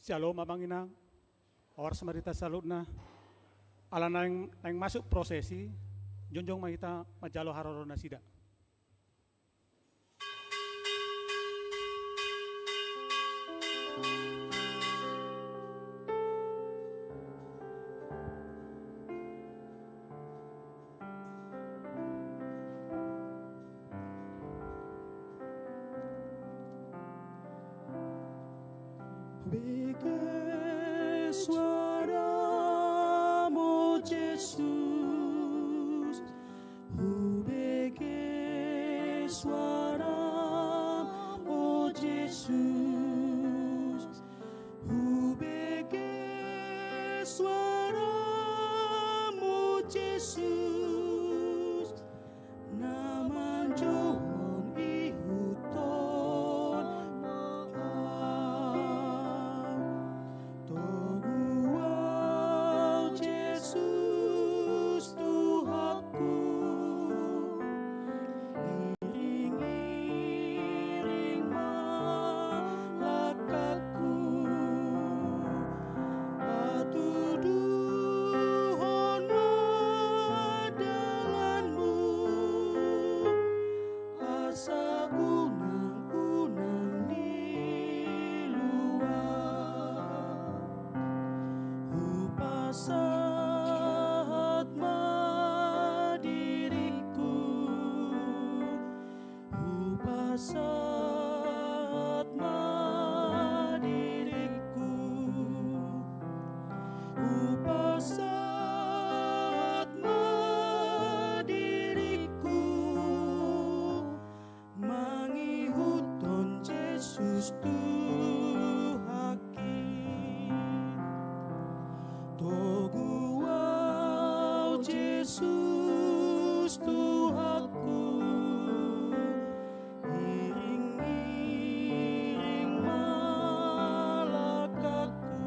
Shalom Abangina, oras marita salud na, ala na yung masuk prosesi, junjong makita majalo haroro na sida. Bigay suaramu Yesus, bigay suaramu Yesus, bigay suaramu Yesus, naman John ihuton Tuguau Yesus Tuhanku, iring-iring malakatku, patuduhon madalanmu, asa unang-unang niluwag. Upasat madiriku, upasat madiriku, upasat madiriku, mangihuton Yesus Tuhaki. Tuguau Yesus Tuhanku, iring-iring malakatku,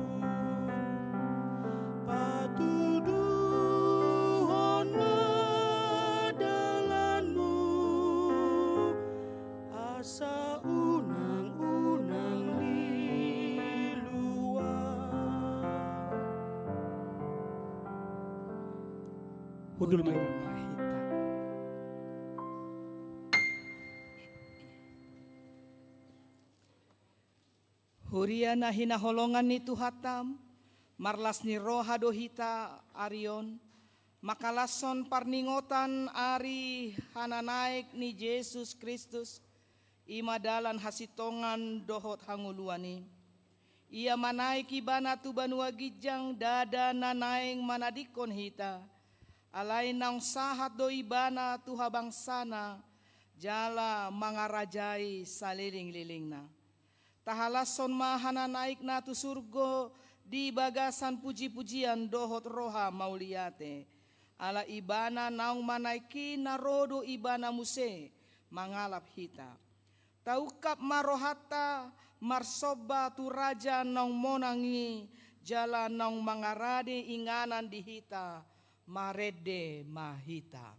patuduhon madalanmu, asa unang-unang Udul may Huria na hinaholongan ni Tuhatam, marlas ni roha dohita arion, makalason parningotan ari hananaik ni Yesus Kristus, imadalan hasitongan dohot hanguluani. Ia manaik ibana tu banua gijang dada nanaing manadikon hita, alay nang sahat do ibana tuhabang sana, jala mangarajai saliling-liling na. Tahalason mahana naik na tu surgo, di bagasan puji-pujian dohot roha mauliate. Ala ibana naung manaiki narodo ibana muse, mangalap hita. Taukap marohata, marsoba tu raja naung monangi, jala naung mangarade inganan di hita, marede mahita.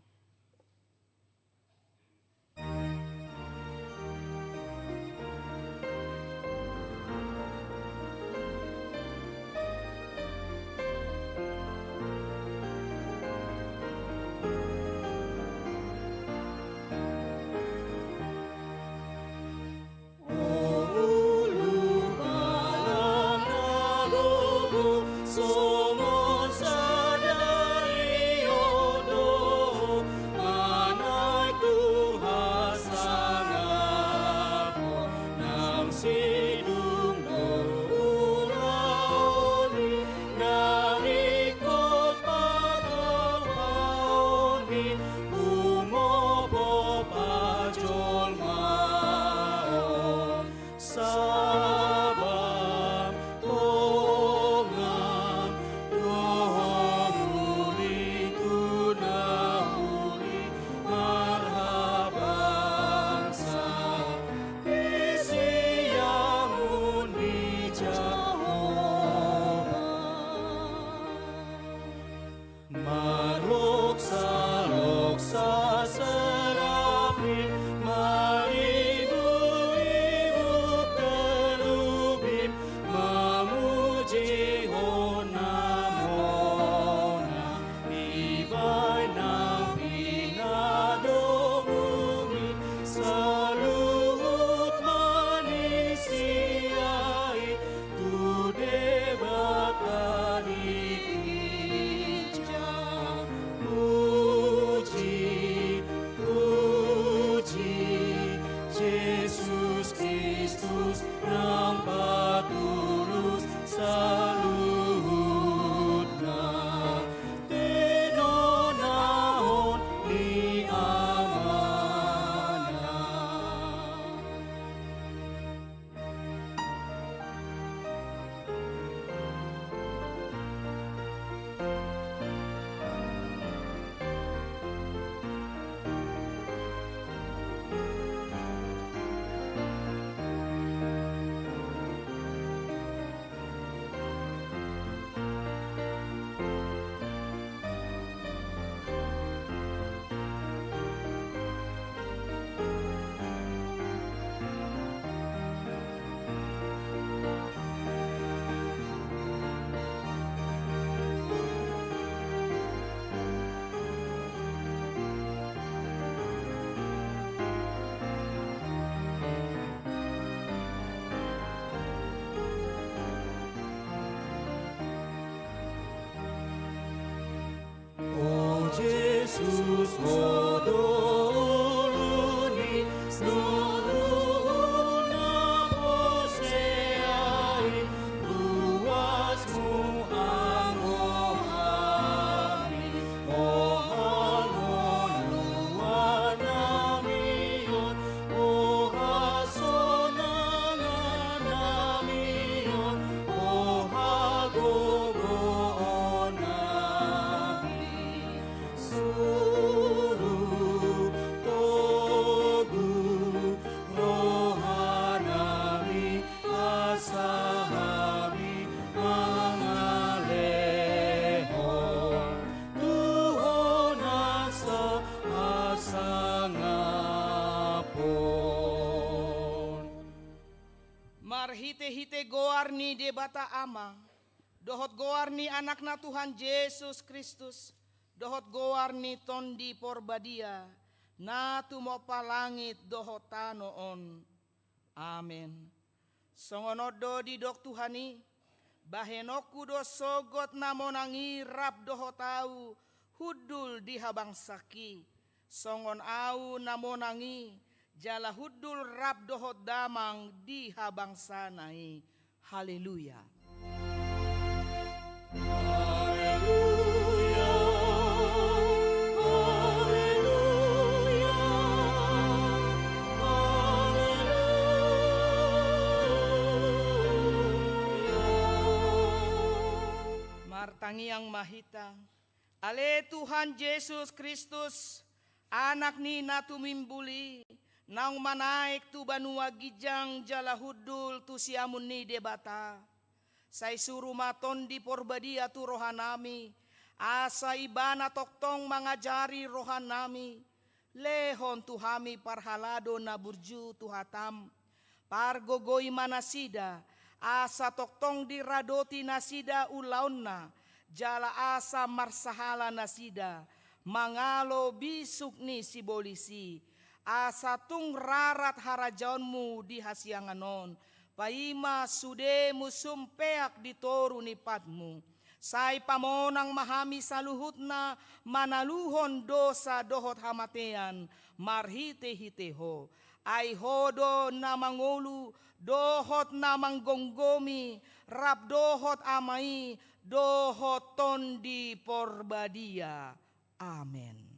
Somos sadari odo ni debata ama, dohot goar ni anak na Tuhan Yesus Kristus, dohot goar ni tondi porbadia, na tumopa langit dohot tanoon. Amen. Songonodo di dok Tuhani, bahenoku do sogot na monangi rap dohot tau, hudul di habang saki, songon au na monangi, jala hudul rap dohot damang di habang sanai. Haleluya. Martangiang mahita, ale Tuhan Yesus Kristus, anak ni natumimbuli, nang manaik tu banua gijang jala hudul tu siamun ni debata. Say suruh maton di porbadia tu rohanami, asa ibana toktong mangajari rohanami, lehon tuhami parhalado na burju tuhatam, pargogoi manasida, asa toktong di radoti nasida ulauna, jala asa marsahala nasida, mangalo bisuk ni si bolisi, asa tung rarat harajaonmu di hasianganon, paima sude musum peak ditoru ni patmu, say pamonang mahami saluhutna manaluhon dosa dohot hamatean, marhite hiteho, ay hodo na mangulu, dohot na manggonggomi, rap dohot amai, dohot tondi porbadia. Amen.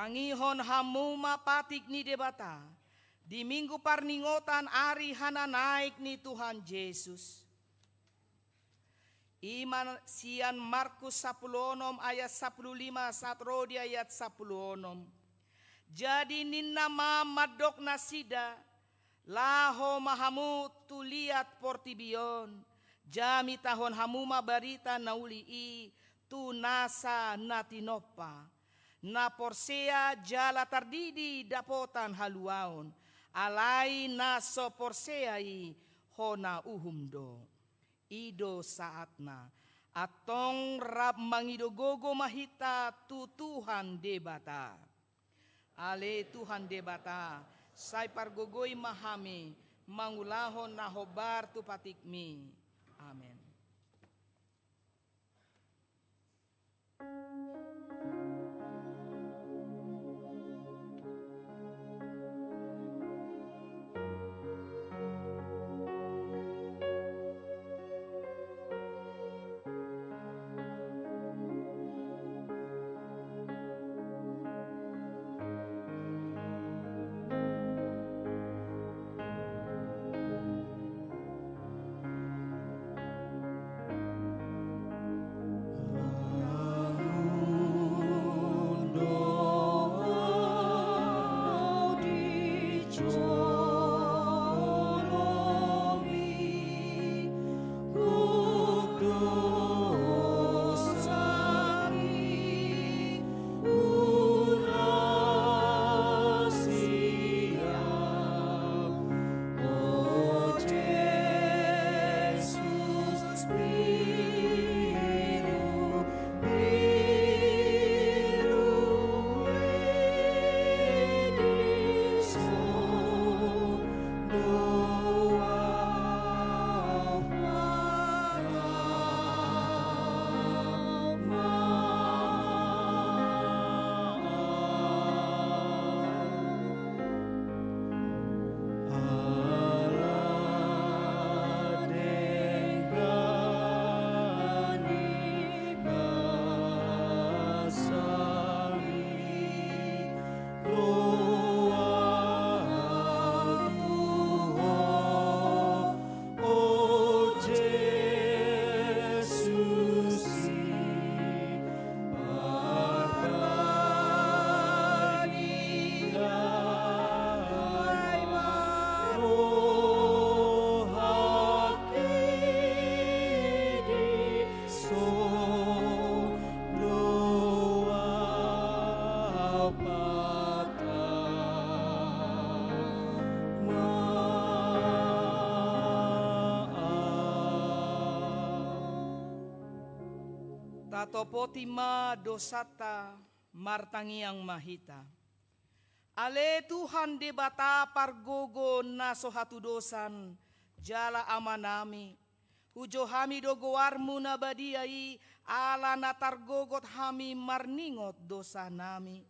Tangihon hamu mapatik ni debata, di minggu parningotan ari hana naik ni Tuhan Yesus. Iman sian Markus 10 ayat 15 satrodi ayat 10. Jadi ninna madok nasida, laho mahamu tuliat portibion, jami tahon hamuma barita naulii tu nasa natinopa. Na porsea jala tardidi dapotan haluaon, alai naso porseai hona uhumdo. Ido saatna, atong rap mangidogogo mahita tu Tuhan debata. Ale Tuhan debata, sai pargogoi mahami, mangulahon na hobar tu patikmi. Amen. Tatopotima dosata martangiang mahita. Ale Tuhan debata pargogo na sohatu dosan jala amanami. Ujo hami dogoarmu na badiai ala na targogot hami marningot dosa nami.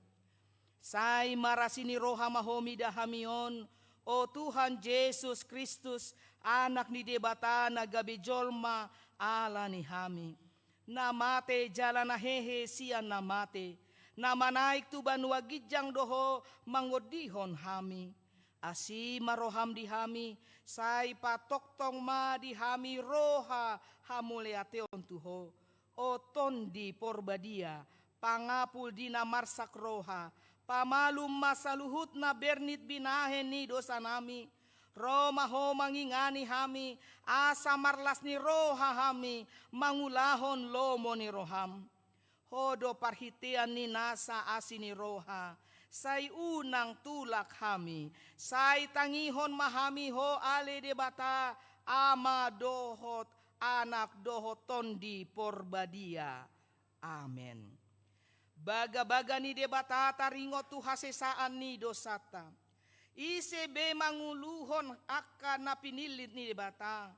Sai marasini roha mahomi dahamion, o Tuhan Yesus Kristus, anak ni debata na gabijolma ala ni hami. Namate jala na hehe siyan namate, namanaik tu banua gijang doho mangodihon hami. Asi maroham di hami, sai patoktong ma di hami roha hamuleateon tuho. O tondi porbadia, pangapul di namarsak roha, pamalum masaluhut na bernit binahe ni dosa nami. Roma ho mangingani hami, asa marlas ni roha hami, mangulahon lomo ni roham. Hodo parhitian ni nasa asi ni roha, say unang tulak hami, say tangihon mahami ho ale debata, ama dohot, anak dohot tondi porbadia. Amen. Baga-baga ni debata taringot tu hasesaan ni dosata. Isebe manguluhon akan na pinilit ni debata.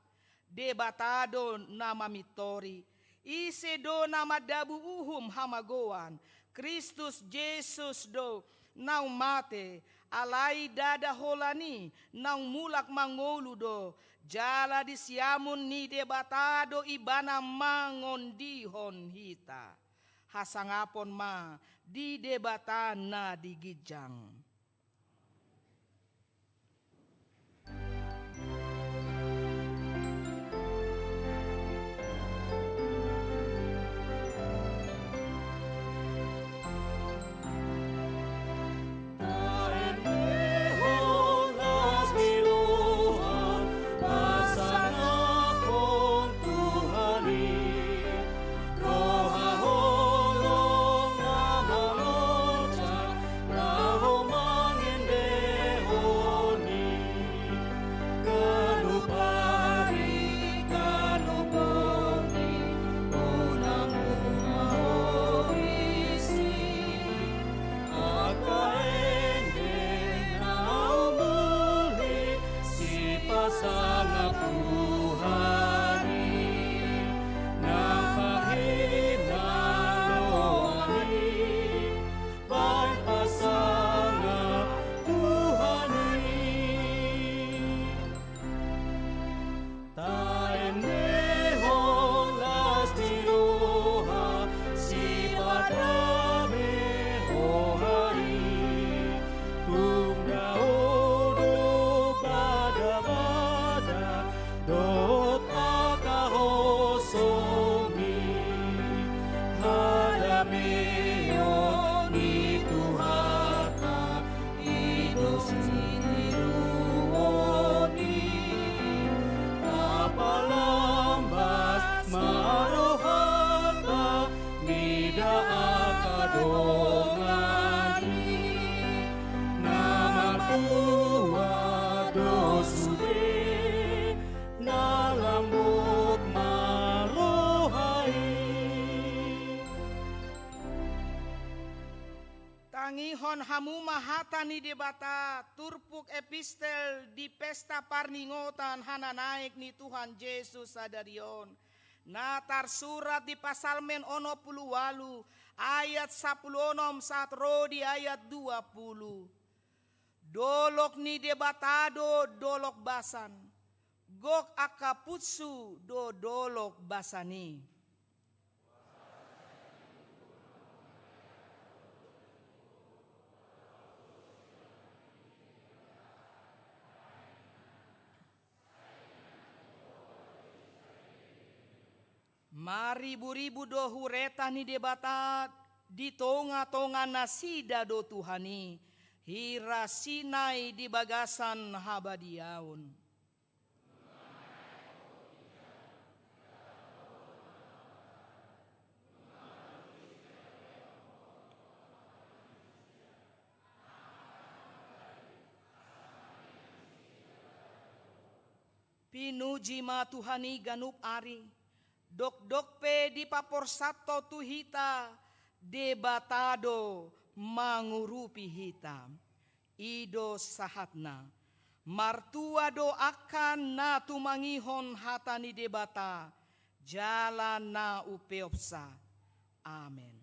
Debatado na mamitori. Ise do na madabu uhum hamagoan. Kristus Jesus do nang mate. Alay dada holani nang mulak mangolu do. Jala di siamun ni debatado ibana mangondihon hita. Hasangapon ma di debata na digijang. Roha holong na maloncat, sude nalambut marohai. Tangihon hamu mahatani debata turpuk epistel di pesta parningotan hana naik ni Tuhan Yesus sadarion. Natar surat di pasal men ono puluh walu ayat 10 saat rodi ayat 20. Dolok ni debatado dolok basan. Gok akaputsu do dolok basani. Maribu-ribu do hureta ni debata di tonga-tonga nasida do Tuhani hira sinai di bagasan habadiaun. Pinuji ma Tuhani ganup ari dok-dok pe di paporsato tuhita debatado mangurupi hitam ido sahatna martua do akan na tumangihon hatani debata jalan na upeopsa. Amen.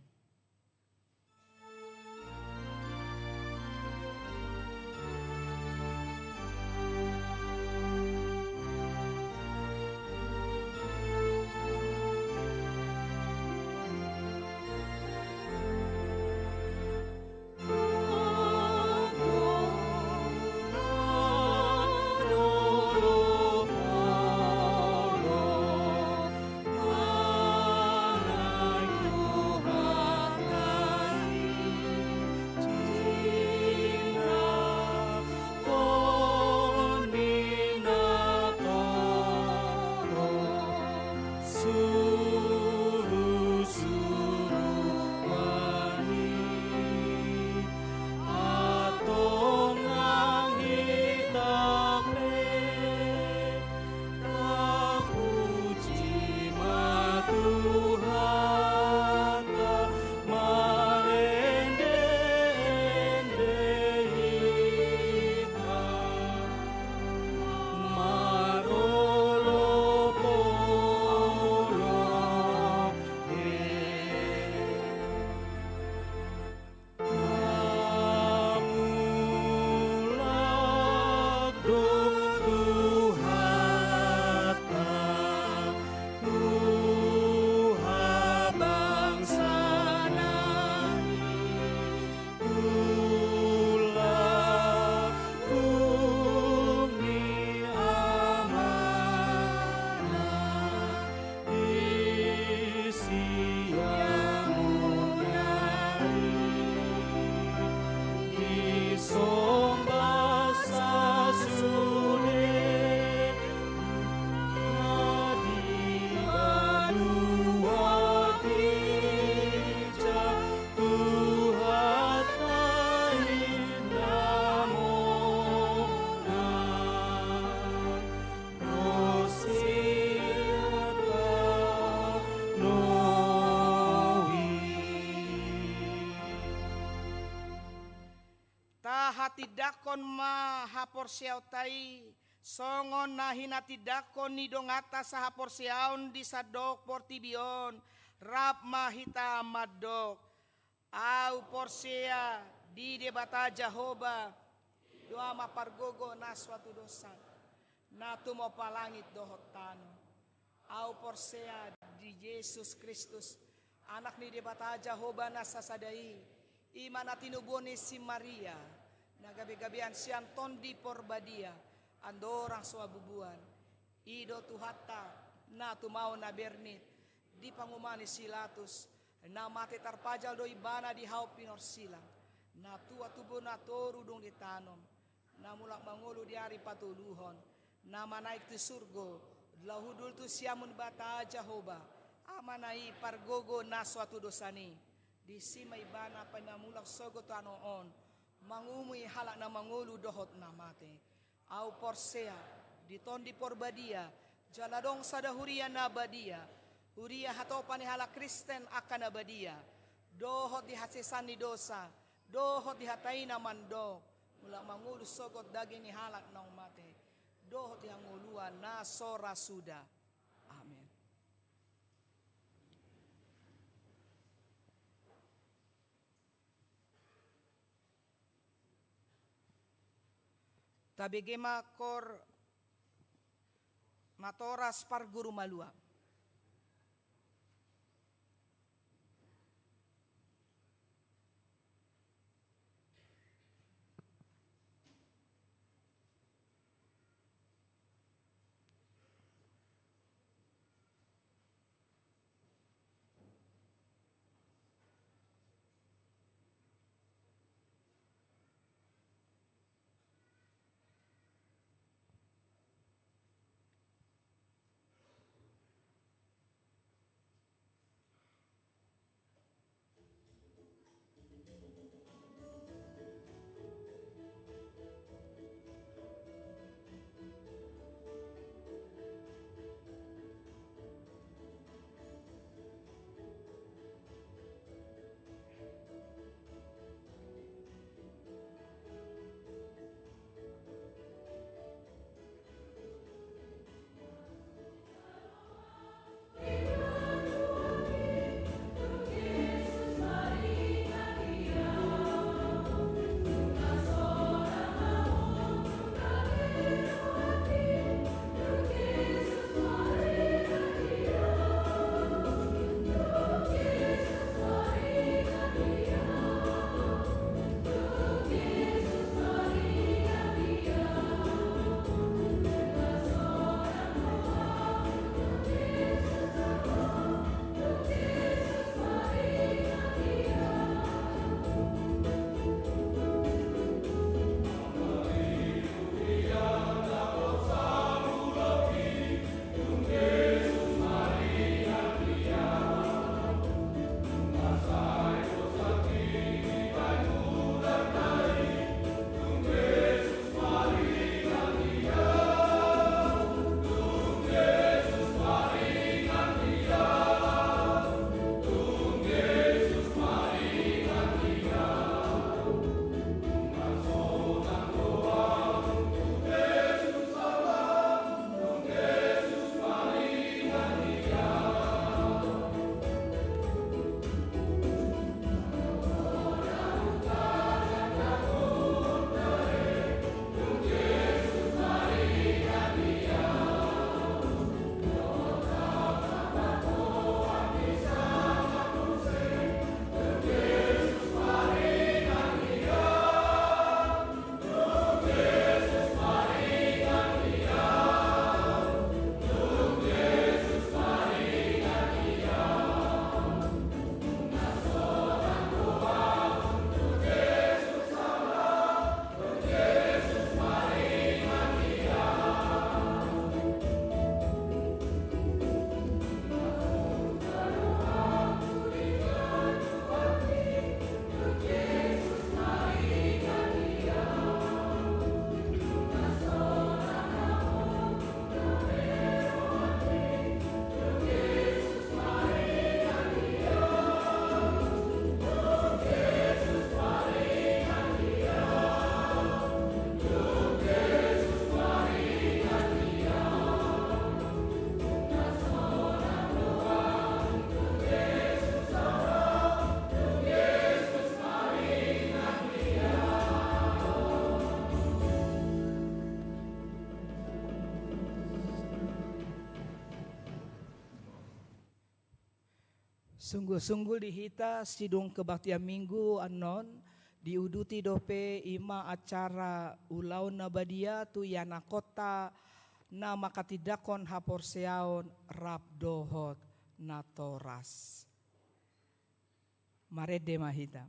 Tidakon ma haporsiaw tai songon nahina tidakon ni dongata sa haporsiaon di sadok portibion rap mahita madok au porsia di debata Jahoba doa mapargogo na suatu dosa na tumo palangit dohotano au porsia di Yesus Kristus anak ni debata Jahoba na sasadai imana tinuboni si Maria nagabi-gabian sian tondi porbadia andorang suabubuan ido tuhata na tumau na bernit di pangumani silatus na mati tarpajal do ibana di hau pinor silang na tua tubo na toru dong ditanom na mulak mangulu di hari patuluhon na manaik tu surgo lahudul tu siamun bata Jahoba amanai pargogo na suatu dosani di sima ibana panamulak sogo tu anoon mangumui halak na mangulu dohot na mate au porsea, ditondi porbadia, jaladong sadahuria nabadia, huria hatopani hala Kristen akan nabadia, dohot dihasisani dosa, dohot dihataina mando, mula mangulu sogot daging ni halak nong mate, dohot dihangulua nasora suda. Amin. Tabigema kor matoras par guru malua. Sungguh-sungguh dihita sidung kebaktian minggu anon diuduti dope ima acara ulau nabadia tu yana kota na makatidakon haporseaon rap dohot natoras. Marede mahita.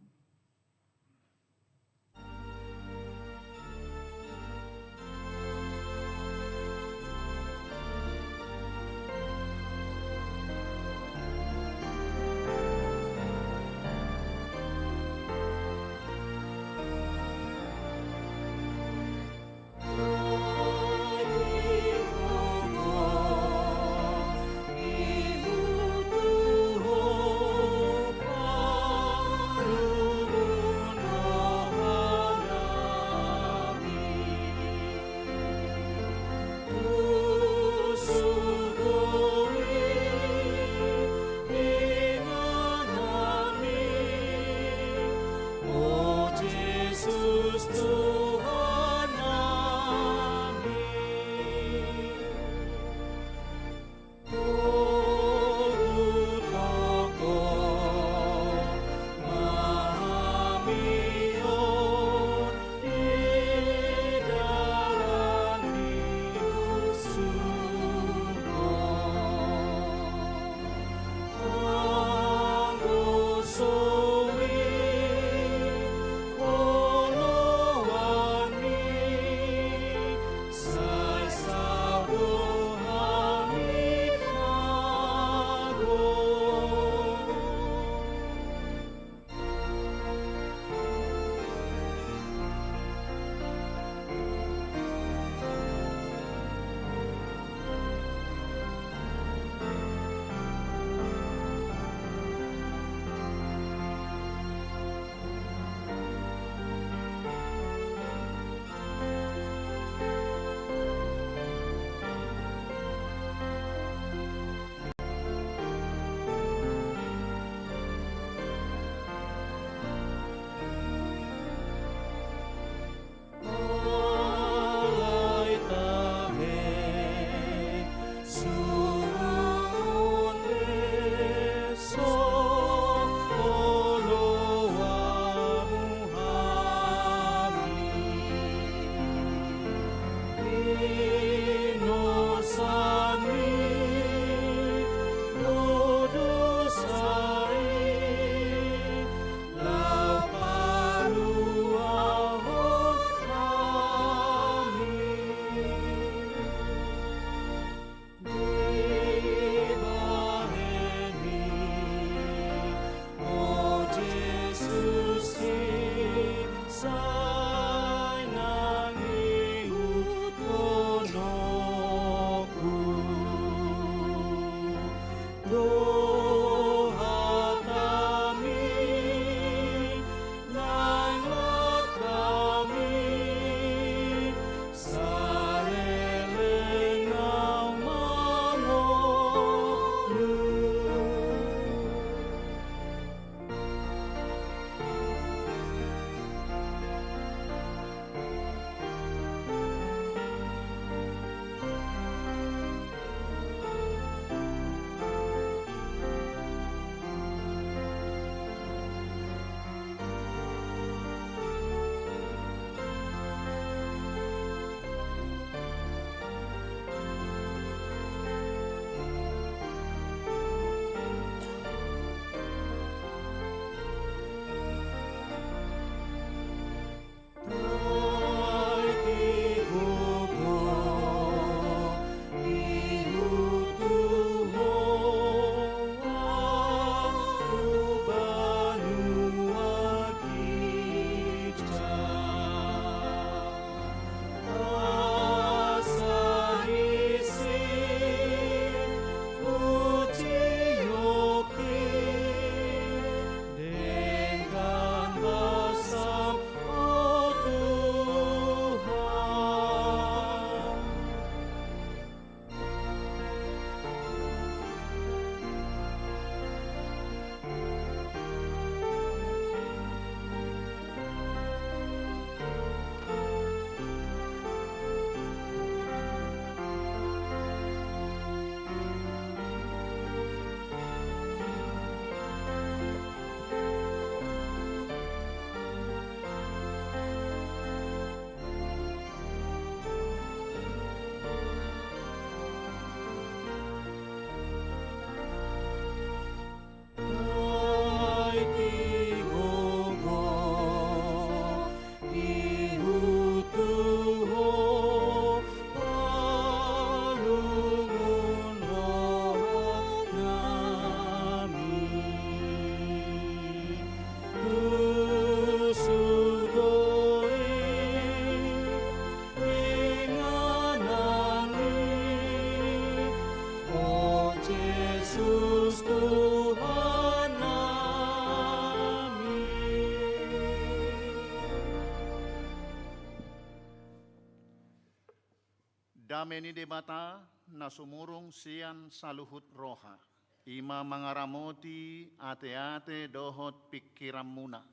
Dameni debata na sumurung sian saluhut roha. Ima mangaramoti ate-ate dohot pikiran muna.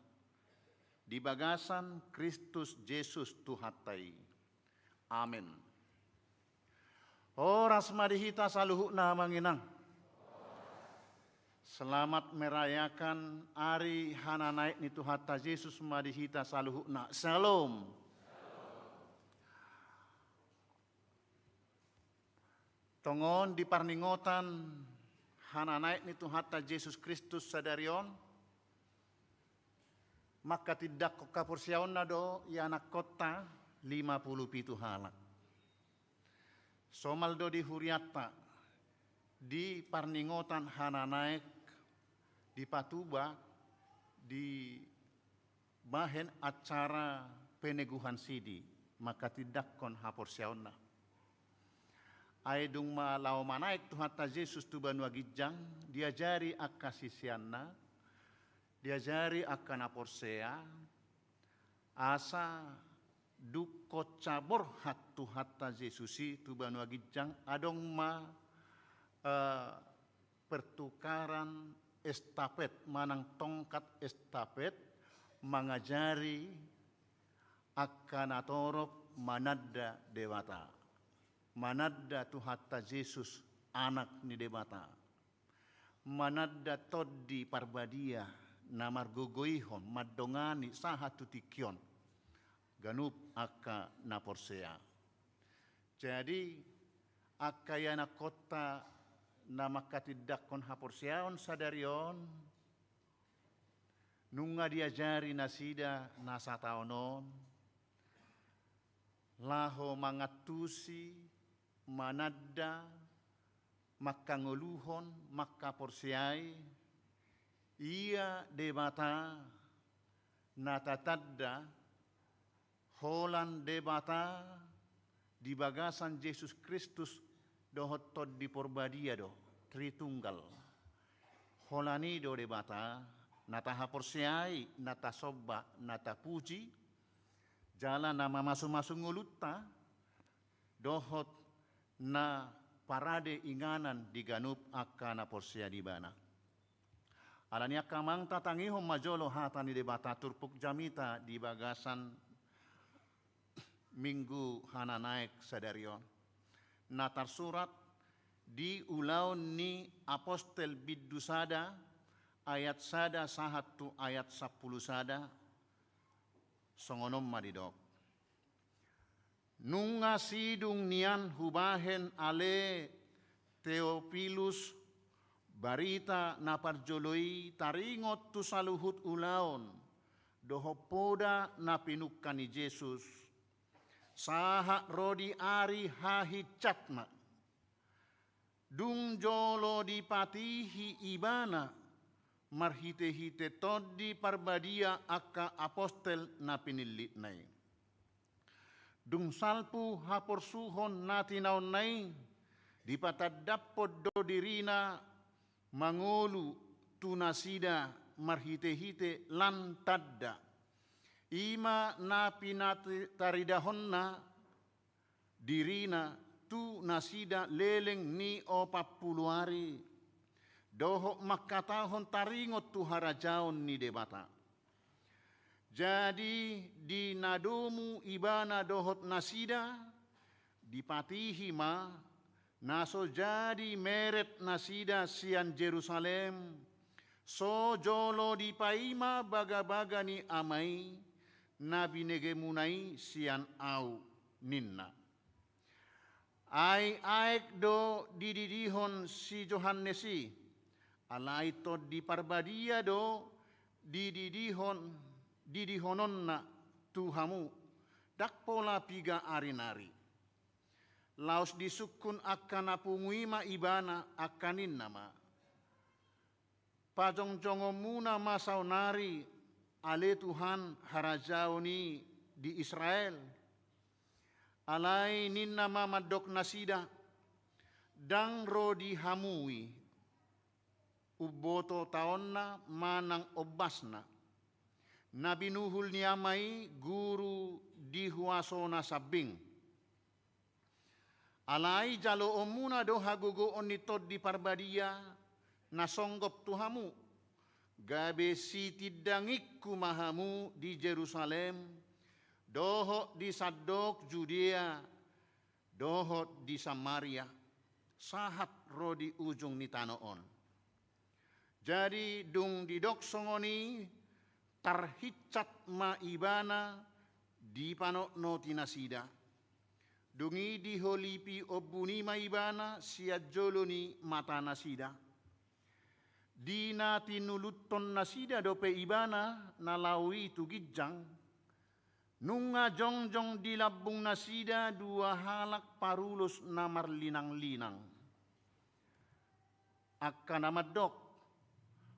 Di bagasan Kristus Yesus Tuhatai. Amin. Oras madihita saluhut na manginang. Selamat merayakan hari hananaik ni Tuhata Yesus madihita saluhut na. Shalom. Tongon di parningotan hananaik ni Tuhata Yesus Kristus sadarion, maka tidak kapursiaon na do ya anak kota 57 halak. Somaldo di huriata di parningotan hananaik di Patuba di bahen acara peneguhan sidi, maka tidak kon hapursiaon na. Aidung malau manaik Tuhata Yesus tu banua gijang, diajari akka sisianna, diajari akka naporsea, asa dukko cabor hat Tuhata Yesusi tu banua gijang, adong ma pertukaran estafet, manang tongkat estafet, mengajari akka natorop manadda dewata. Manadda Tuhata Yesus anak ni debata. Manadda toddi parbadia namar gogoihon madongani saha tutikion. Ganup akka naporsea. Jadi akka yana kota nama katidakon haporseaon sadarion. Nunga diajari nasida nasataonon. Laho mangatusi manadda makanguluhon makaporsiai ia debata natatadda holan debata di bagasan Yesus Kristus dohot tod di porbadia do Tritunggal holani do debata nataha porsiai nata sobba nata puji jalan nama masuk-masuk ngulutta dohot na parade inganan di ganup akka na porsia di bana. Alania kamang tatangihom majolo hatani debata turpuk jamita di bagasan minggu hananaik sadarion. Natar surat di ulaun ni apostel biddu sada ayat sada sahatu ayat 10 sada songonom madidok. Nunga sidung nian hubahen ale Theophilus barita naparjoloi taringot tu saluhut ulaon dohopoda napinukani Yesus saha rodi ari hahi catna dung jolo dipatihi ibana marhite-hite toddi parbadia akka apostel napinilitnai. Dung salpu haporsuhon natinaon nai dipatadapod do dirina mangolu tunasida marhite-hite lantadda ima napinataridahonna dirina tu nasida leleng ni o papuluari doho makatahon taringot tu harajaon ni debata. Jadi di nadomu ibana dohot nasida dipatihi ma naso jadi meret nasida sian Jerusalem so jolo dipaima baga-baga ni amai nabi negemunai sian au ninna. Ai aek do dididihon si Johannesi alai to di parbadia do didihononna tuhamu dakpola piga arinari. Laos disukun akan apunguima ibana akanin nama. Pajong-jongomuna masaunari ale Tuhan harajaoni di Israel. Alai ninna mamadok nasida dang rodi hamui. Uboto taonna manang obasna. Nabi Nuhul niamai guru dihuasona sabing. Alai jalo omuna do hagogo onitod di parbadia na songgop tuhamu. Gabe siti dangikku mahamu di Jerusalem, dohot di Sadok Judea, dohot di Samaria, sahat ro di ujung ni tanoon. Jadi dung di dok songoni tarhicat ma ibana di panok no tinasida. Dungi di holipi obuni ma ibana sia joloni mata nasida. Dina tinuluton nasida dope ibana nalawi tugijang. Nunga jongjong di labung nasida dua halak parulus namar linang-linang. Akka nama dok.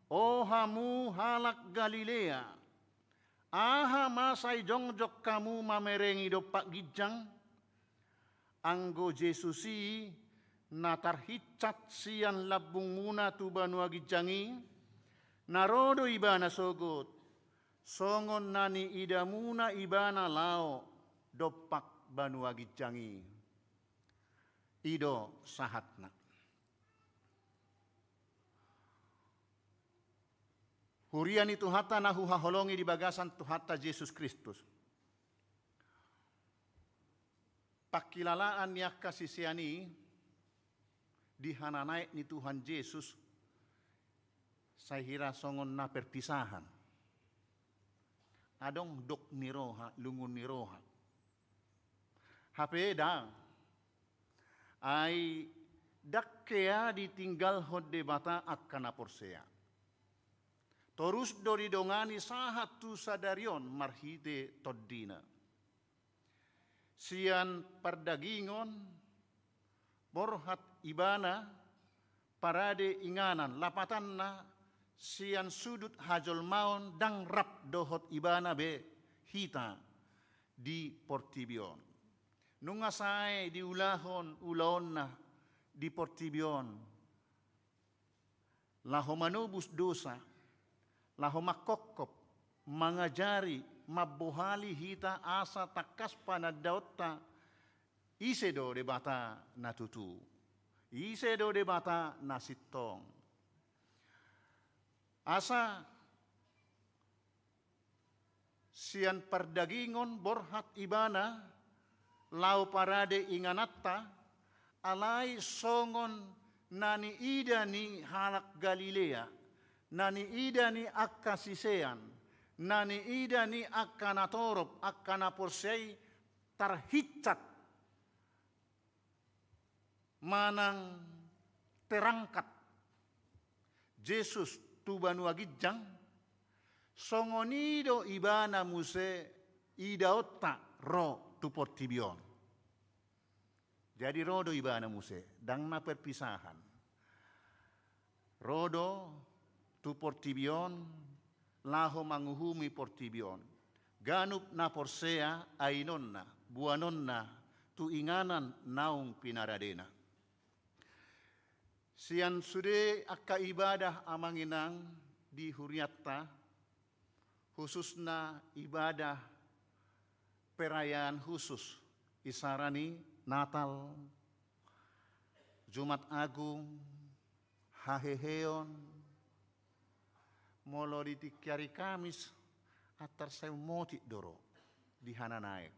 Oh hamu halak Galilea, aha masai jongjok kamu mamerengi dopak gijang, anggo Jesusi natarhicat sian labung muna tu banua gijangi, narodo ibana sogot, songon nani idamuna ibana lao dopak banua gijangi, ido sahatna. Hurian itu hata nahu haholongi di bagasan Tuhata Yesus Kristus. Pakilalaan yak kasisiani di hananaik ni Tuhan Yesus saya hira songon na perpisahan. Adong dok niroha, lungun niroha. Hapedang ay dakkea ditinggal hodde bata akkana porsea. Torus dori dongani sahat tu sadarion marhite toddina. Sian perdagingon, borhat ibana, parade inganan, lapatanna, sian sudut hajol maon, dang rap dohot ibana be hita di Portibion. Nunga sae di ulahon na di Portibion. Laho manubus dosa, laho makokop, mangajari, mabuhali hita asa takas panadautta, isedo de bata natutu, isedo de bata nasitong. Asa sian perdagingon borhat ibana, lau parade inganatta, alai songon nani ida ni halak Galilea, nani ida ni akka sisean, nani ida ni akka natorop, akka naporsei tarhicat manang terangkat Yesus tu banua gijang songonido ibana muse idaotta ro tu Portibion. Jadi rodo ibana muse dang na perpisahan. Rodo tu Portibion, laho manguhumi Portibion. Ganup na porsea ainonna, buanonna, tu inganan naung pinaradena. Sian sude akka ibadah amanginang di Huriatta, khususna ibadah perayaan khusus, isarani Natal, Jumat Agung, Haheheon, molo ditikyari Kamis atar saya moti doro di hananaek.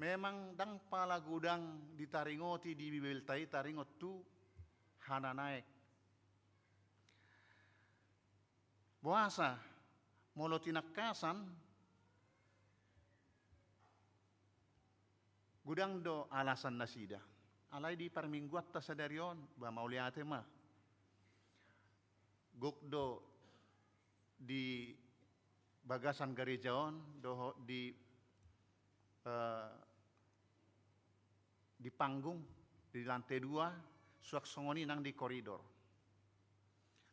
Memang dang pala gudang ditaringoti di bibeltai taringot tu hananaek. Puasa molo tinakasan gudang do alasan nasida. Alai di parmingguat ta sadarion ba mauliate ma. Gokdo di bagasan gerejaon doho di panggung di lantai 2 suak songoni nang di koridor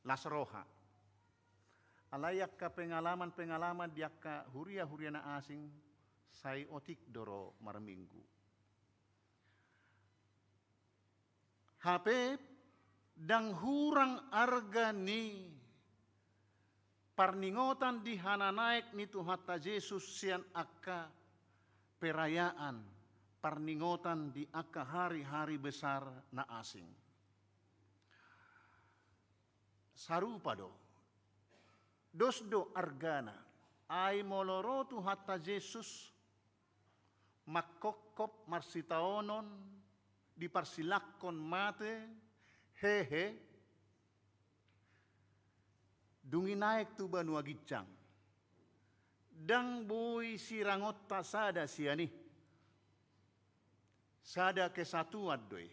lasroha alayak ka pengalaman diakka huria na asing sai otik doro marminggu HP dang hurang arga ni parningotan di hananaek ni Tuhata Yesus sian akka perayaan parningotan di aka hari-hari besar na asing. Sarupa do, dosdo argana, ay molorotu hatta Jesus, makokop marsitaonon, diparsilakon mate, hehe, dungi naik tu banua gicang. Dang boy sirangot tasada siani. Sada kesatuan doi.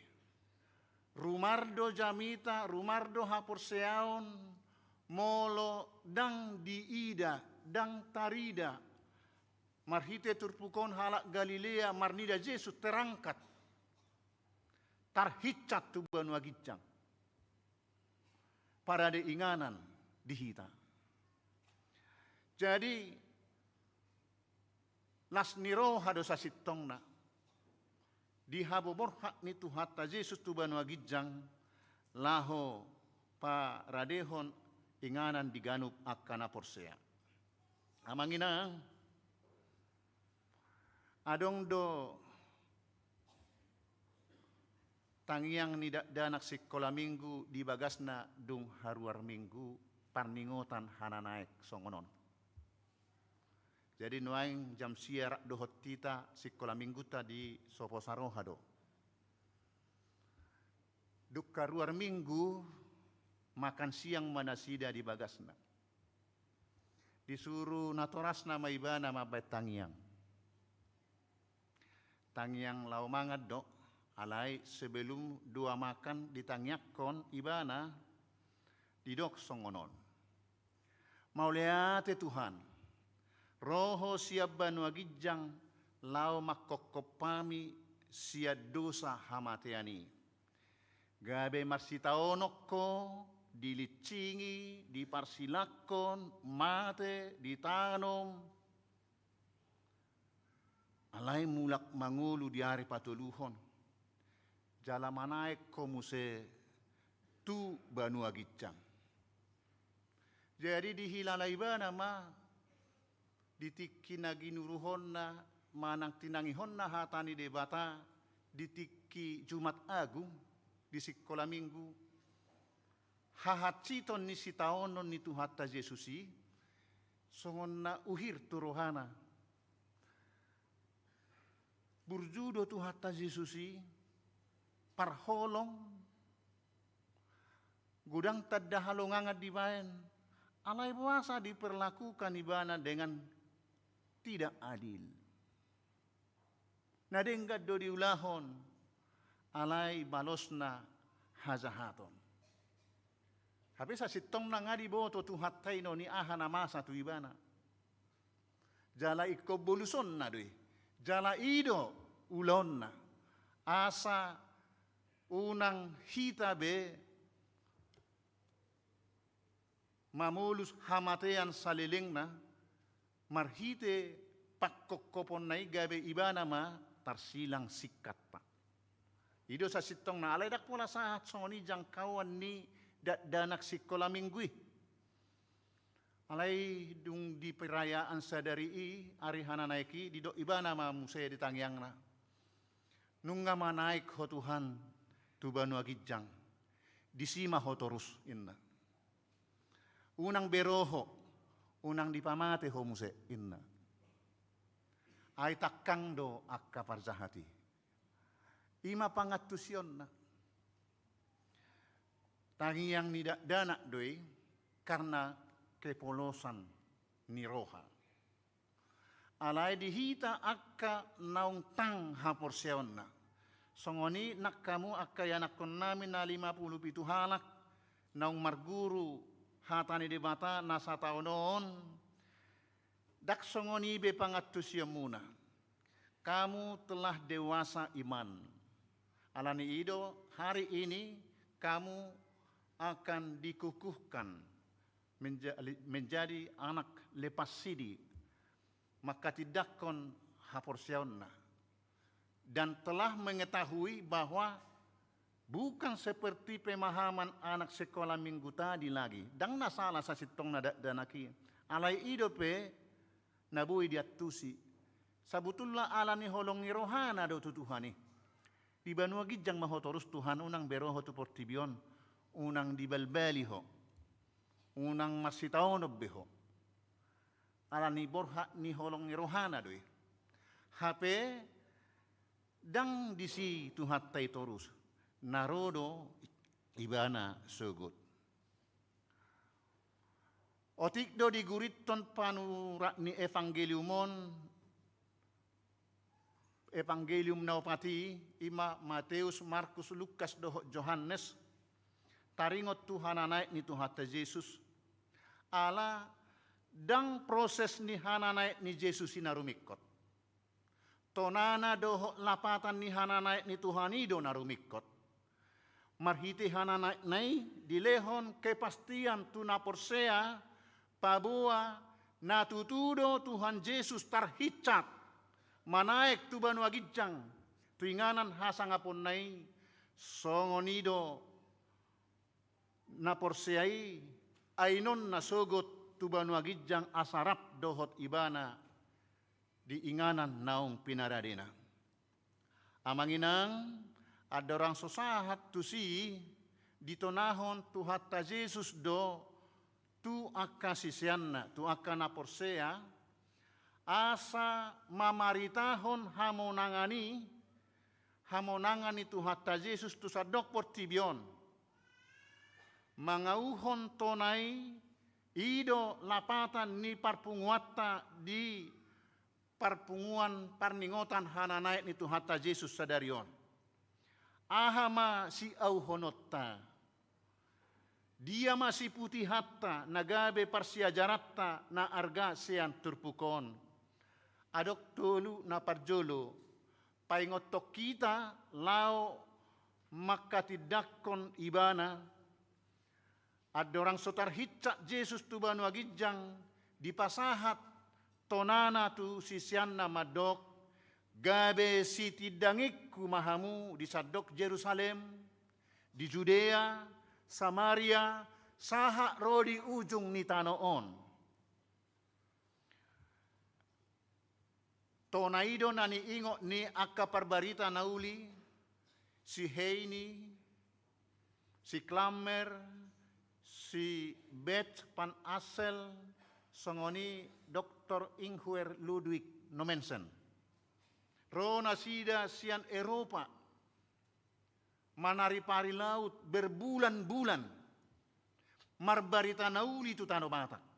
Rumardo jamita, rumardo hapurseaon, molo dang diida, dang tarida. Marhite turpukon halak Galilea, marnida Yesus terangkat. Tarhicat tu banua gicang. Pada inganan dihita. Jadi nasniro hadosa sitongna di habobor hak ni tu hatta Yesus tu banua gijang laho pa radehon inganan diganup akana porsea. Amangina adong do tangiang ni danak sekolah minggu di bagasna dung haruar minggu parningotan hana naik songonon. Jadi nuaing jam siarak dohot tita sekolah minggu tadi sopo sarohado. Duk karuar minggu makan siang manasida di bagasna. Disuruh natorasna maibana mabait tangiang. Tangiang lau mangat do, alai sebelum dua makan ditangiakkon ibana didok songonon. Mauliate Tuhan. Roho siap banua gijang lau makkokopami siap dosa hamateani. Gabe marsitaonokko dilicingi, diparsilakon, mate, ditanom. Alai mulak mangulu di hari patuluhon. Jala manaik komuse tu banua gijang. Jadi dihilalai bana ma ditiki nagi nuruhonna manang tinangihonna hatani debata ditiki Jumat Agung di sekolah minggu hahaciton ni sitaonon ni tu hatta Yesusi songonna uhir turohana burjudo tu hatta Yesusi parholong gudang tadda halongangat di bayan alai puasa diperlakukan ibana dengan tidak adil. Nadenggat do diulahon alai balosna hazahaton. Habis sa sitong na nga di boto tu hatay no ni ahana masa tu ibana. Jala iko boluson na doy. Jala ido ulon na. Asa unang hitabe mamulus hamatean saliling na marhite pakkokopon na gabe ibana ma tarsilang sikat pa. Ido sa sitong na alay dak pula sa soni jangkauan ni danak sekolah minggu. Alay dung di perayaan sadari ari hana naiki dido ibana ma musaya ditangyang na. Nunga manaik ho Tuhan tu banua gijang disima ho torus inna. Unang beroho unang dipamate ho muse inna. Ay takkang do akka parzahati. Ima pangatusyon na. Tangiang nidak danak doi karena kepolosan ni roha. Alay dihita akka naung tang haporseon na. Songoni nak kamu akka yanakon namin na 57 halak naung marguru hatani debata nasa taonon dak songoni be pangatusya muna kamu telah dewasa iman alani ido hari ini kamu akan dikukuhkan menjadi anak lepas sidi maka tidakkon haporsiaonna dan telah mengetahui bahwa bukan seperti pemahaman anak sekolah minggu tadi lagi. Dang nasalah sa sitong na danaki. Alay ido pe nabui diatusi Sabutullah ala ni holong ni rohana do tu Tuhan ni. Di banua gijang mahotorus Tuhan unang beroho tu portibion, unang dibalbaliho, unang masitaon beho. Ala ni borha ni holong ni rohana doi. Hape dang disi Tuhan tay torus. Narodo ibana sugut. Otik do diguriton panurak ni Evangelium naupati ima Mateus, Markus, Lukas, doh Johannes taringot Tuhan naik ni Tuhan Yesus ala dang proses ni hana naik ni Yesus inarumikot tonana doh lapatan ni hana naik ni Tuhan ido narumikot marhiti hana naik nai dilehon kepastian tuna porsea pabua natutudo Tuhan Yesus tarhicat manaek tu banu agijang tuinganan hasangapon nai songonido na porseai ainon na sogot tu banu agijang asarap dohot ibana di inganan naung pinaradena. Amanginang ada orang sosahat tu si ditonahon tu hatta Yesus do tu akasisianna tu akana porsea asa mamaritahon hamonangani tu hatta Yesus tu sadok portibion mangauhon tonai ido lapatan ni parpunguatta di parpunguan parningotan hananaik ni tu hatta Yesus sadarion ahama si auhonotta dia masih putih hatta nagabe parsiajaratta na arga sean turpukon adok tolu na parjolo paingotok kita lao makatidakon ibana ada orang sotar hicak Yesus tu banu agijang di pasahat tonana tu sisianna madok gabe si tidangikku mahamu di sadok Jerusalem di Judea Samaria saha rodi ujung ni tanoon tonaido nani ingo ni akka parbarita nauli si Heini si Klammer si Bet pan Asel songoni Dr. Inghuer Ludwig Nomensen Rona sida sian Eropa manari pari laut berbulan-bulan marbarita nauli tu tano batak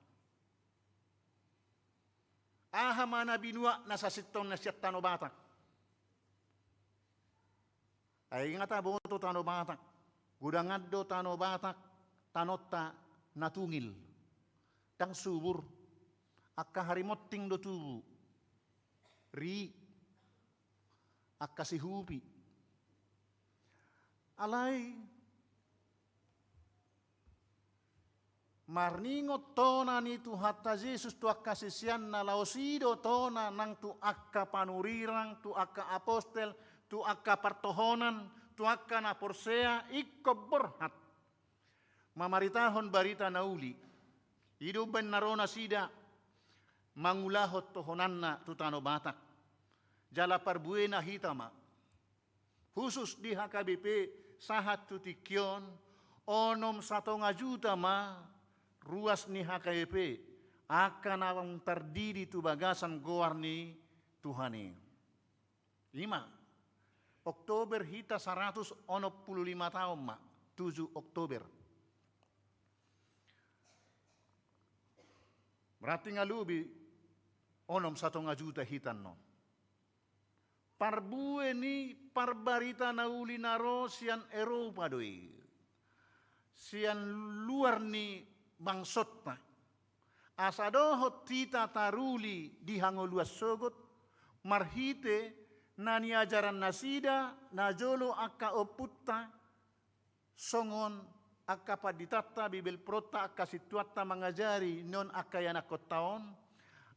aha mana binua nasasiton na siya tano batak ay ngata boto tano batak gudangad do tano batak tanota natungil tang subur akka harimotting do tubu ri akka sihupi alay marningot tona ni tu hatta Yesus tu akka sisian na laosido tona nang tu akka panurirang tu akka apostel tu akka partohonan tu akka na porsea ikko berhat mamaritahon barita nauli idu ben narona sida mangulahot tohonanna tu tano batak jala parbuena hitama khusus di HKBP sahat tu tikyon onom 1,5 juta ma ruas ni HKBP akan awang terdiri tu bagasan goar ni Tuhani. 5 Oktober hita 165 tahun ma 7 Oktober. Berarti ngalubi onom 1,5 juta hitan no. Parbue ni parbarita nauli naro sian Eropa doi. Sian luar ni bangsotna asadohot tita taruli dihango luas sogot marhite nani ajaran nasida najolo akka oputta songon akka paditatta bibel prota akka situatta mangajari non akka yana kotaon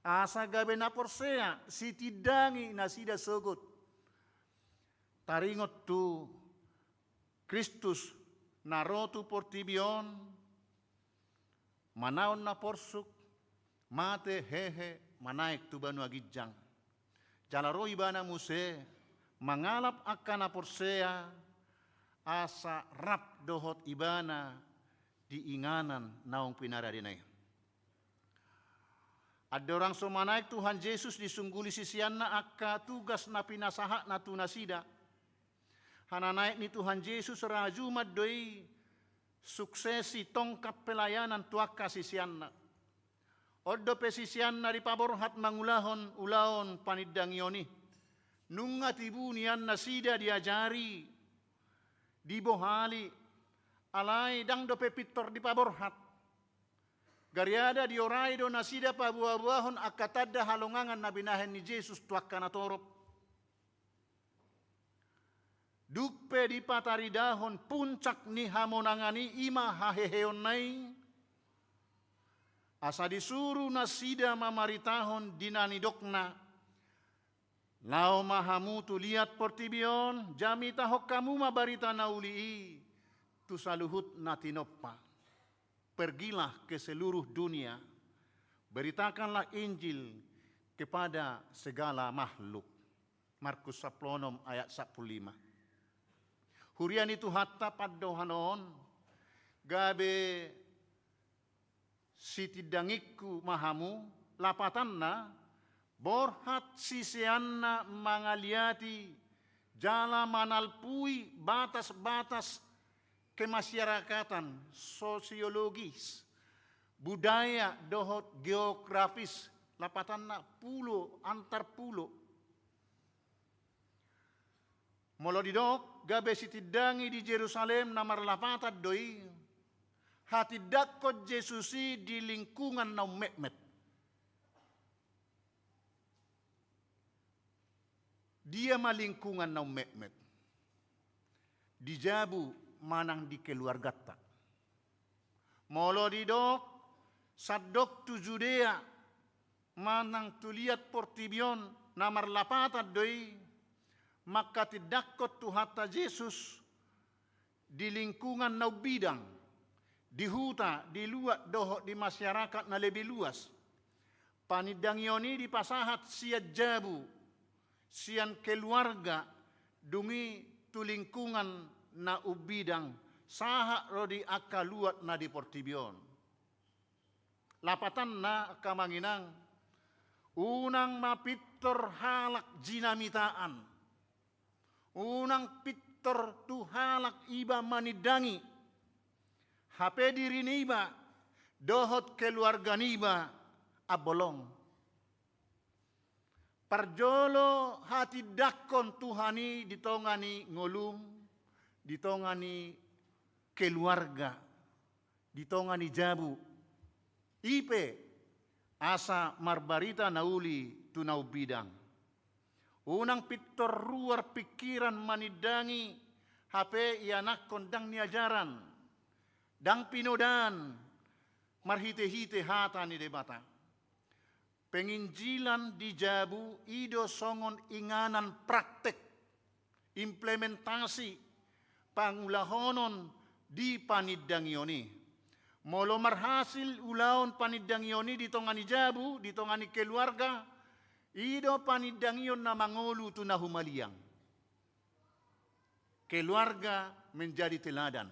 asa gabe na porsea si tidangi nasida sogot taringot tu Kristus narotu portibion manaon na porsuk mate hehe manaik tu banu agijang Jalaro ibana muse mangalap akan aporsea asa rap dohot ibana diinganan naong pinara dinay. Ada orang somanaik Tuhan Yesus disungguli sisianna akka tugas na pinasaha na tunasida. Hananaik ni Tuhan Yesus raju maddoi suksesi tongkat pelayanan tuaka sisianna. Oddo pesisianna di paborhat mangulahon ulaon panidangioni. Nunga tibunian nasida diajari dibohali alai dang do pepitor di paborhat. Gariada di orai do nasida pabuah-buahon akatada halongangan nabinahen ni Yesus tuakana torop. Dupe di pataridahon puncak ni hamonangani ima haheheon nai. Asa disuruh nasida mamaritahon dinanidokna. Lao mahamu tu lihat portibion jami tahok kamu mabarita naulii tu saluhut natinoppa. Pergilah ke seluruh dunia, beritakanlah Injil kepada segala makhluk. Markus 10 ayat 15. Hurian itu hatta paddohanon, gabe sitidangikku mahamu, lapatanna, borhat sisianna mangaliati, jala manalpui batas-batas kemasyarakatan, sosiologis, budaya, dohot geografis, lapatanna pulo, antar pulo. Molo didok, gabe sitidangi di Jerusalem namar lapatat doi, hati dakot Jesusi di lingkungan naum mekmet. Dia malingkungan naum mekmet. Dijabu manang di keluargata. Molo didok, sadok tu Judea, manang tu liat portibion, namar lapatat doi, maka tidakot tu hatta Yesus, di lingkungan na bidang, di huta, di luat dohok di masyarakat na lebih luas. Panidangioni di pasahat siat jabu, sian keluarga, dungi tu lingkungan na ubidang saha rodi akka luat na di portibion. Lapatan na kamanginang unang mapittor halak jinamitaan. Unang pittor tu halak iba manidangi. Hape diri niba dohot keluarga niba abolong. Parjolo hati dakon Tuhani ditongani ngolum, ditongani keluarga, ditongani jabu. Ipe asa marbarita nauli tunau bidang. Unang pitor ruar pikiran manidangi hape ianak kondang niajaran. Dang pinodan marhite-hite hata ni debata. Penginjilan di jabu ido songon inganan praktek implementasi pangulahonon di panidangioni. Molo marhasil ulaon panidangioni di tongani jabu, di tongani keluarga, ido panidangion na mangolu tu na humaliang. Keluarga menjadi teladan.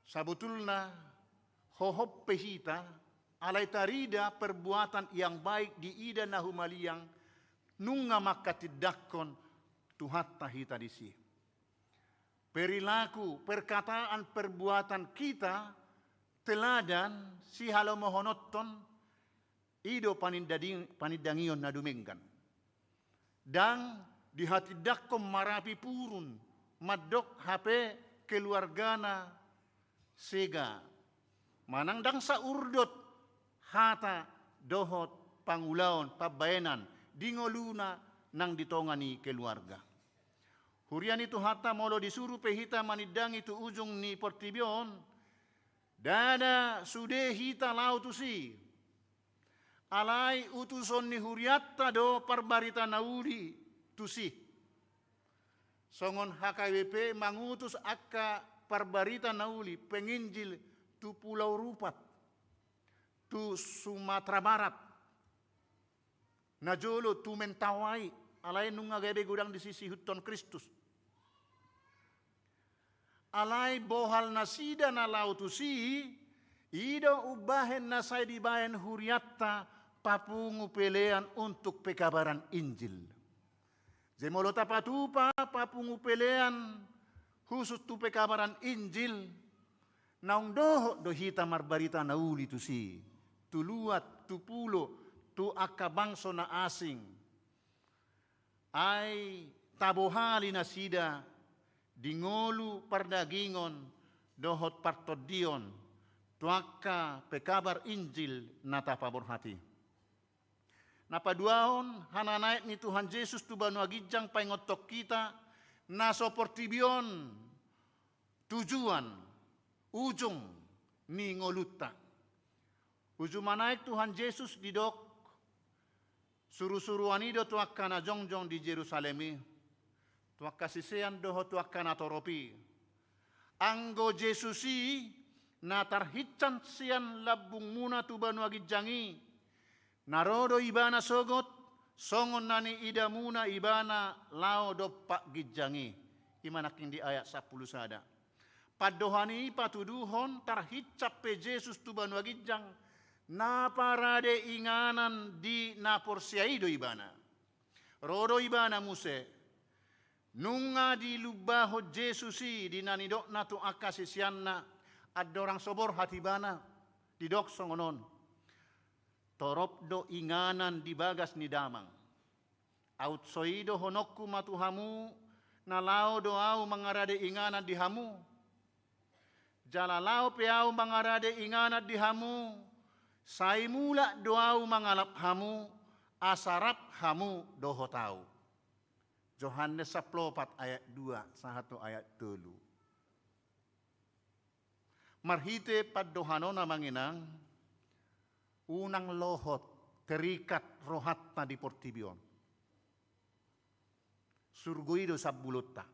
Sabutulna hohop pehita alai tarida perbuatan yang baik di ida na humaliang nunga makatidakon tuhatta hita disi. Perilaku, perkataan, perbuatan kita teladan si halo mohonoton ido panidangion na dumenggan. Dan di hati dakom marapi purun madok hape keluargana sega. Manang dang sa urdot hata dohot pangulaon pabayanan dingoluna nang ditongani keluarga. Hurian itu hatta molo disuruh pehita manidang itu ujung ni portibion. Dada sude hita lau tu si. Alai utuson ni huriatta do parbarita naudi tu si. Songon HKWP mangutus akka parbarita nauli penginjil tu Pulau Rupat. Tu Sumatera Barat. najolo tu mentawai alai nunga gabe gudang di sisi huton Kristus. Alai bohal nasida na lautusi ido ubahen nasai dibahen huriatta papungu pelean untuk pekabaran Injil. Zemolota patupa papungu pelean khusus tu pekabaran Injil. Naung doho dohita marbarita nauli tu si. Tu luat, tu pulo, tu akabangso na asing. Ay tabohali na sida, dingolu pardagingon, dohot partodion, tuaka pekabar Injil nata paborhati. Napaduahon hananaik ni Tuhan Yesus tu banu agijang paingotok kita, nasoportibion, tujuan, ujung ni ngoluta. Ujung manaik Tuhan Yesus didok suru-suruan ido tuakka na jongjong di Jerusalemi. Tuakka sisean doho tuakka na toropi. Anggo Yesusi na tarhican sian labung muna tu banu agijangi. Narodo ibana sogot songon nani ida muna ibana lao dopak gijangi. Imanaking di ayat 10 sada. Padohani patuduhon tarhicap pe Jesus tu banu agijang na parade inganan di naporsiaido ibana. Rodo ibana muse. Nunga di lubaho Jesusi di nanidok na tu akasisianna adorang sobor hatibana didok songonon. Torop do inganan di bagas ni damang. Outsoido honokku matuhamu na lao doau mangarade inganan di hamu. Jalalao peau mangarade inganan di hamu. Saimula doau mangalap hamu, asarap hamu doho tau. Yohanes 14 ayat 2, 1 ayat 3. Marhite paddohanona manginang, unang lohot terikat rohatna di portibion. Surguido sabulota.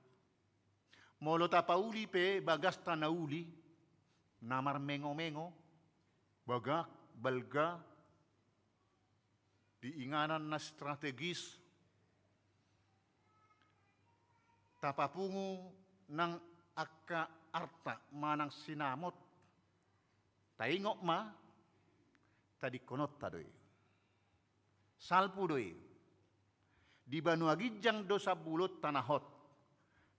Molota pauli pe bagasta nauli, namar mengo-mengo, bagak, balga, diinganan na strategis, tapapungu ng akka arta manang sinamot, taingok ma, tadikonot tadoy. Salpu doy, di banu agijang do sa bulot tanahot,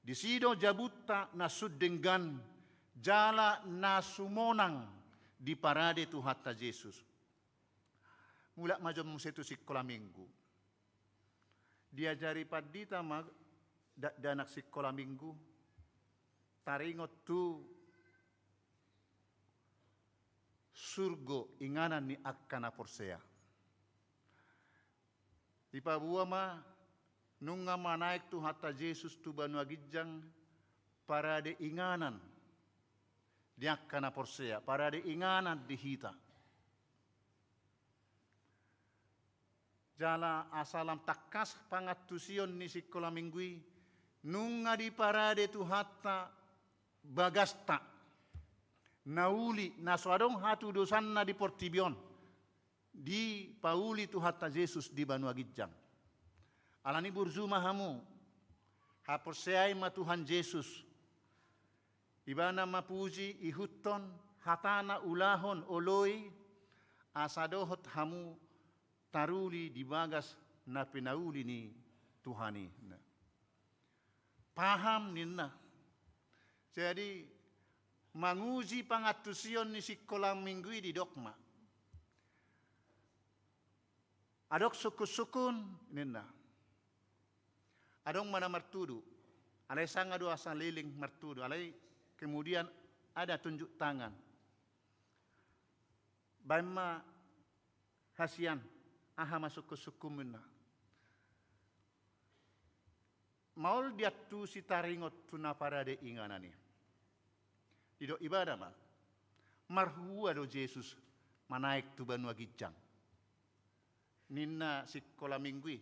di sido jabutta na sudenggan, jala na sumonang, di parade Tuhan ta Yesus. Mula majom setu sikola minggu. Diajari padita mag danak sikola minggu. Taringot tu surgo inganan ni akkana porsea. Ipabuwa ma nunga manaik Tuhan ta Yesus tu banu agijang parade inganan. Diak kana porsea, parade inganan dihita. Jala asalam takas pangatusion ni sikola minggui, nunga di parade tu hatta bagasta, nauli naswadong hatu dosanna di portibion, di pauli tu hatta Yesus di banu agijang. Alani burzuma hamu, haporseai ma Tuhan Yesus, ibana mapuji ihuton hatana ulahon oloi asadohot hamu taruli di bagas na pinauli ni Tuhani. Paham ninna. Jadi manguji pangatusion ni sikolang minggu di dokma. Adok sukun ninna. Adong mana martudu. Alay sanga dua asal liling martudu. Alay kemudian ada tunjuk tangan. Baima hasian, aha masuk ke suku minna. Maul dia tu si taringot tuna parade inganani. Dido ibadah mal. Marhua do Yesus manaik tu banu agijang. Ninna sikola minggui.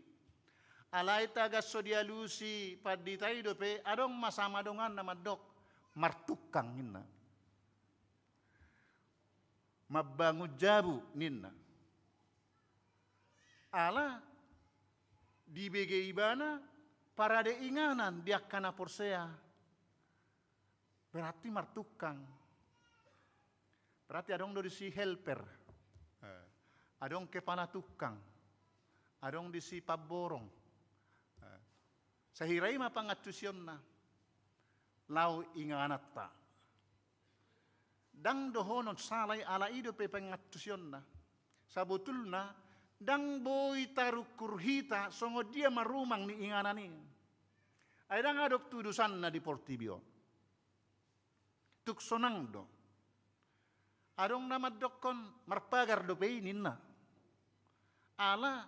Alai taga sodialusi paditai dope adong masama dongan nama dok. Martukang ninna. Mabangu jabu ninna. Ala di BG ibana para de inganan dia kana porsea. Berarti martukang. Berarti adong do si helper. Adong kepala tukang. Adong di si paborong. Sahirai mapangatusyon na. Lau inganat ta. Dang dohonon salay ala ido pe pangatusyon na. Sabutul na, dang boy tarukurhita songo dia marumang ni inganan ni. Ay dang adok tudusan na di Portibio. Tuk sonang do. Adong namad dokon marpagar do pe ninna. Ala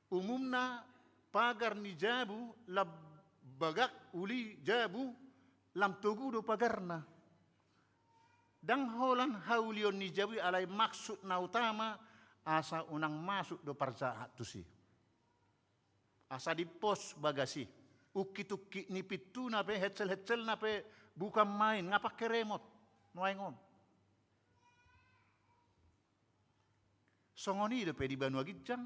umumna pagar ni jabu lab bagak uli jabu lam tugu do pagarna. Dang holan haulion ni jabu alay maksud na utama asa unang masuk do parjahat tusi. Asa di pos bagasi. Ukit-ukit ni pitu na pe hecel-hecel na pe bukan main ngapa keremot nuaingon. Songoni do pe di Banua Gijang.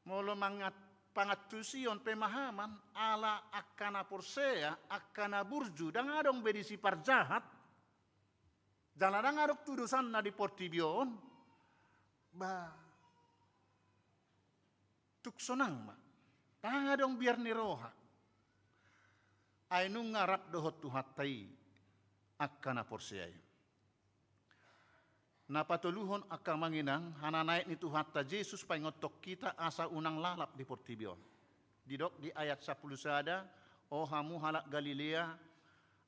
Molo mangat pangatusion pemahaman ala akana porsea akana burju dang adong bedisi parjahat. Jaladang adok tudusan na di Portibion. Ba tuk sonang ma. Dang adong biar ni roha. Ay nung ngarap dohot tuhatai akana porsea. Napatuluhon akan manginang hananaik ni Tuhatta Yesus paingotok kita asa unang lalap di Portibio. Didok di ayat 10 sada, oh hamu halak Galilea,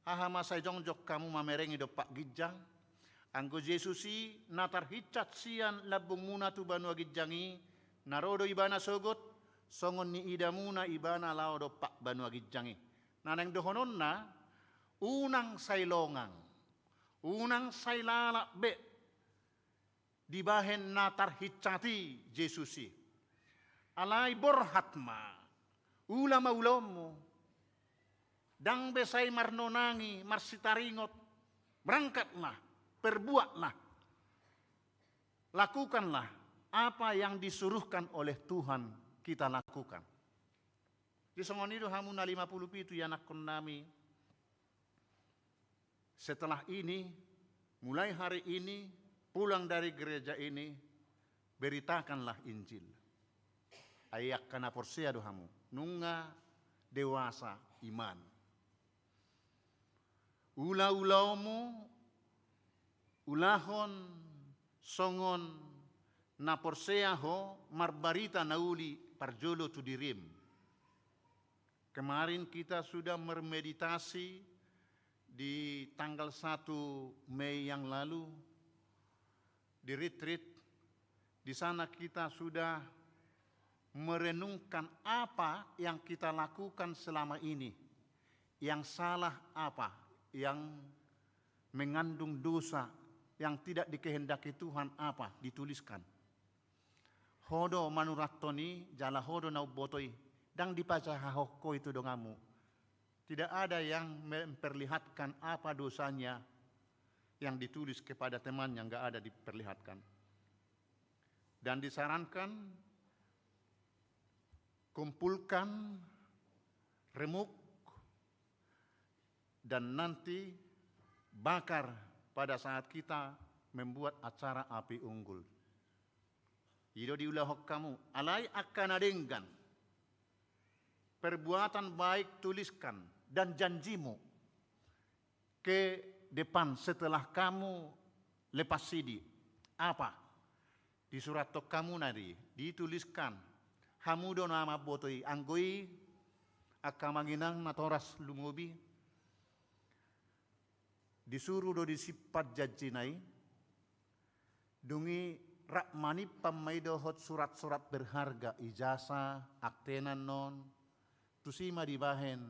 ahama sayjongjok kamu mamerengi do Pak Gijang, anggo Yesusi natar hicat sian labung muna tu Banua Gijangi, narodo ibana sogot, songon ni idamuna ibana lao do Pak Banua Gijangi. Naneng dohonon na, unang sailongang, unang sailala be, dibahen natar hicati Jesusi. Alai borhatma. Ulama ulomo. Dang besai marnonangi, marsitaringot. Berangkatlah, perbuatlah. Lakukanlah apa yang disuruhkan oleh Tuhan kita lakukan. Di songonido hamuna 50 pitu yanak nami. Setelah ini, mulai hari ini, pulang dari gereja ini, beritakanlah Injil. Ayak kana porsea dohamu, nunga dewasa iman. Ula-ulaumu, ulahon, songon, na porsea ho, marbarita nauli parjolo tu dirim. Kemarin kita sudah mermeditasi di tanggal 1 Mei yang lalu, di retreat, di sana kita sudah merenungkan apa yang kita lakukan selama ini. Yang salah apa, yang mengandung dosa, yang tidak dikehendaki Tuhan apa, dituliskan. Hodo manuratoni, jala hodo naubotoi, dang dipaca hahoko itu dongamu. Tidak ada yang memperlihatkan apa dosanya, yang ditulis kepada teman yang enggak ada diperlihatkan. Dan disarankan kumpulkan remuk dan nanti bakar pada saat kita membuat acara api unggul. Ido diulahok kamu, alai akan adenggan. Perbuatan baik tuliskan dan janjimu ke depan setelah kamu lepas sidi. Apa? Di surat tok kamu nari dituliskan hamudo nama botoi anggoi akamanginang natoras lumubi disuruh do disipat jajinai dungi rakmani pamaidohot surat-surat berharga ijasa aktenan non tusima dibahen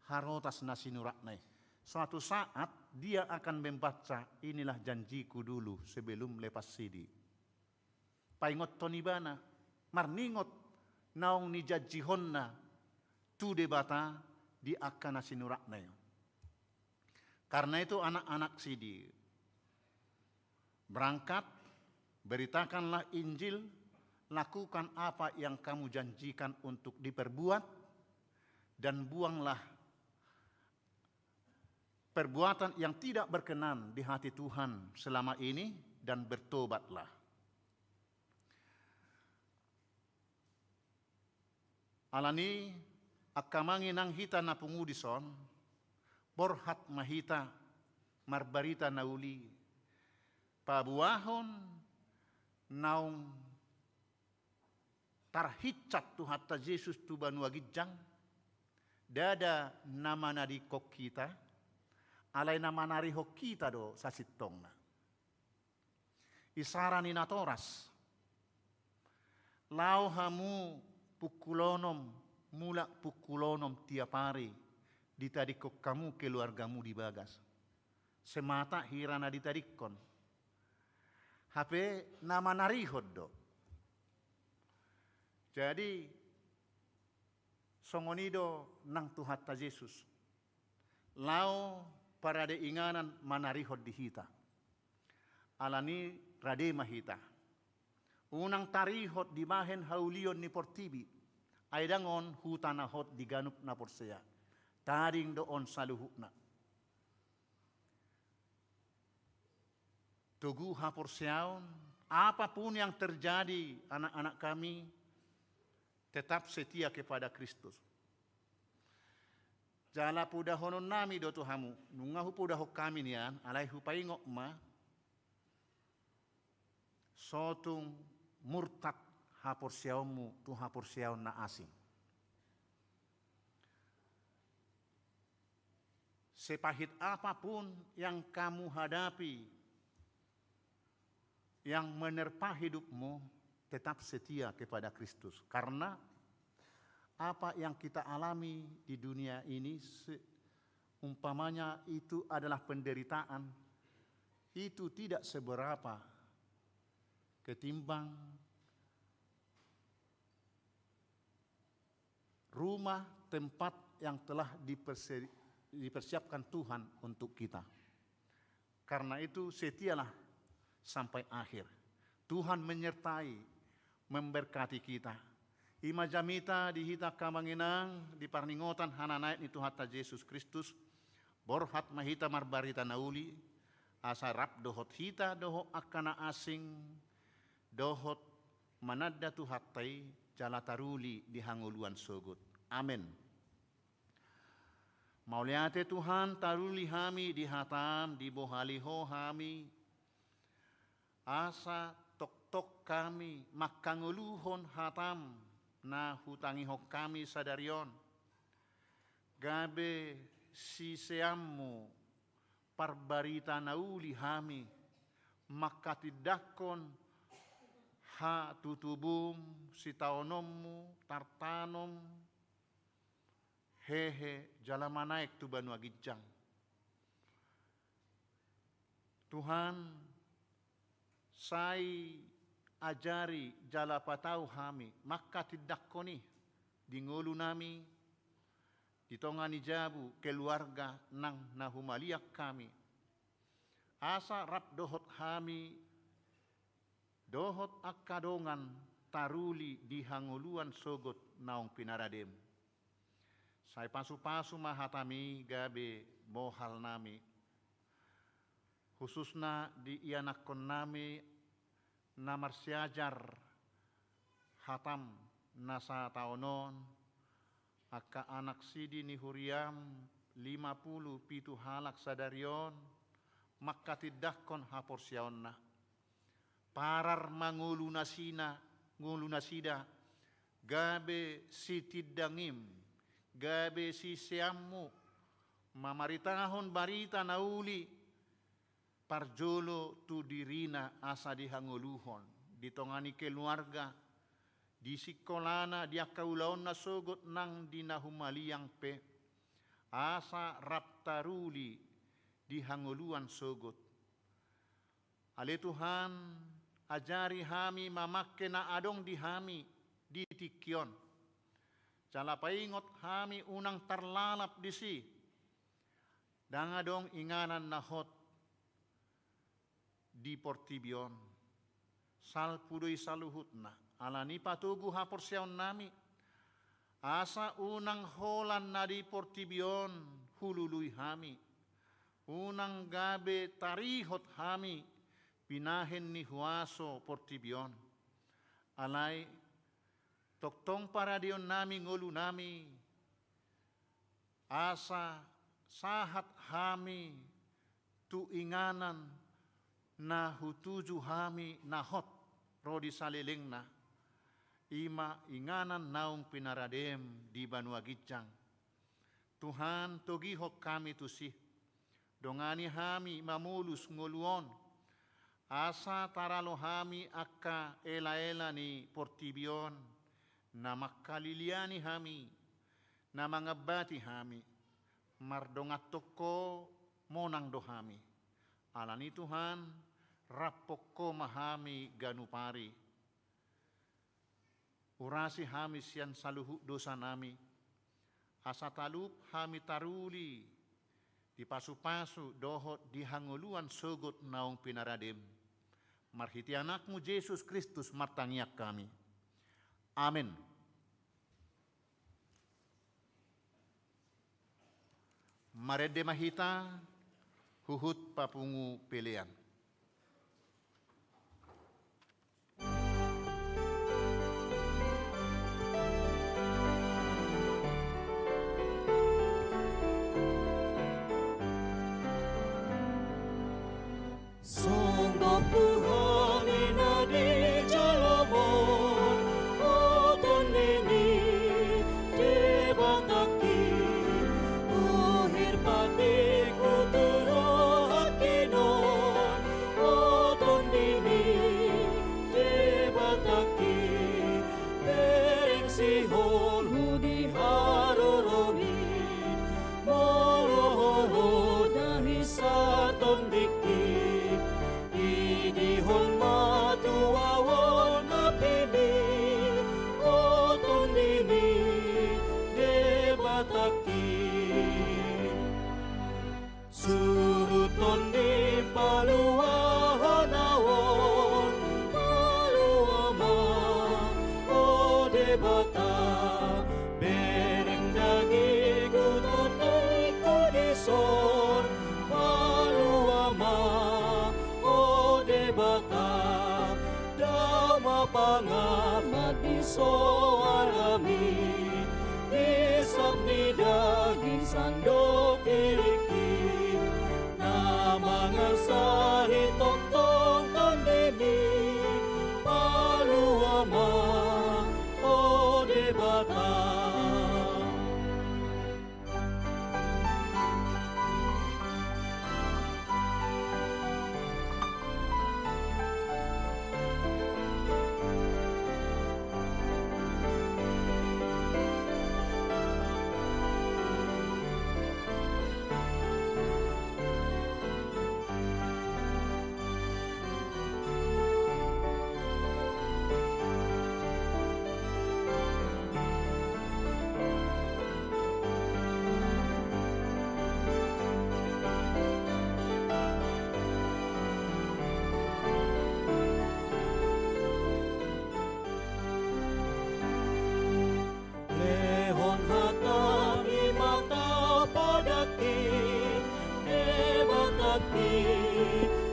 harotas nasinuratnai. Suatu saat dia akan membaca, inilah janjiku dulu sebelum lepas sidi. Paingot tonibana, marningot naong ni jajihonna tu debata di akana sinurakna. Karena itu anak-anak sidi, berangkat, beritakanlah Injil, lakukan apa yang kamu janjikan untuk diperbuat, dan buanglah perbuatan yang tidak berkenan di hati Tuhan selama ini, dan bertobatlah. Alani akamangi nang hita na pungudison, borhat mahita marbarita nauli, pabuahon naung tarhicat tu hatta Yesus tu banua gijang, dada nama nadi kok kita, alay nama nari hok kita do sasitong na. Isarani na toras, lau hamu pukulonom, mula pukulonom tiap hari, ditadikok kamu keluargamu di bagas. Semata hirana ditadikon. HP nama narihod do. Jadi songonido nang tuhatta Yesus. Lau parade inganan manarihod di hita. Alani rade mahita. Unang tarihot di mahen haulion ni portibi. Aidangon hutanahot di ganup na porsea. Taring doon saluhukna. Tugu haporseaon, apapun yang terjadi anak-anak kami, tetap setia kepada Kristus. Jala puda honon nami do Tuhamu, nungahu puda hok kami nian, alai hupai ngok ma, sotung murtad haporseaonmu, tu haporseaon na asing. Sepahit apapun yang kamu hadapi, yang menerpa hidupmu, tetap setia kepada Kristus. Karena apa yang kita alami di dunia ini, umpamanya itu adalah penderitaan, itu tidak seberapa ketimbang rumah tempat yang telah dipersiapkan Tuhan untuk kita. Karena itu setialah sampai akhir. Tuhan menyertai, memberkati kita. Ima jamita di hita kamanginang, di parningotan hananait itu hatta Yesus Kristus, borhat mahita marbarita nauli, asarap dohot hita doho akana asing, dohot manadda tu hattai, jalataruli di hanguluan sogut. Amin. Mauliate Tuhan taruli hami di hatam, di bohaliho hami, asa tok-tok kami makanguluhon hatam na hutangi hok kami sadarion. Gabe si seammu parbarita nauli hami makatidakon ha tutubum si taonommu tartanom hehe jalamanaik tu banu agijang. Tuhan sai ajari jala patau hami, maka tidak koni dingulu nami, ditongani jabu keluarga nang nahumaliak kami. Asa rap dohot hami, dohot akadongan taruli di hanguluan sogot naong pinaradem. Sai pasu-pasu mahatami gabe mohal nami. Khususna di ianakon nami namar siajar hatam nasa taonon aka anak sidi ni huriam 50 pitu halak sadarion maka tidakon hapor siaonna parar mangulu nasida gabe si tidangim gabe si siammu mamaritahon barita nauli parjolo tu dirina asa dihanguluhon, ditongani keluarga, di sikolana dia kaulaon na sogot nang dinahumaliang pe, asa raptaruli dihanguluan sogot. Ale Tuhan, ajari hami mamakke na adong di hami, di tikyon. Jalapaingot hami unang tarlalap di si, dangadong inganan na hot, di portibion sal pudoi saluhutna alani patugu haporsiaon nami, asa unang holan nadi portibion hulului hami, unang gabe tarihot hami, pinahen ni huaso portibion, alay toktong paradion nami ngolu nami, asa sahat hami tuinganan na hutuju hami nahot rodi saliling na, ima inganan naung pinaradem di Banua Gijang. Tuhan togihok kami tusih, dongani hami mamulus ngoluon, asa taralo hami akka ela-ela ni portibion, na makaliliani hami, na mangabati hami, mardongat toko monang dohami. Alani Tuhan, rapoko mahami ganupari. Urasi hami sian saluhu dosa nami, asa talup hami taruli, di pasu-pasu dohot di hanguluan sogot naung pinaradem. Marhiti anakmu Yesus Kristus martangiak kami. Amin. Marede mahita huhut papungu pilihan. Sungguh Tuhan ina di jalamon, oton ini debataki, uhir patiku terohakinon, oton ini debataki, bereng sihon hudi haroromi, morohoro dahi saton diki. Idihon matuawon mapili, oton dini debataki. Suruton di paluahon awon, paluama o debata, bereng dagi gututoy kodison, paluama debata, dama pangamat di soarami, isap ni daging sandok iriki, na mga sahi toktong tondeni, paluama o debata.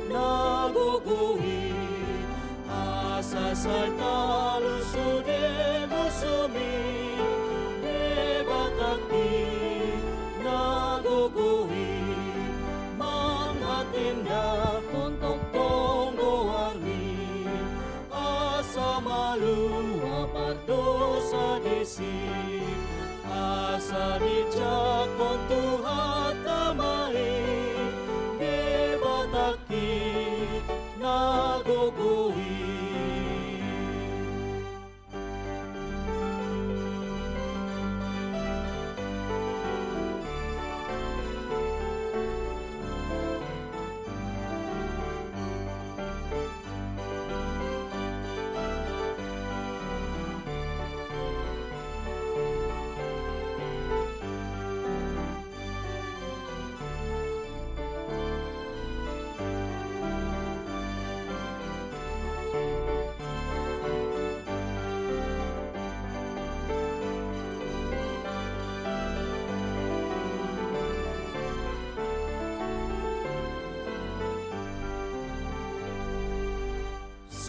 Naguguhi asa serta lusude musumi debataki naguguhi manghatinda kontok tonggoarni asa malu apardosa desi asa dijakon Tuhan tamai debataki naguguhi.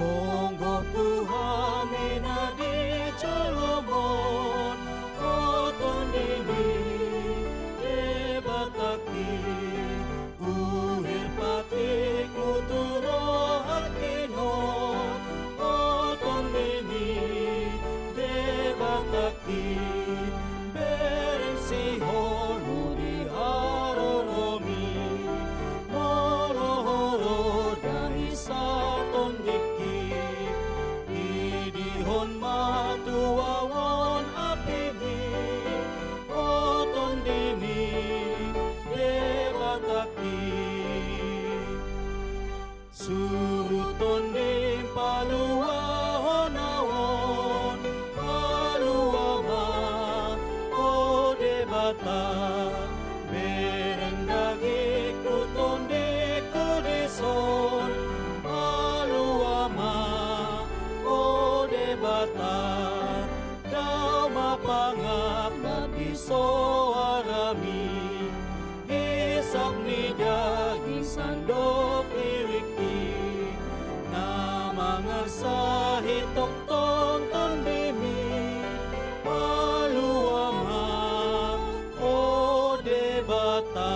Sungguh Tuhan minadi colomon oton dini debataki uhir patik muturo harkinon oton dini debataki beren sihon mudi haroromi moro-horo dahi saton diki idihon matuawon apibi oton dini debataki suruton dim paluahon awon paluama o debata berendagi kuton de kudeson paluama o debata daw mapangap nabi soarami isap ni daging sandok iriki na mga sahitok tonton demi paluama o debata.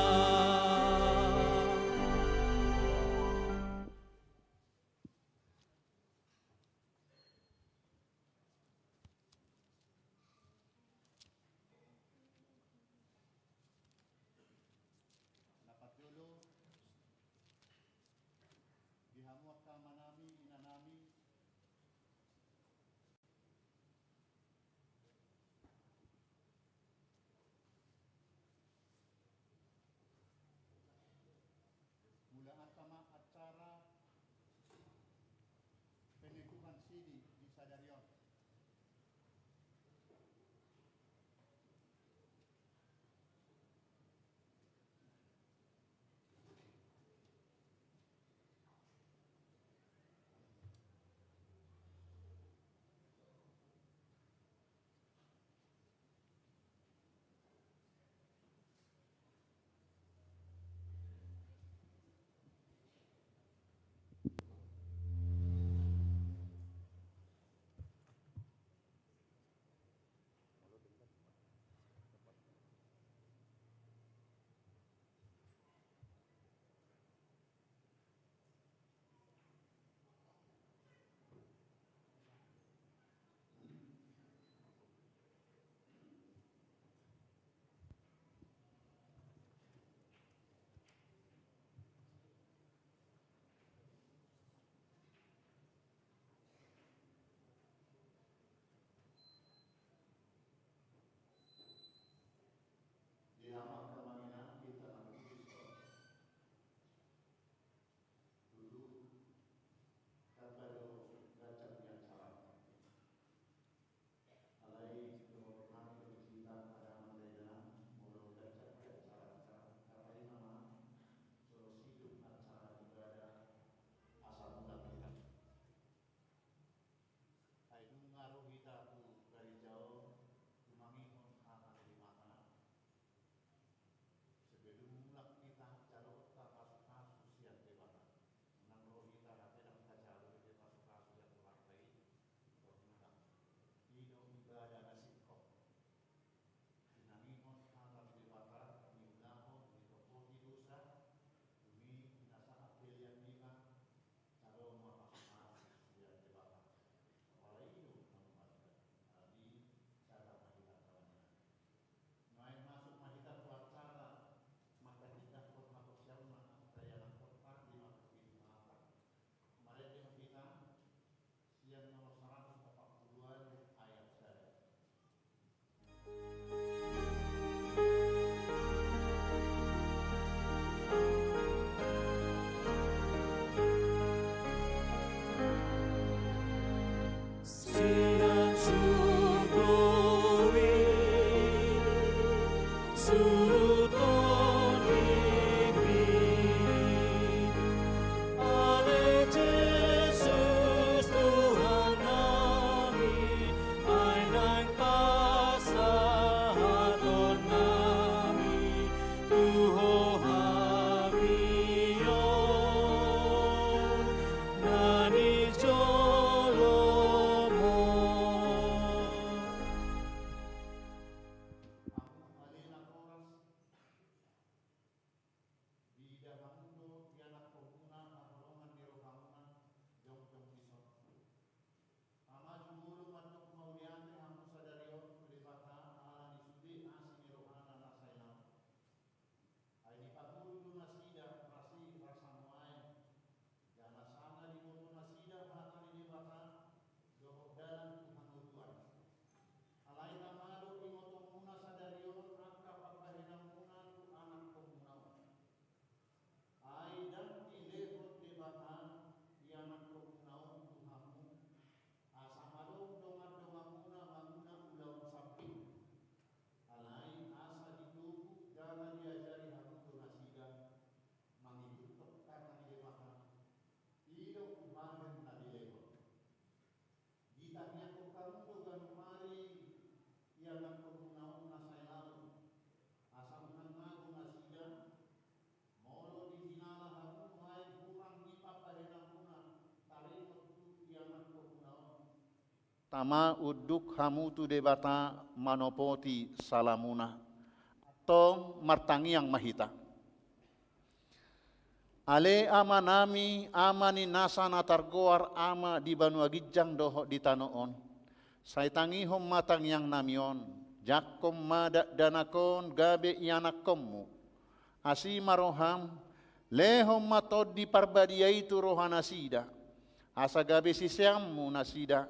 tama uduk hamu tu debata manopoti salamuna. Tong martangi yang mahita. Ale ama nami ama ni nasa natargoar ama di Banua Gijang doho di tanoon. Say tangihom matang yang namion. Jakom mada danakon gabe ianakommu. Asi maroham lehom matod di parbadia itu rohana sida. Asa gabe sisiammu nasida.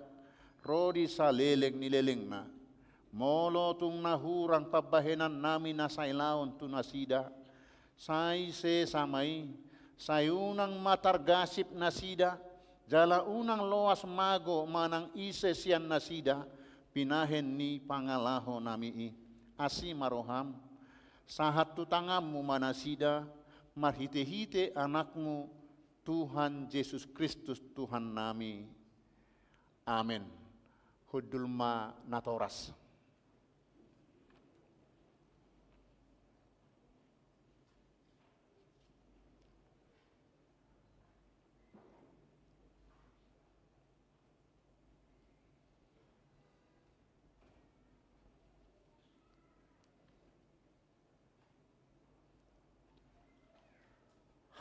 Rodi sa leleng nileleng na. Molo tung nahurang pabahenan nami nasailaon tu nasida. Say se samai. Sayunang matargasip nasida, jala unang loas mago manang ise sian nasida, pinahen ni pangalaho nami asi maroham, sahat tu tangamu manasida, marhite-hite anakmu, Tuhan Yesus Kristus Tuhan nami. Amin. Hudulma natoras.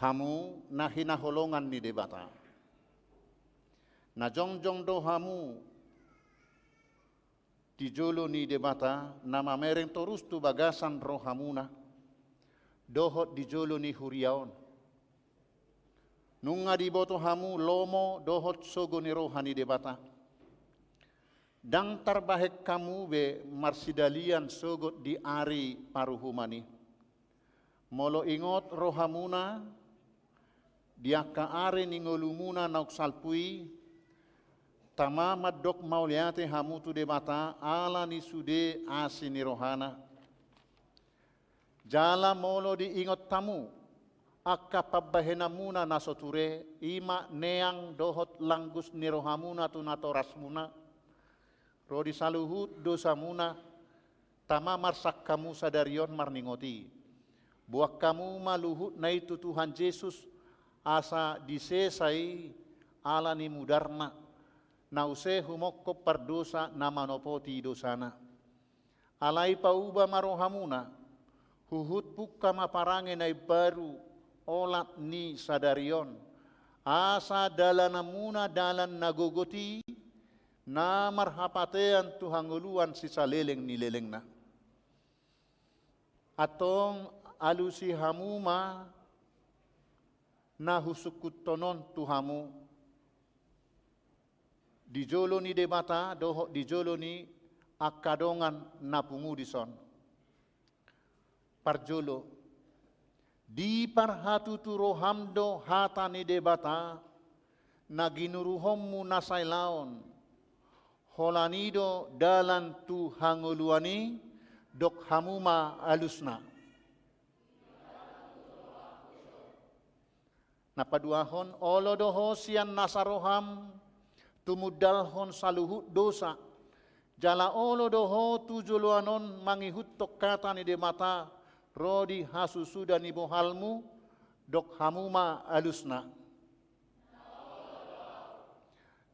Hamu na hinaholongan ni debata. Na jongjong do hamu tijolo ni debata na mamereng torus tu bagasan rohamuna dohot dijolo ni huriaon. Nunga di boto hamu lomo dohot sogo ni rohani debata. Dang tarbahek kamu be marsidalian sogot di ari paruhumani. Molo ingot rohamuna dia kaare ningolumuna nauk salpui tama madok mauliate hamutu debata ala ni sude asini rohana jala molo diingot tamu akka pabbahenamuna nasoture ima neang dohot langgus ni rohamuna tu natorasmuna rodi saluhut dosamuna tama marsak kamu sadarion marningoti buak kamu maluhut na itu Tuhan Yesus asa disesai ala ni mudarna nause humokko pardosa namanopoti dosana alai pauba marohamuna huhut pukka maparange nai baru olat ni sadarion asa dalanamuna dalan nagogoti na marhapatean tuhanguluan sisaleleng ni lelengna atong alusi hamuma na husukut tonon tuhamu dijolo ni debata doho dijolo ni akadongan napungudison parjolo di parhatu tu rohamdo hata ni debata na ginuruhommu nasailaon holanido dalan tu hanguluani dok hamuma alusna napaduahon olo doho sian nasaroham tumudalhon saluhut dosa jala olo doho tujuluanon mangihut tokkata ni de mata rodi hasusuda ni bohalmu dok hamuma alusna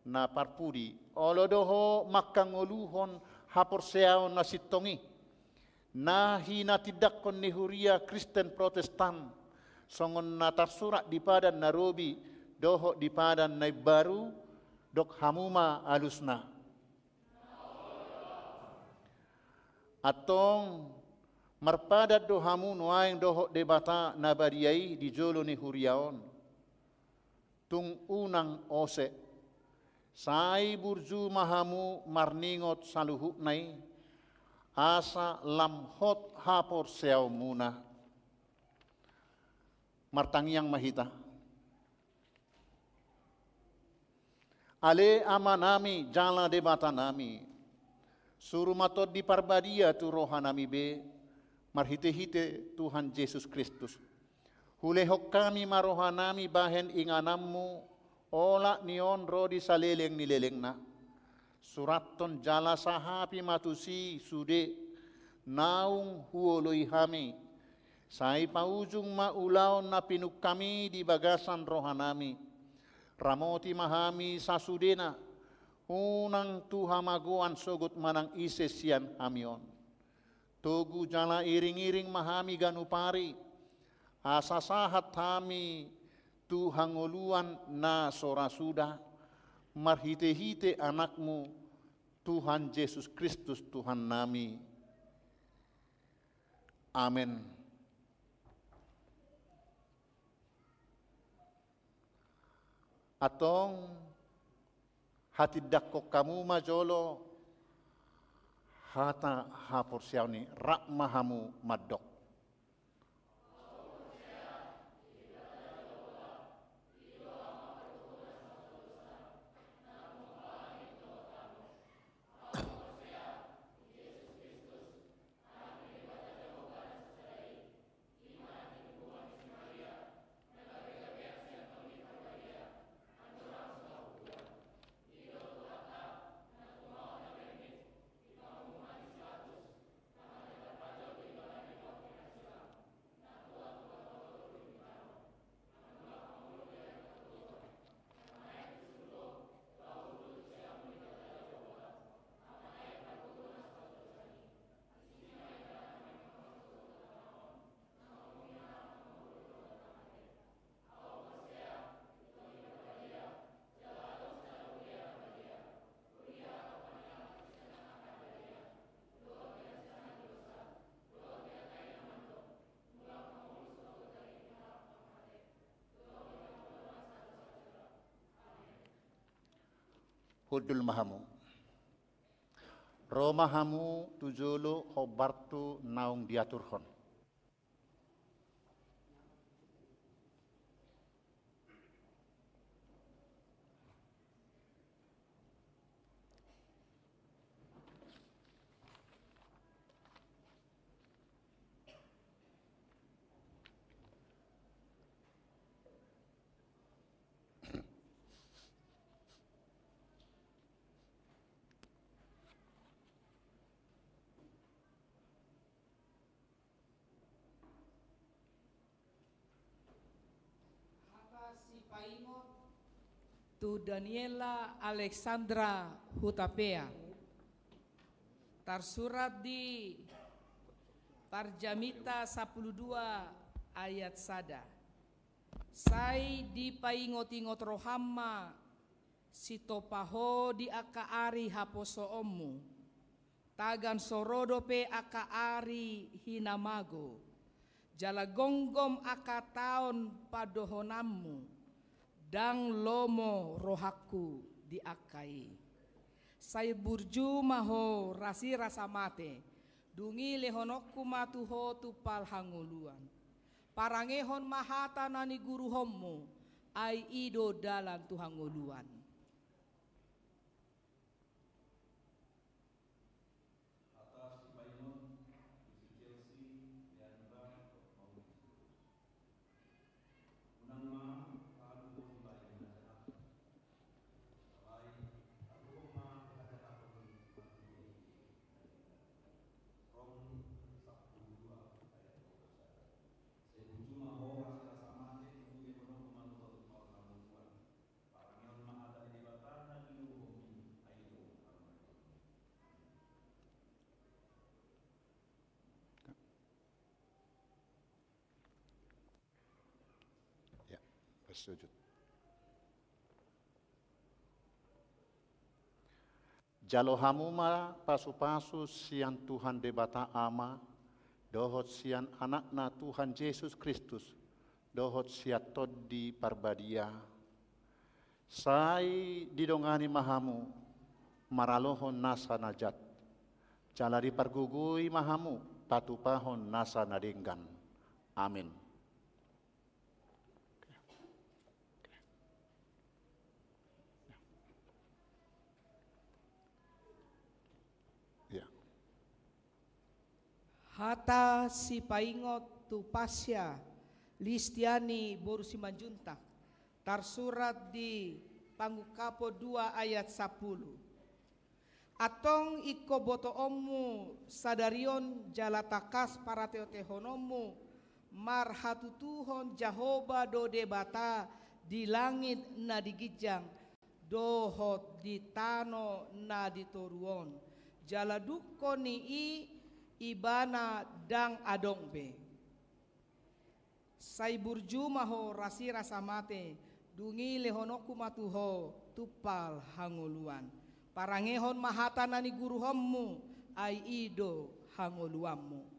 na parpudi olo doho makangoluhon haporseaon nasitongi na hina tidak kon ni huria Kristen Protestan songon natar surat di padan narobi doho di padan nai baru dok hamuma alusna atong marpadat do hamu nuaing doho debata nabariai di jolo ni huriaon tung unang ose sai burju mahamu marningot saluhuk nai asa lamhot hapor seau muna martangiang mahita. Ale ama nami jala debata nami. Suruh matod di parbadia tu rohanami be. Marhite-hite Tuhan Yesus Kristus. Hulehok kami marohanami bahen inganammu. Ola nion rodi saleleng nileleng na. Suraton jala sahapi matusi sude. Naung huoloi hami. Sai paujung maulaon na pinuk kami di bagasan rohanami. Ramoti mahami sasudena. unang tuhamaguan sogut manang isesian hamion. Tugu jala iring-iring mahami ganupari, asasahat hami tuhangoluan na sorasuda, marhite-hite anakmu, Tuhan Yesus Kristus Tuhan nami. Amin. Atong hati dakko kamu majolo hata hapor siawni rak mahamu madok. Hudul mahamu. Romahamu tujulu hobartu naung diaturhon. Tu Daniela Alexandra Hutapea, tersurat di Parjamita 12 ayat sada. Sai di paingot-ingot rohama sitopaho di akaari haposo omu, tagan sorodope akaari hinamago, jala gonggom akataon padohonammu, dang lomo rohaku diakai. Sai burju maho rasi rasa mate, dungi lehonokku matuho tupal hanguluan. Parangehon mahata nani guru homo, ai ido dalam tuhanguluan. Bersujud. Jalohamu ma pasu-pasu sian Tuhan debata ama, dohot sian anakna Tuhan Yesus Kristus, dohot siat todi parbadia. Sai didongani mahamu, maralohon nasa najat. Jalari pargugui mahamu, patupahon nasa nadinggan. Amin. Hata si paingot tu pasya listiani boru si manjuntak, tersurat di Pangukapo 2 ayat 10. Atong iko boto omu sadarion jalatakas para teotehonomu marhatutuhon Jahoba do debata di langit na digijang dohot di tano na ditoruon jala dukko ni ibana dang adongbe sai burju maho rasi rasa mate dungi lehonoku matuho tupal hanguluan parangehon mahata nani guru hommu ai ido hanguluammu.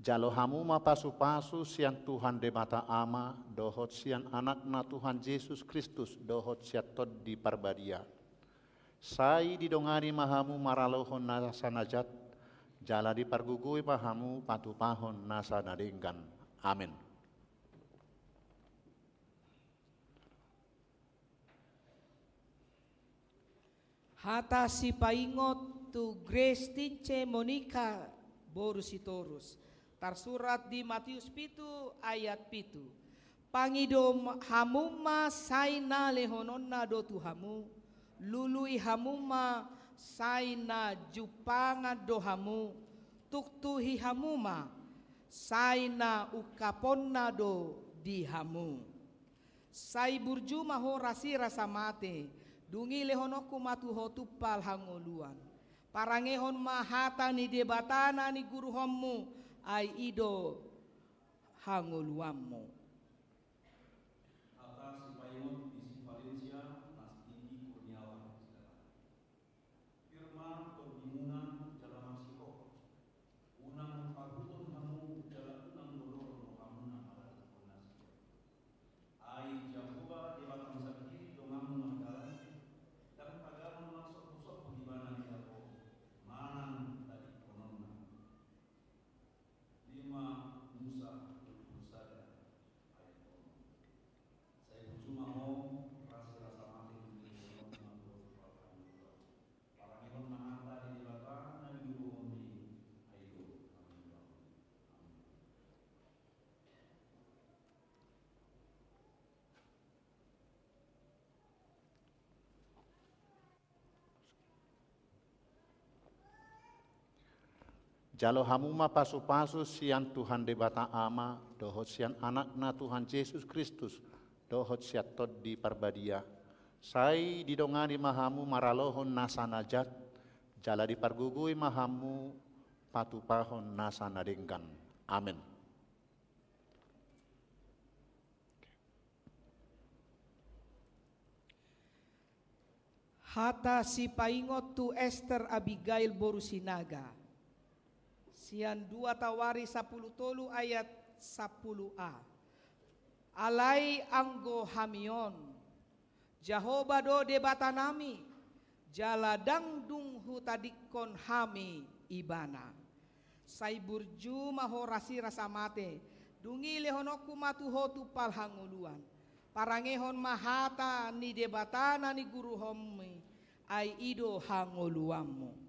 Jalo hamu ma pasu-pasu sian Tuhan de mata ama, dohot sian anak na Tuhan Yesus Kristus, dohot siatot di parbadia. Sai didongari mahamu maralohon nasa najat, jala di pargugui mahamu patupahon nasa nadenggan. Amin. Hata si paingot tu Grace Tince Monica Borusitorus. Tersurat di Matius 7 ayat 7. Pangidom hamuma saina lehononna dotu hamu, lului hamuma saina jupanga dohamu, tuktuhi hamuma saina ukaponna do dihamu. Sai burju maho rasi rasa mate, dungi lehonoku matuho tupal hangoluan. Parangehon mahata ni debatana ni guru hommu, ai ido hangoluammu. Atas payung isi Valencia nas tinggi kurniawan firman perbingungan dalam masiko unang pagutun kamu dalam unang dolor kamu nama konasi ai Jacoba debatan sakit dongamu manggalan dan pagaran masuk pusok pengibana diapo manan tadi kononna lima Musa bersada ayat saya cuma mau rasa mati di para hewan mahata di belakang dan di bumi ayo Jalo hamuma pasu-pasu sian Tuhan de bata ama, dohot sian anak na Tuhan Yesus Kristus, dohot siatot di parbadia. Sai didongani mahamu maralohon nasa najat, jala di pargugui mahamu patupahon nasa nadenggan. Amin. Hata si paingot tu Esther Abigail Borusinaga. Sian 2 Tawari 10 tolu ayat 10a. Alai anggo hamion, Jahoba do debatanami, jala dangdung hutadikon hami ibana. Sai burju mahorasi rasa mate, dungi lehonoku matuho tupal hanguluan. Parangehon mahata ni debatana ni guru homi, ai ido hanguluammu.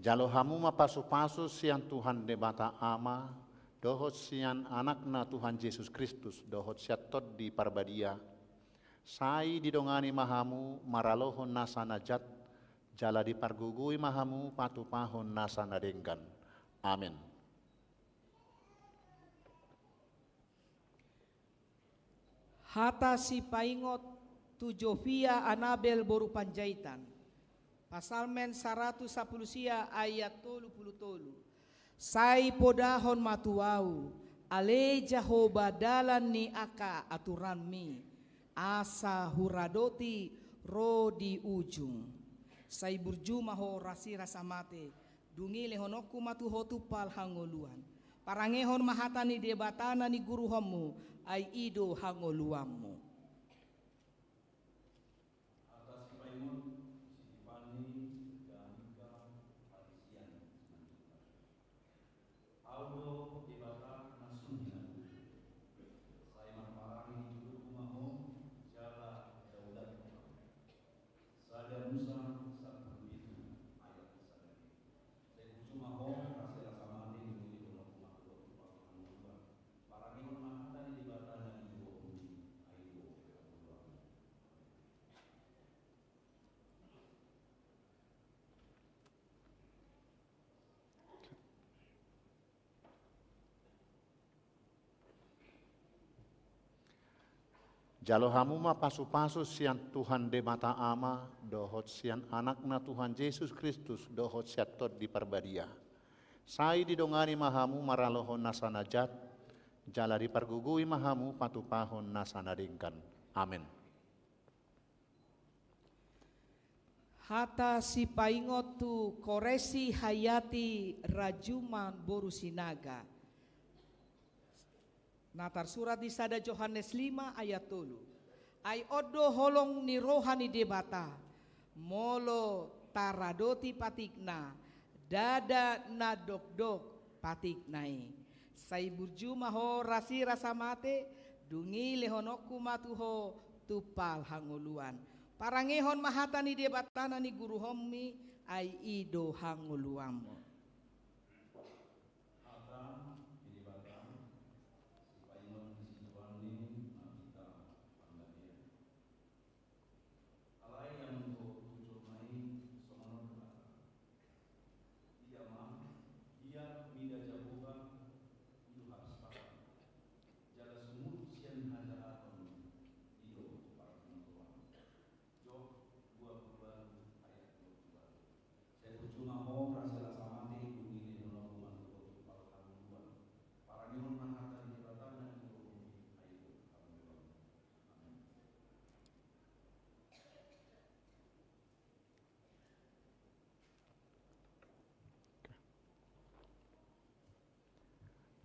Jalo hamuma pasu-pasu sian Tuhan de bata ama, dohot sian anak na Tuhan Yesus Kristus, dohot siatot di parbadia. Sai didongani mahamu maralohon nasa najat, jala dipargugui mahamu patupahon nasa nadenggan. Amin. Hata si paingot tu Jovia Anabel boru Panjaitan. Pasalmen 110 sia ayat 30. Sai podahon matuau, ale Jahoba dalan ni aka aturan mi, asa huradoti ro di ujung. Sai burjuma ho rasi rasa mate, dungi lehonoku matu hotu pal hangoluan. Parangehon mahatani debatana ni guru homu, ai ido hangoluamu. Atas paingon Sipani Danika Parisian Audo debata nasunina saya marparani dulu kumaho jala daulat sada Musa saat itu ayat sada saya cuma ho rasa rasa mati dulu di dalam kumaho parangihon mahatan di debata dan di aido Jalo hamu ma pasu-pasu sian Tuhan de mata ama, dohot sian anakna Tuhan Yesus Kristus, dohot siatot di parbadia. Sai didongani mahamu maralohon nasanajat, jala dipargugui mahamu patupahon nasanadingkan. Amin. Hata si paingot tu koresi hayati rajuman boru sinaga. Natar surat di sada Yohanes 5 ayat 3. Ai odo holong ni rohani debata, molo taradoti patikna, dada nadok-dok patiknai. Sai burjuma ho rasi rasa mate, dungi lehonoku matuho tupal hanguluan. Parangehon mahatani debatana ni guru homi, ai ido hanguluamu.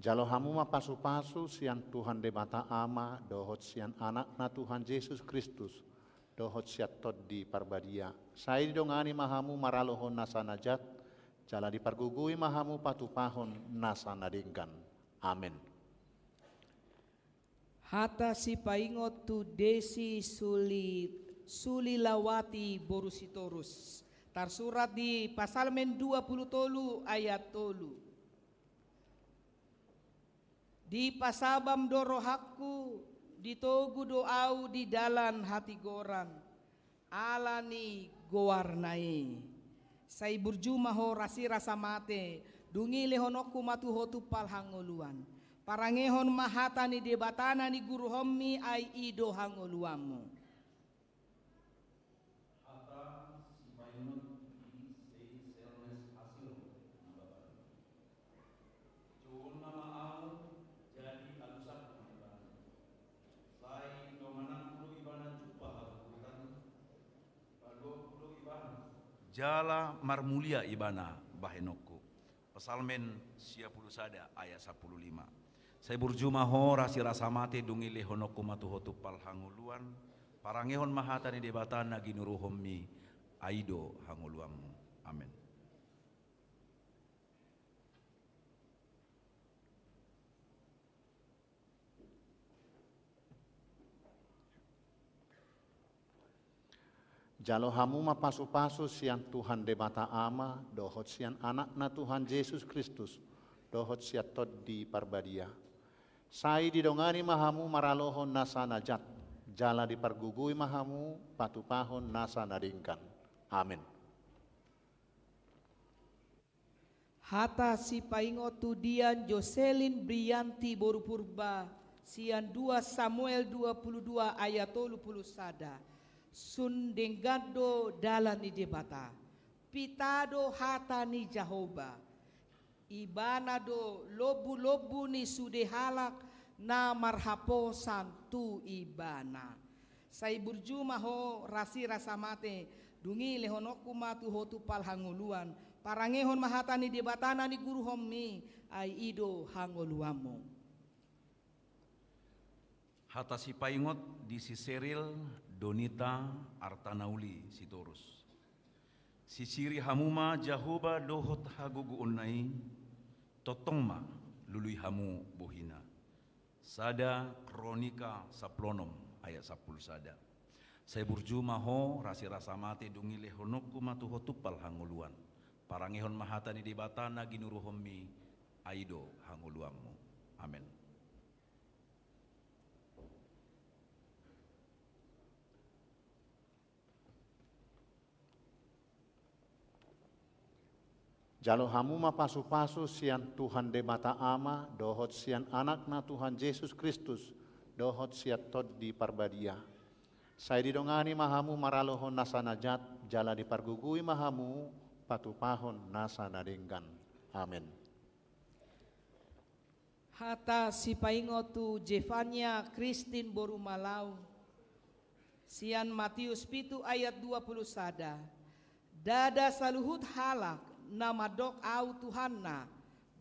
Jalo hamu ma pasu-pasu sian Tuhan de mata ama, dohot sian anak na Tuhan Yesus Kristus, dohot siatot di parbadia. Sai dongani mahamu maralohon nasanajat, jala dipargugui mahamu patupahon nasanadingkan. Amin. Hata si paingot tu desi sulilawati borusitorus. Tersurat di Pasalmen 20 ayat 3. Di pasabam dorohaku, ditogu doau di dalan hati goran, alani gowarnai. Sai burjuma ho rasi rasa mate, dungi lehonoku matu hotu pal hangoluan. Parangehon mahatani debatana ni guru homi ai ido hangoluamu. Jala marmulia ibana bahenokku. Pasalmen 10 sada ayat 15. Saya burjuma ho rasi rasa mate dungi lehonokku matuhotu pal hanguluan. Parangehon mahatani debatan nagi nuruhommi aido hanguluamu. Amin. Jalo hamu ma pasu-pasu sian Tuhan de mata ama, dohot sian anak na Tuhan Yesus Kristus, dohot siatot di parbadia. Sai didongani mahamu maralohon nasanajat, jala dipargugui mahamu patupahon nasanadingkan. Amin. Hata si paingotu Dian Jocelyn Brianti Boru Purba sian 2 Samuel 22 ayat 30 sada. Sundengado dalan ni debata. Pitado hata ni Jehovah. Ibanado lobu-lobu ni sudehalak na marhaposan tu ibana. Say burjuma ho rasi rasa mate dungi lehonoku matu hotu pal hanguluan. Parangehon mahata ni debatana ni guru hommi ay ido hangoluamo. Hata si paingot di si Seril Donita Artanauli Sitorus. Si siri hamuma Jahoba dohot hagugu unai totongma lului hamu bohina. Sada kronika saplonom ayat 10 sada. Saya burjuma ho rasi rasa mate dungi lehonoku matu hotupal hanguluan. Parangehon mahata ni debatana ginuruhommi aido hanguluammu. Amin. Jalo hamuma pasu-pasu sian Tuhan debata ama, dohot sian anak na Tuhan Yesus Kristus, dohot siat tod di parbadia. Saya didongani mahamu maralohon nasa najat, jala dipargugui mahamu, patupahon nasa nadinggan. Amin. Hata si paingotu Jevania Christine Boru Malau sian Matius pitu ayat 20 sada. Dada saluhut halak nama dok au Tuhanna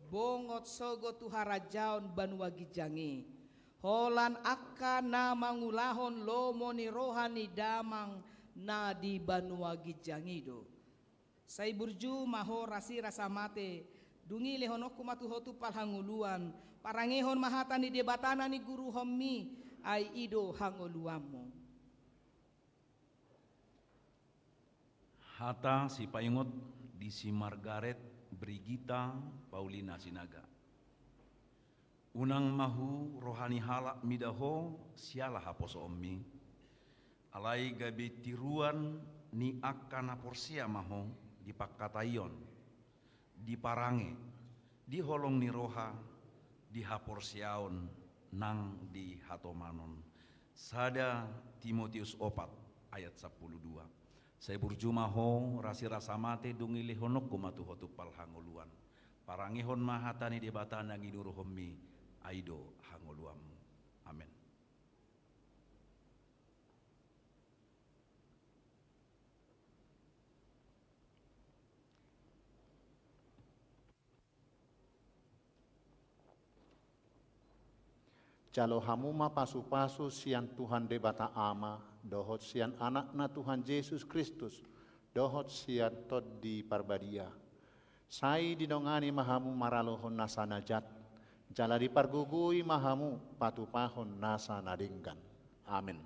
bongot sogo tuharajaon banua gijangi holan akka na mangulahon lomoni rohani damang na di banua gijangi do. Say burju maho rasi rasa mate dungi lehonoku matu hotu pal hanguluan parangehon mahata ni debatana ni guru hommi ay ido hanguluamo. Hata si paingot di si Margaret Brigita Paulina Sinaga. Unang mahu rohani halak midaho sialah haposo ommi. Alai gabi tiruan ni akana porsia maho di pakatayon, di parange, di holong ni roha, di haporsiaon nang di hatomanon. Sada Timotius 4 ayat 12. Saya burjuma ho rasi rasa mate dungi lehonok kumatu hotu pal hangoluan. Parangehon mahatani debatana ngiduru hommi aido hangoluamu. Amin. Jalo hamuma pasu-pasu sian Tuhan debata ama, dohot sian anak na Tuhan Yesus Kristus, dohot sian tod di parbadia. Sai didongani mahamu maralohon nasa najat, jala dipargugui mahamu patupahon nasa nadinggan. Amin.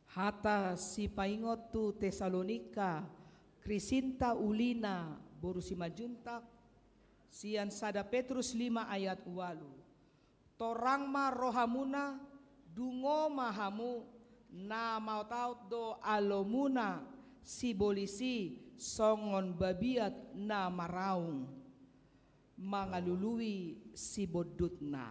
Hata si paingotu Tesalonika Krisinta Ulina Borusi Majuntak sian sada Petrus 5 ayat 8. Torang ma rohamuna dungo mahamu na mautaut do alomuna si bolisi songon babiat na maraung mangalului si bodutna.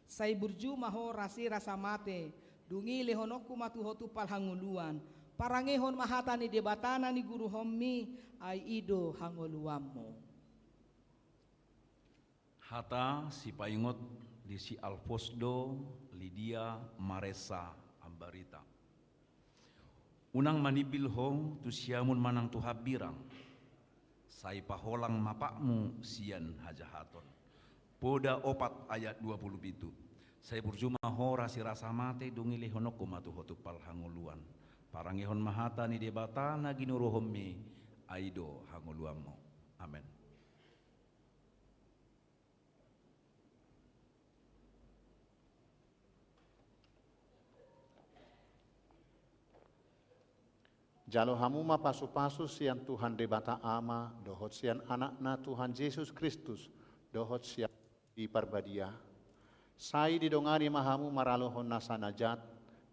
Say burju maho rasi rasa mate dungi lehonoku matu hotu pal hanguluan parangehon mahata ni debatana ni guru hommi ay ido hanguluammo. Hata si paingot di si Alfosdo Lydia Maresa Ambarita. Unang manibil ho tu siamun manang tu habirang. Sai paholang mapakmu sian hajahaton. Poda 4 ayat 27. Saya burjuma ho rasi rasa mate dungi lehonoko matu hotu pal hanguluan. Parangehon mahata ni debatana ginuruhommi aido hanguluammo. Amin. Jalo hamuma pasu-pasu sian Tuhan debata ama, dohot sian anak na Tuhan Yesus Kristus, dohot sian di parbadia. Sai didongani mahamu maralohon nasa najat,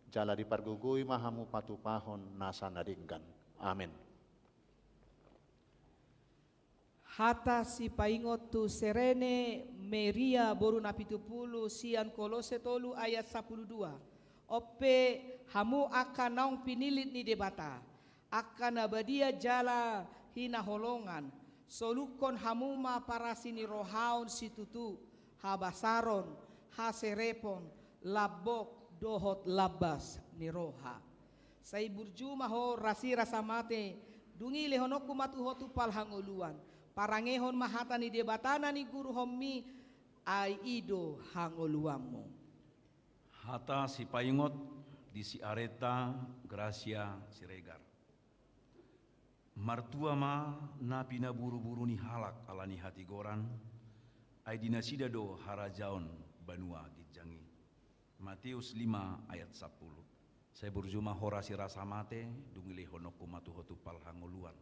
jala dipargugui mahamu patupahon nasa nadinggan. Amin. Hata si paingot tu serene Maria boru na 70 sian Kolose 3 ayat 12. Ope hamu akan naung pinilit ni debata. Akan abadia jala hina holongan. Solukon hamu ma para sini rohaun situtu. Habasaron, haserepon, labok, dohot labas ni roha. Say burju maho rasi rasa mate. Dungi lehonoku matuhotu palhanguluan. Parangehon mahata ni debatana ni guru hommi ai ido hangoluamu. Hata si paingot di si areta Gracia Siregar. Martua ma na pina buru-buru ni halak alani hati goran. Ai dinasida do harajaon banua gijangi. Matius 5 ayat 10. Saya berjuma horasi rasa mate dungile honoku matuhotu pal hangoluan.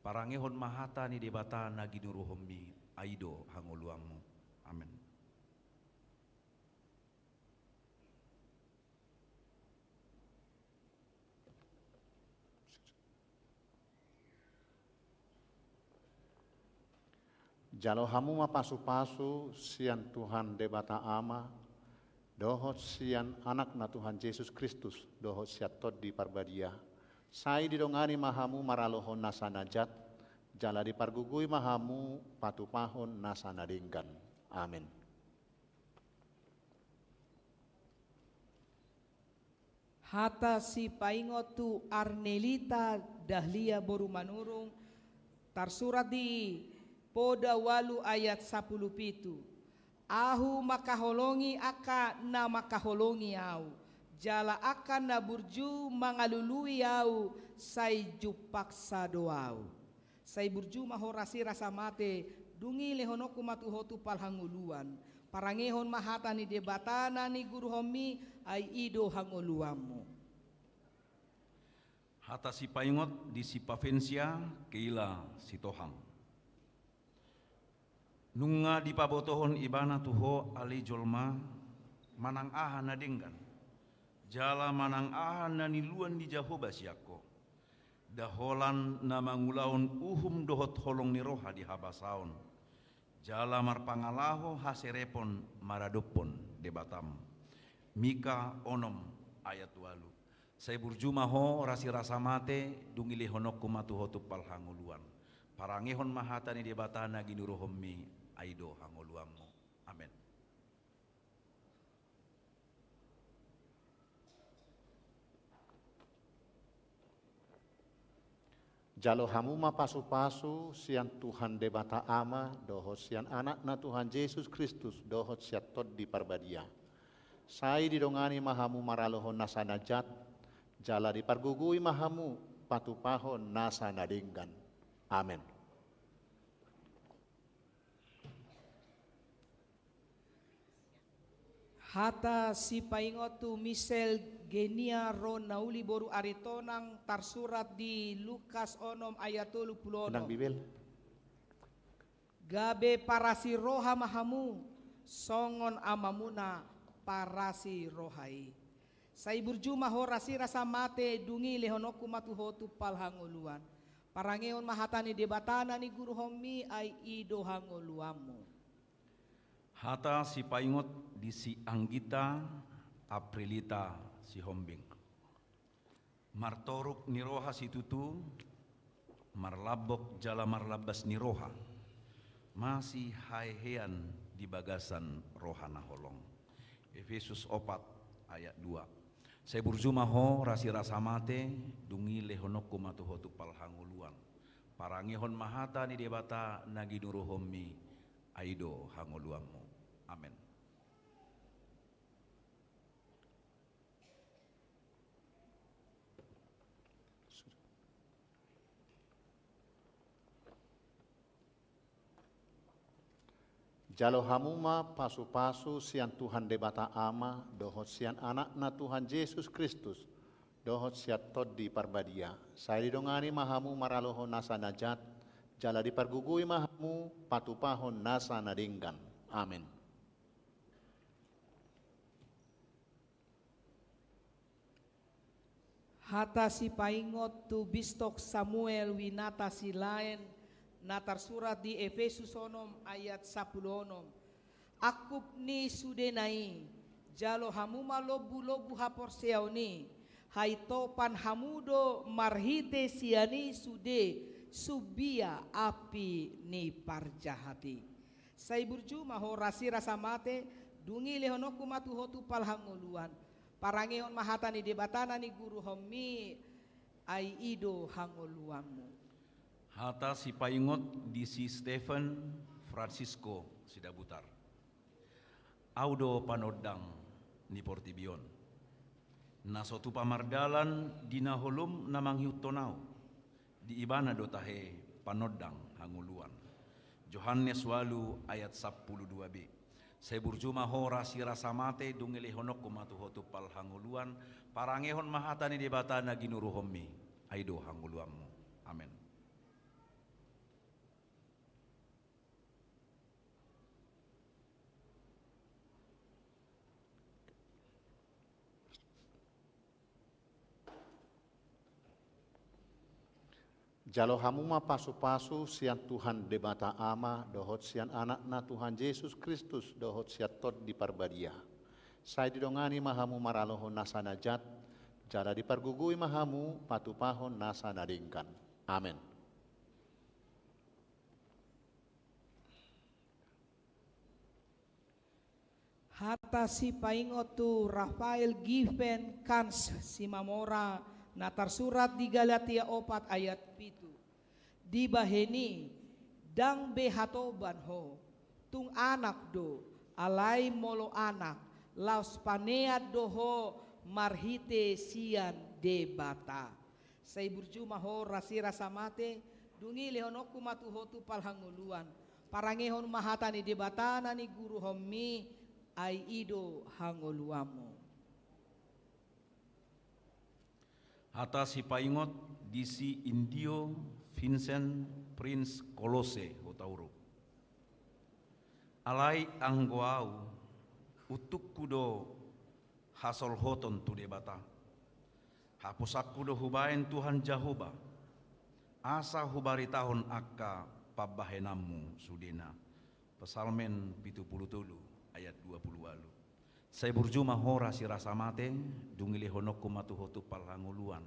Parangehon mahata ni debata nagi nuruhombi aido hangoluamu. Amin. Jalo hamu pasu-pasu sian Tuhan debata ama, dohot sian anak na Tuhan Yesus Kristus, dohot siat tod di parbadia. Sai didongani mahamu maralohon nasanajat, jala dipargugui mahamu patupahon nasanadinggan. Amin. Hata si paingot tu Arnelita Dahlia boru manurung tarsurat di Poda 8 ayat 17. Ahu makaholongi aka na makaholongi au. Jala akan na burju mangalului au say jupaksa doau. Say burju mahorasi rasa mate dungi lehonoku matuhotu palhanguluan. Parangehon mahata ni debatana ni guru homi ay ido hanguluamu. Hata si paingot di si Pavencia keila si Tohang. Nunga di pabotohon ibana tuho ali jolma manang aha na denggan. Jala manang aha na niluan di Jehovah siako. Daholan na mangulaon uhum dohot holong ni roha di habasaon. Jala marpangalaho haserepon maradopon debatam. Mika onom ayat 8. Saya burjuma ho rasi rasa mate dungili honokku matuhotu palhanguluan. Parangehon mahata ni debatana ginuruhommi aido hangoluamu. Amin. Jalo hamuma pasu-pasu sian Tuhan debata ama, dohot sian anak na Tuhan Yesus Kristus, dohot siat tod di parbadia. Sai didongani mahamu maralohon nasanajat, jala dipargugui mahamu patupahon nasanadinggan. Amin. Hata si paingot tu Misel Genia ron nauli boru aritonang tarsurat di Lukas 6 ayat 30. Tenang Bibel. Gabe parasi roha mahamu songon amamuna parasi rohai. Sai burjuma horasi rasa mate dungi lehonoku matuhotu palhanguluan. Parangeon mahatani debatana ni guru homi ay ido hanguluamu. Hata si paingot di si Anggita Aprilita si Hombing. Martoruk ni roha si tutu, marlabok jala marlabas ni roha. Masih haihean di bagasan roha na holong. Efesus 4 ayat 2. Saya burjuma ho rasi rasa mate dungi lehonokku matuhotu palhanguluan. Parangehon mahata ni debata nagi nuruhomi aido hanguluamu. Amin. Jalo hamuma pasu-pasu sian Tuhan debata ama, dohot sian anak na Tuhan Yesus Kristus, dohot siat tod di parbadia. Saya didongani mahamu maralohon nasa najat, jala dipargugui mahamu patupahon nasa nadinggan. Amin. Hata si paingot tu bistok Samuel winata si lain natar surat di Efesus onom ayat 10 onom. Akup ni sudenai jalo hamuma lobu hapor seauni hai topan hamudo marhite siani sude subia api ni parjahati. Sai burju maho rasi rasa mate dungi lehonoku matu hotu palhanguluan. Parangehon mahatani debatana ni guru homi ai ido hangoluamu. Hata si paingot di si Stephen Francisco Sidabutar. Audo panodang ni Portibion. Nasotu pamardalan di naholum namang hiutonau. Di ibana dotahe panodang hanguluan. Yohanes walu ayat 12b. Seburjuma hora sira samate dungili honok kumatu hotu pal hanguluan parangehon mahatani debatana ginuru hommi aido hanguluammu. Amin. Jalo hamuma pasu-pasu sian Tuhan debata ama dohot sian anak na Tuhan Yesus Kristus dohot siat tot di parbadia. Saya didongani mahamu maralohon nasana jat, jala dipargugui mahamu patupahon nasana dingkan. Amin. Hata si paingotu Rafael Given Kans si Mamora natar surat di Galatia 4 ayat 7. Di baheni dang behatoban ho tung anak do alai molo anak laus panea doho marhite sian debata. Sai burjuma ho rasi rasa mate dungi lehonoku matu hotu palhanguluan. Parangehon mahatani debatana ni guru homi ai ido hangoluamu. Hata si paingot di si Indio Vincent Prince Kolose Hotauro. Alai anggoau utuk kudo hasol hoton tu debata. Hapusak kudo hubain Tuhan Jahoba. Asa hubari tahun akka pabahenamu sudena. Pesalmen 77 ayat 20 walu. Saya burjuma hora si rasa mate dungili honok kumatu hotu palhanguluan.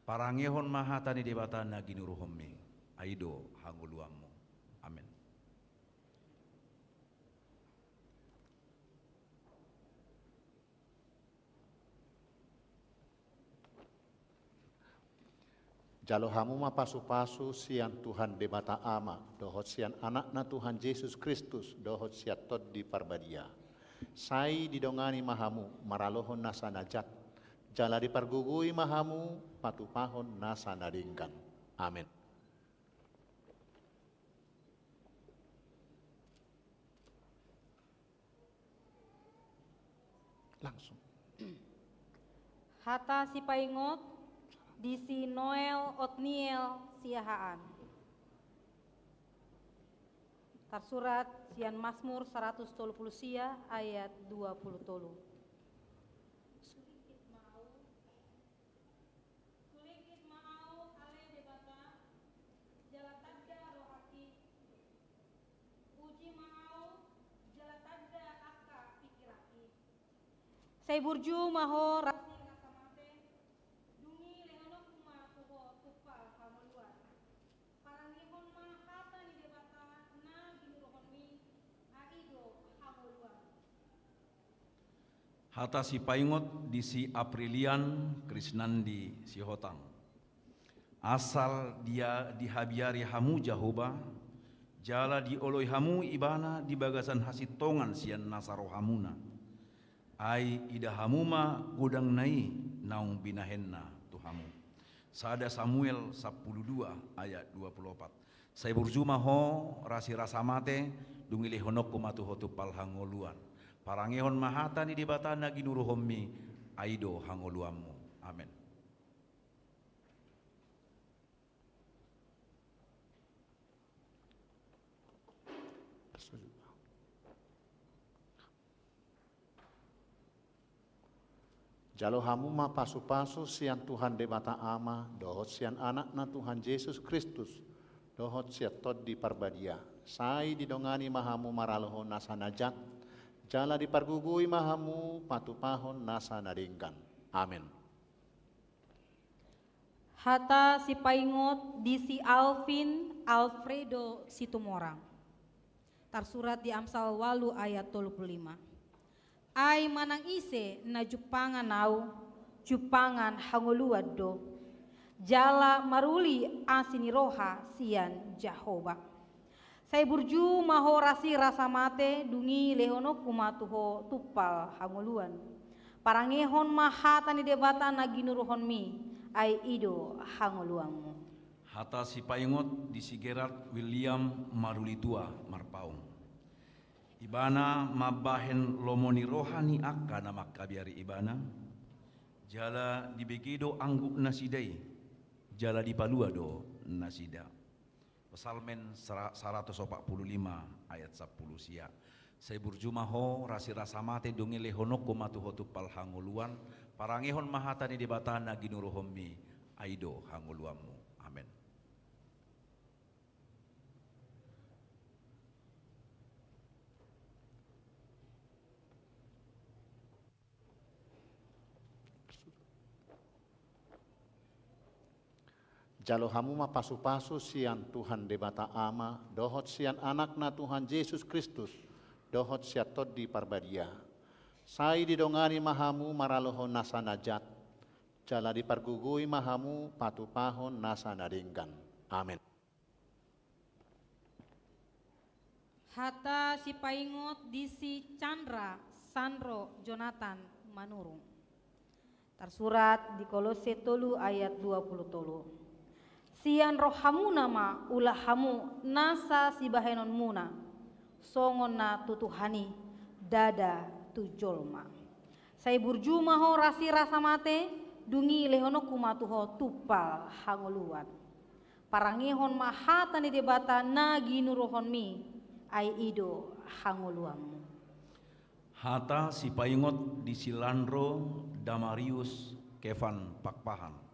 Parangehon mahatani debatana ginuruhomme aido hanguluammu. Amin. Jalo hamuma pasu-pasu sian Tuhan debata ama dohot sian anak na Tuhan Yesus Kristus dohot siat tot di parbadia. Sai didongani mahamu maralohon nasana jat, jala dipargugui mahamu patupahon nasana dingkan. Amin. Langsung. Hata si paingot di si Noel Otniel Siahaan. Tersurat sian Mazmur 130 sia ayat 20 tolu. Sulikit mau ale debata jalatadda rohati. Uji mau jalatadda akka pikiraki. Saya burju maho rasi rasamate dungi lehono kuma tuho tupal hamoluan. Parangihon mahata ni debata na ginurohonmi aido hamoluan. Hata si paingot di si Aprilian Krisnandi si Hotang. Asal dia dihabiari hamu Jahoba, jala dioloi hamu ibana di bagasan hasitongan sian nasaro hamuna. Ai ida hamuma gudang nai naung binahenna tuhamu. Sada Samuel 12 ayat 24. Saya burjuma ho rasi rasa mate dungili honok kumatu hotu palhangoluan. Parangehon mahata ni debatana ginuruhommi aido hangoluammu. Amin. Jalo hamu ma pasu-pasu sian Tuhan debata ama, dohot sian anak na Tuhan Yesus Kristus, dohot siat tod di parbadia. Sai didongani mahamu maraloho nasa najat, jala dipargugui mahamu patupahon nasa nadingkan. Amin. Hata si paingot di si Alvin Alfredo Situmorang. Tersurat di Amsal 8 ayat 25. Ay manang ise na jupangan nau, jupangan hanguluad do. Jala maruli asiniroha sian Jehovah. Saya burju maho rasi rasa mate dungi lehono kumatuho tupal hanguluan. Parangehon mahata ni debata naginuruhon mi ay ido hanguluangmu. Hata si paingot di si Gerard William Marulitua Marpaung. Ibana mabahen lomoni rohani akka na makabiari ibana. Jala dibegido angguk nasidai. Jala dipalua do nasida. Psalmen 145 ayat 10 sia. Saya burjumaho rasi rasa mate dungi lehonoko matuhotu pal hanguluan. Parangehon mahatani debatana ginuruhommi aido hanguluammu. Amin. Jalo hamu ma pasu-pasu sian Tuhan debata ama, dohot sian anak na Tuhan Yesus Kristus, dohot siatot di parbadia. Sai didongani mahamu maraloho nasa najat, jala dipargugui mahamu patupahon nasa nadingkan. Amin. Hata si paingot di si Chandra Sandro Jonathan Manurung. Tersurat di Kolose 3 ayat 20. Sian rohamu nama ulahamu nasa si bahenon muna songon na tutuhani dada tujolma. Saya burju maho rasi rasa mate dungi lehono kumatuho tupal hanguluan. Parangehon mahata ni debata nagi nurohon mi ai ido hanguluanmu. Hata si paingot di Silandro Damarius Kevan Pakpahan.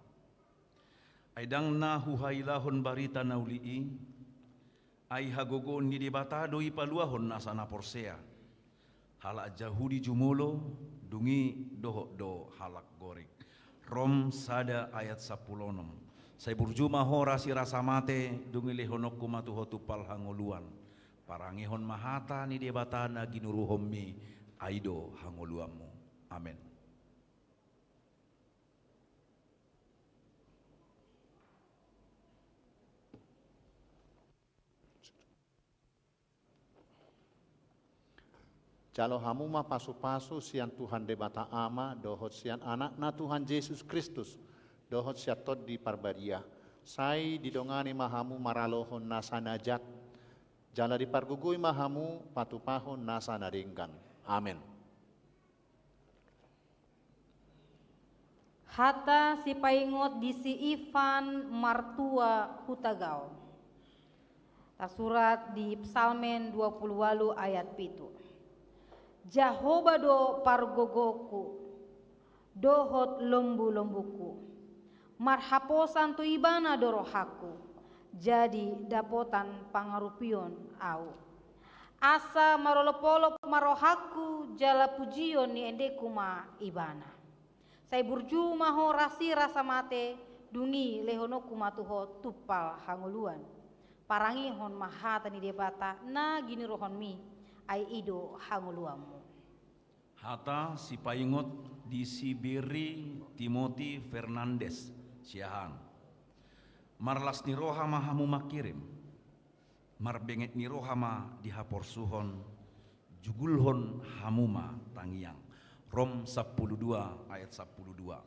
Aidang na huhailahon barita naulii, ay hagogon ni debata doi paluahon nasa naporsea. Halak jahudi jumulo, dungi doho do halak gorik. Rom sada ayat 10. Saya burjuma ho rasi rasa mate, dungi lehonok kumatuho tupal hanguluan. Parangehon mahata ni debata na ginuruhommi, aido hanguluammu. Amin. Jalo hamu ma pasu-pasu sian Tuhan debata ama, dohot sian anak na Tuhan Yesus Kristus, dohot siatot di parbadia. Sai didongani mahamu maralohon nasa najat, jala dipargugui mahamu patupahon nasa nadingkan. Amin. Hata si paingot di si Ivan Martua Hutagao. Tersurat di Psalmen 28 ayat 7. Jehovah do pargogoku, dohot lombu-lombuku, marhaposan tu ibana dorohaku, jadi dapotan pangarupion au. Asa marolopolo marohaku, jala pujion ni endeku ma ibana. Saya burju maho rasi rasa mate, dungi lehonoku matuho tupal hanguluan. Parangihon mahata ni debata na gini rohon mi, ai ido hanguluamu. Hata si paingot di Sibiri Timothy Fernandes siahan. Marlas ni roha mahamu makirim. Marbenget ni roha ma dihapor suhon. Jugulhon hamuma tangiang. Rom 12 ayat 12.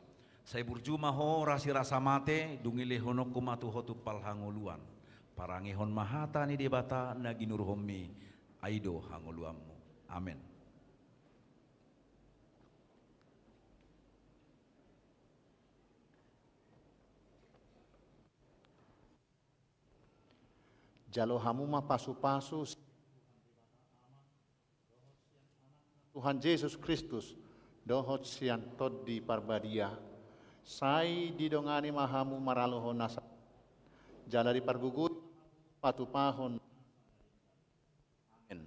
Saya burjuma ho rasi rasa mate dungile hono kumatu hotu pal hanguluan. Parangehon mahata ni debata naginurhomi aido hanguluammu. Amin. Jalo hamu ma pasu-pasu Tuhan Yesus Kristus, dohot sian tod di parbadia. Sai didongani mahamu maralohon nasa. Jala di pargugut patupahon. Amin.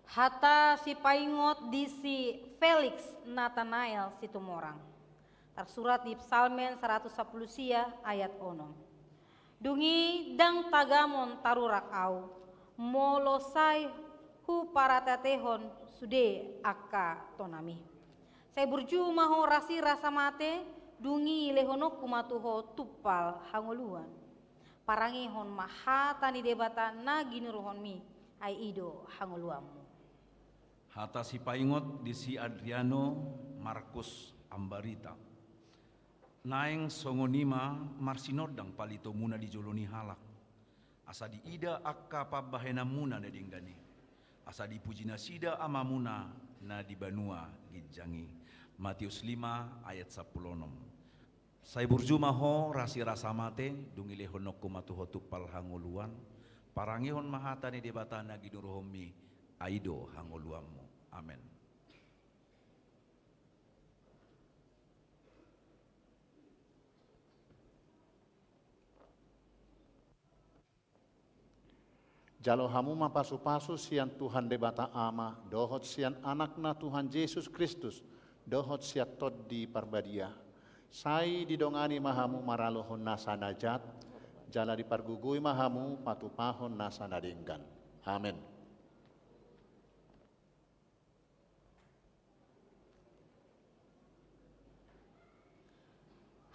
Hata si paingot di si Felix Nathanael Situmorang. Tersurat di Psalmen 110 sia ayat 6. Dungi dang tagamon tarurak au, molosai hu paratatehon sude akka tonami. Saya burju maho rasi rasa mate, dungi lehono kumatuho tupal hangoluan. Parangi hon maha tani debata na ginuruhon mi, ai ido hangoluamu. Hata si paingot di si Adriano Marcus Ambarita. Naeng songonima marsinodang palito muna di joloni halak. Asa di ida akka pabahena muna na dinggani. Asa di pujina sida amamuna na di banua gijangi. Matius 5 ayat 10. Sai burjuma ho rasi rasa mate dungile honok kumatuho tupal hangoluan. Parangihon mahatani debatana ginuruhomi aido hangoluamu. Amen. Jalo hamu mapasu-pasu sian Tuhan debata ama, dohot sian anakna Tuhan Yesus Kristus, dohot siat tod di parbadia. Sai didongani mahamu maralohon nasa najat, jala dipargugui mahamu patupahon nasa nadinggan. Amin.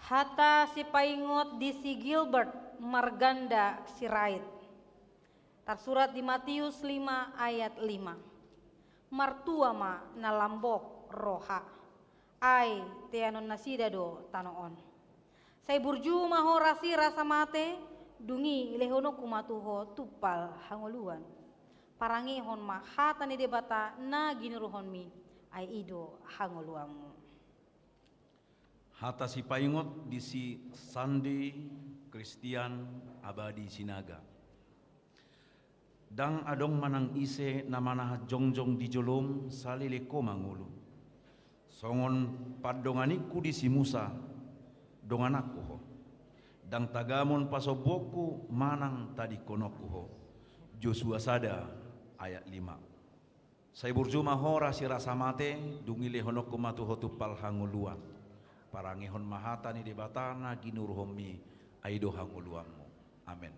Hata si paingot di si Gilbert Marganda Sirait. Tersurat di Matius 5 ayat 5. Martua ma nalambok roha. Ai teanon nasida do tanoon. Say burju maho rasi rasa mate dungi lehono kumatuho tupal hangoluan. Parangihon ma hatani debata na ginuruhon mi ai ido hangoluamu. Hata si paingot di si Sandi Christian Abadi Sinaga. Dang adong manang ise na manahat jongjong di jolom salileko mangulu. Songon padonganiku di si Musa donganakku ho. Dang tagamon pasoboku manang tadi konokku ho. Joshua sada ayat 5. Sai burjuma ho rasi rasa mate dungile honokku matu hotupal hanguluan. Parangihon mahata ni debatana ginurhomi aido hanguluanmu. Amin.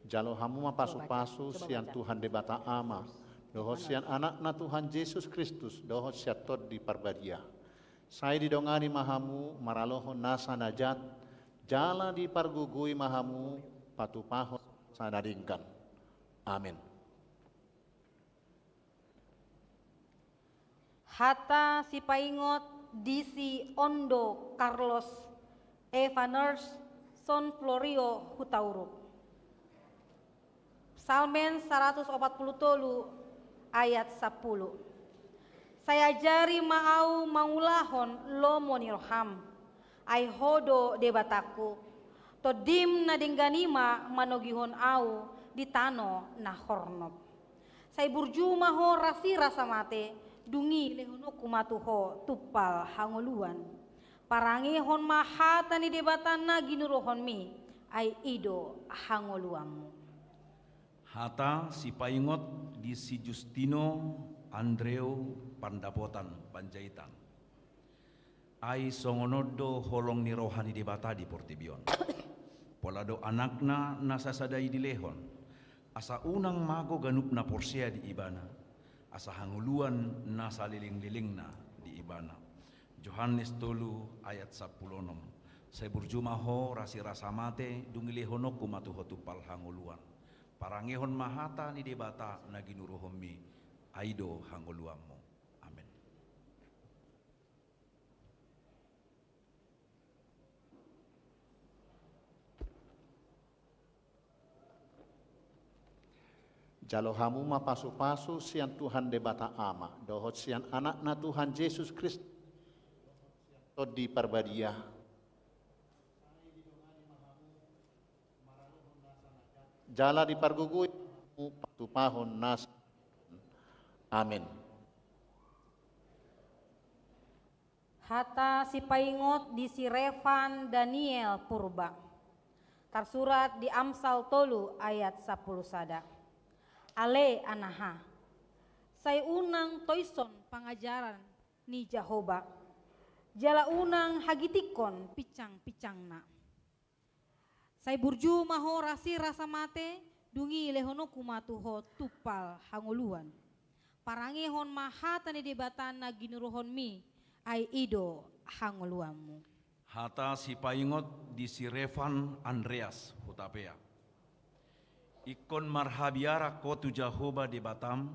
Jalo hamu mapasu-pasu sian Tuhan debata ama, dohot sian anakna Tuhan Yesus Kristus, dohot siat tod di parbadia. Sai didongani mahamu maralohon nasa najat, jala di pargugui mahamu patupahon sanadingkan. Amin. Hata si paingot di si Ondo Carlos Evaners Son Florio Hutauruk. Psalmen 140 ayat 10. Saya jari maau maulahon lomo nirham. Ai hodo debataku. Todim na dingganima manogihon au di tano na hornop. Say burjuma ho rasi rasa mate dungi lehono kumatuho tupal hangoluan. Parangihon mahata ni debatan na ginurohon mi ai ido hangoluamu. Hata si paingot di si Justino Andreu Pandapotan Panjaitan. Ai songonodo holong ni rohani debata di Portibion. Polado anakna nasasadai di lehon. Asa unang mago ganup na porsia di ibana. Asa hanguluan nasa liling-lilingna di ibana. Yohanes 3 ayat 10. Saya burjuma ho rasi rasa mate dungilehono kumatuho tupal hanguluan. Parangihon mahata ni debata na ginuruhomi aido hanguluamu. Amen. Jalo hamu mapasu-pasu sian Tuhan debata ama, dohot sian anakna Tuhan Yesus Kristus tod di parbadia. jala di pargugui patupahon nas. Amin. Hata si paingot di si Revan Daniel Purba. Tersurat di Amsal tolu ayat 10 sada. Ale anaha. Saya unang toison pangajaran ni Jehovah. Jala unang hagitikon picang-picangna. Saya burju maho rasi rasa mate dungi lehono kumatuho tupal hanguluan. Parangehon maha tani debatan na ginuruhon mi ai ido hanguluamu. Hata si paingot di si Revan Andreas Hutapea. Ikon marhabiara kotu Jehovah di Batam,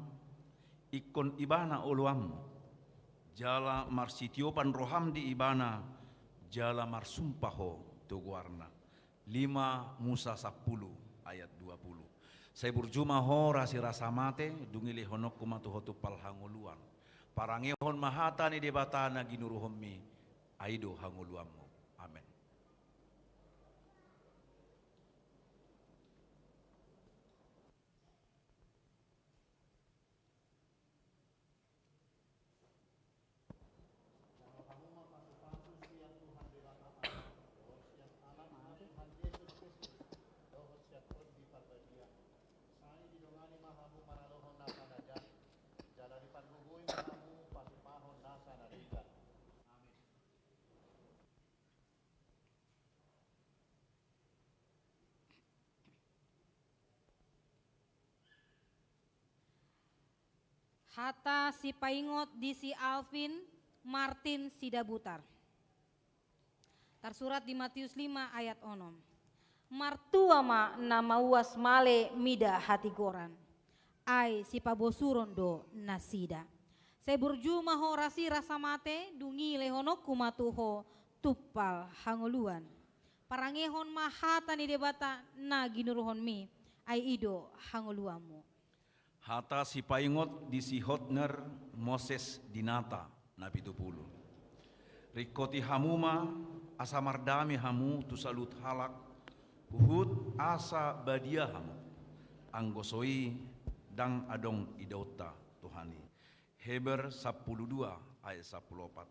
ikon ibana uluamu. Jala marsitiopan roham di ibana, jala marsumpaho tuguarna. 5 Musa 10 ayat 20. Saya berjuma ho rasi rasa mate dungili honok kumatu hotu palhanguluan. Parangehon mahata ni debatana ginuruhomi aido hanguluamu. Amen. Hata si paingot di si Alvin Martin Sidabutar. Tersurat di Matius 5 ayat 6. Martua ma nama uas male mida hati goran. Ai si pabosuron do nasida. Saya burju maho rasi rasa mate dungi lehono kumatuho tupal hanguluan. Parangehon maha tani debata na ginuruhon mi ai ido hanguluamu. Hata si paingot di si Hotner Moses Dinata Nabi 20. Rikoti hamuma asa mardami hamu tu salut halak uhud asa badia hamu anggosoi dang adong idota Tuhani. Heber 12 ayat 14.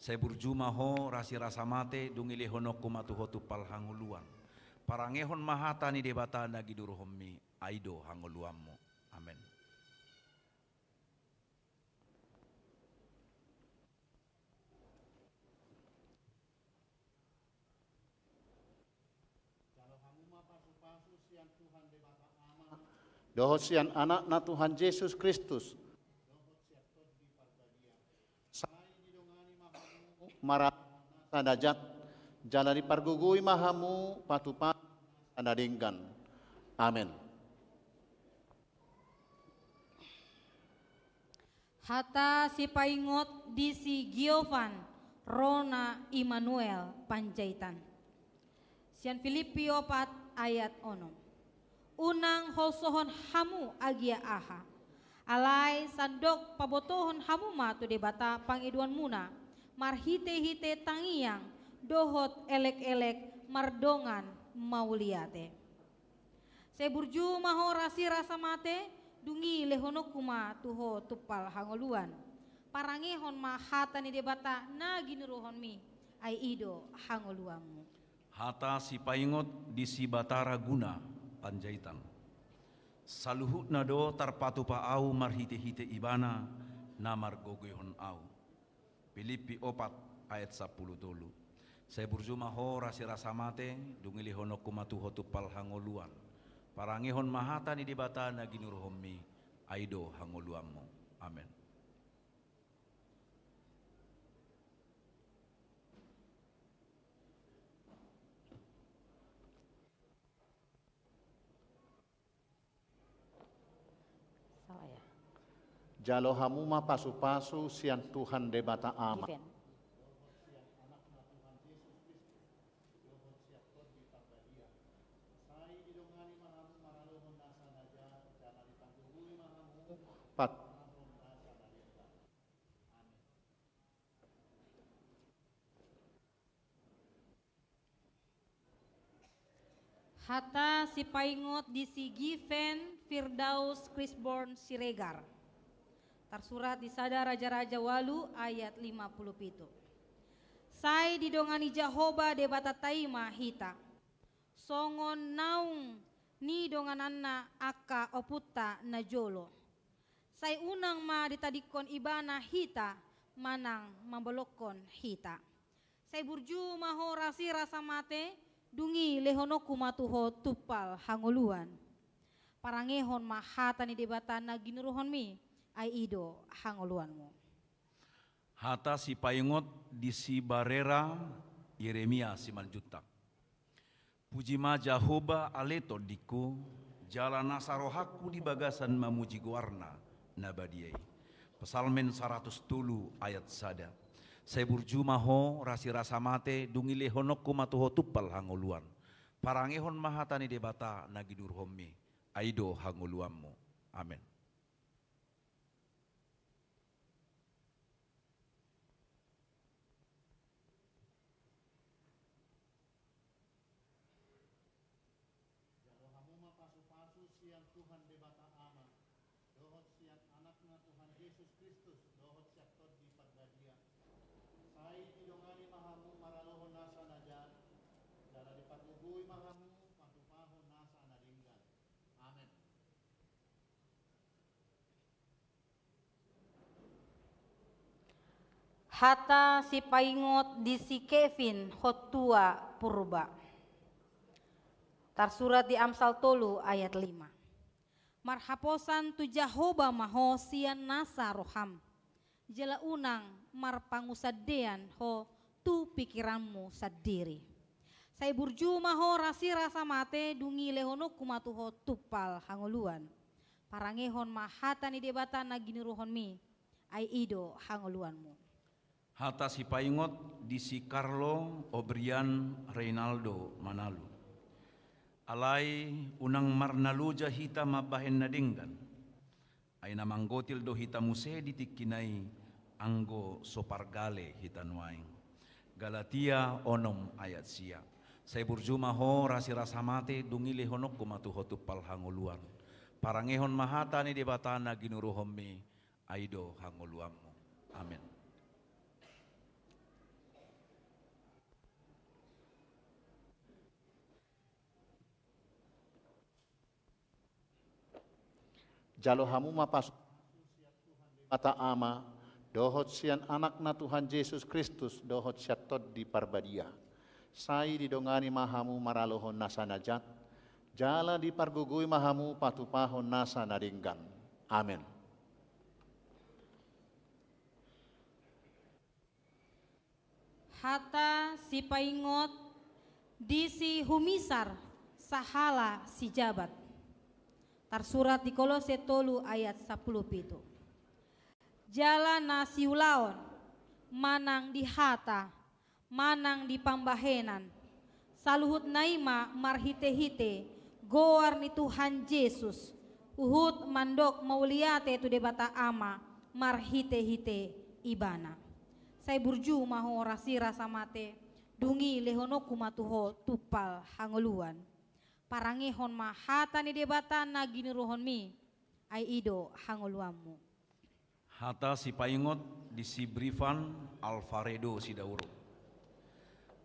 Saya berjuma ho rasi rasa mate dungili honok kumatu hotu pal hanguluan. Parangehon mahata ni debata nagi duruhomi aido hanguluamu. Amen. Dohot sian anak na Tuhan Yesus Kristus. Marah sanajat jala di pargugui mahamu patupat anadinggan. Amin. Hata si paingot di si Giovan Rona Immanuel Panjaitan. Sian Filipi 4 ayat 6. Unang hosohon hamu agia aha. Alai sandok pabotohon hamu matu debata pangiduan muna. Marhite-hite tangiyang dohot elek-elek mardongan mauliate. Saya burju maho rasi rasa mate dungi lehono kuma tuho tupal hangoluan. Parangehon mahata ni debata na ginuruhon mi ai ido hangoluamu. Hata si paingot di si Batara Guna Panjaitan. Saluhut nado tarpatu pa au marhite-hite ibana namar gogoyhon au. Filipi 4 ayat 10 tolu. Saya berjuma ho rasi rasa mate dungili honok kumatu hotu pal hangoluan. Parangehon mahata ni dibata na ginuruhomi aido hangoluamu. Amen. Jalo hamuma pasu-pasu sian Tuhan debata ama. Pat. Hata si paingot di si Given Firdaus Chrisborn Siregar. Tersurat di Sada Raja-Raja Walu ayat 57. Sai didongani Jahoba debata taima hita. Songon naung ni dongananna aka oputta na jolo. Sai unang ma ditadikon ibana hita manang mambolokon hita. Sai burju maho rasi rasa mate dungi lehonoku matuho tupal hanguluan. Parangehon mahata ni debata na ginuruhon mi ay ido hanguluanmu. Hata si paingot di si barera Yeremia si maljutak. Puji ma Jahoba aleto diku jalan nasarohaku di bagasan mamuji guarna nabadiai. Pesalmen 100 ayat sada. Saya burjuma ho rasi rasa mate dungi lehonokku matuho tupal hanguluan. Parangehon mahatani debata nagidur homi aido hanguluanmu. Amin. Siang Tuhan debata ama, dohot siang anakna Tuhan Yesus Kristus, dohot siang tot di parbadia. Sai didongani mahamu maralohon nasa najan, dala dipatugui mahamu patupahon nasa naringgan. Amin. Hata si paingot di si Kevin Hotua Purba. Tersurat di Amsal 3 ayat 5. Marhaposan tu Jahoba maho sian nasa roham. Jela unang marpangusadean ho tu pikiranmu sadiri. Sai burju maho rasi rasa mate dungi lehono kumatu ho tupal hanguluan. Parangehon mahata ni debata na giniruhon mi ay ido hanguluanmu. Hata si paingot di si Carlo Obrian Reynaldo Manalu. Alay unang marnaluja hita mabahen na dinggan. Ay namanggotil do hita muse ditikinay anggo sopargale hitanuaing. Galatia 6 ayat siya. Say burjuma ho rasi rasamate dungili honok kumatuho tupal hanguluan. Parangehon mahata ni debata na ginuruhom mi aido hanguluanmu. Amin. Jalo hamu mapasuk mata ama, dohot sian anak na Tuhan Yesus Kristus, dohot syatot di parbadia. Sai didongani mahamu maralohon nasa najat, jala di pargugui mahamu patupahon nasa naringgan. Amin. Hata si paingot di si humisar sahala si jabat. Tersurat di Kolose 3 ayat 10 pitu. Jala nasi ulaon, manang di hata, manang di pambahenan. Saluhut naima marhite-hite, goar ni Tuhan Yesus. Uhut mandok mauliate tu debata ama, marhite-hite ibana. Saya burju maho rasi rasa mate, dungi lehonoku matuho tupal hanguluan. Parangehon mahata ni debata na giniruhon mi ay ido hanguluanmu. Hata si paingot di si Brifan Alvaredo si Dauro.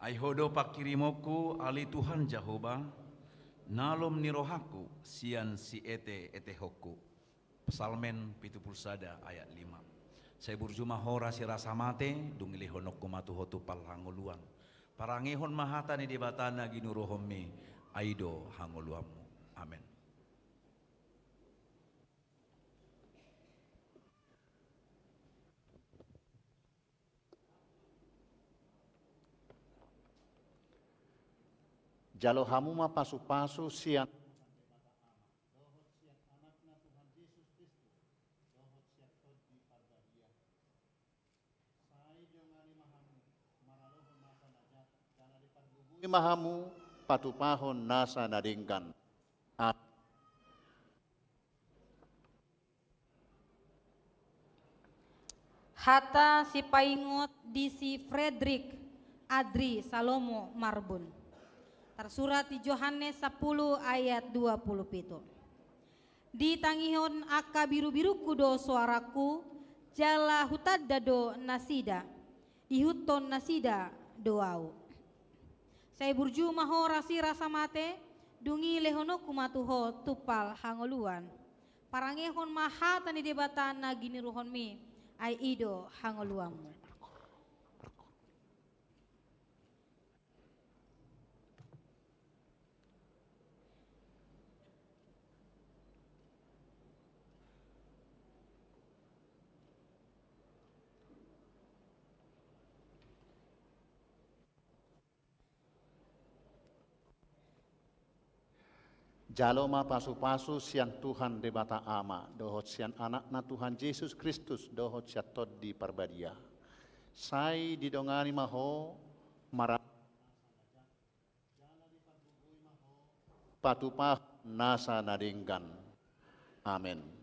Ay hodo pakirimoku ali Tuhan Jahoba, nalom nirohaku sian si ete hoku. Pesalmen 71 ayat 5. Saya burjuma hora si rasa mate dungili honok kumatuho tupal hanguluan. Parangehon mahata ni debata na ginuruhon mi aido hanguluanmu. Amin. Jalo hamu mapasu-pasu sian dohot sian anakna Tuhan Yesus Kristus, dohot sian tot di parbadia. Sai dongani mahamu maralohon nasa najat, jala di pargugui mahamu patupahon nasa naringgan. Hata si paingot di si Frederick Adri Salomo Marbun. Tersurat di Yohanes 10 ayat 27. Di tangihon aka biru-biru kudo suaraku, jala hutad dado nasida, di huton nasida doau. Saya burju maho rasi rasa mate, dungi lehono kumatuho tupal hangoluan. Parangehon maha tani debatan na gini ruhon mi, ai ido hangoluamu. Jaloma pasu-pasu sian Tuhan debata ama, dohot sian anak na Tuhan Yesus Kristus, dohot siatot di parbadia. Sai didongani maho, marah patupah nasa nadinggan. Amin.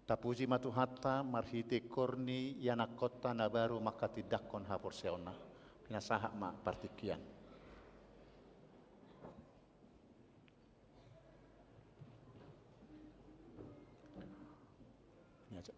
Tapuji matuhatta marhite korni yana kota na baru maka tidak kon hapor seona. Pinasahak ma partikian. Ini aja.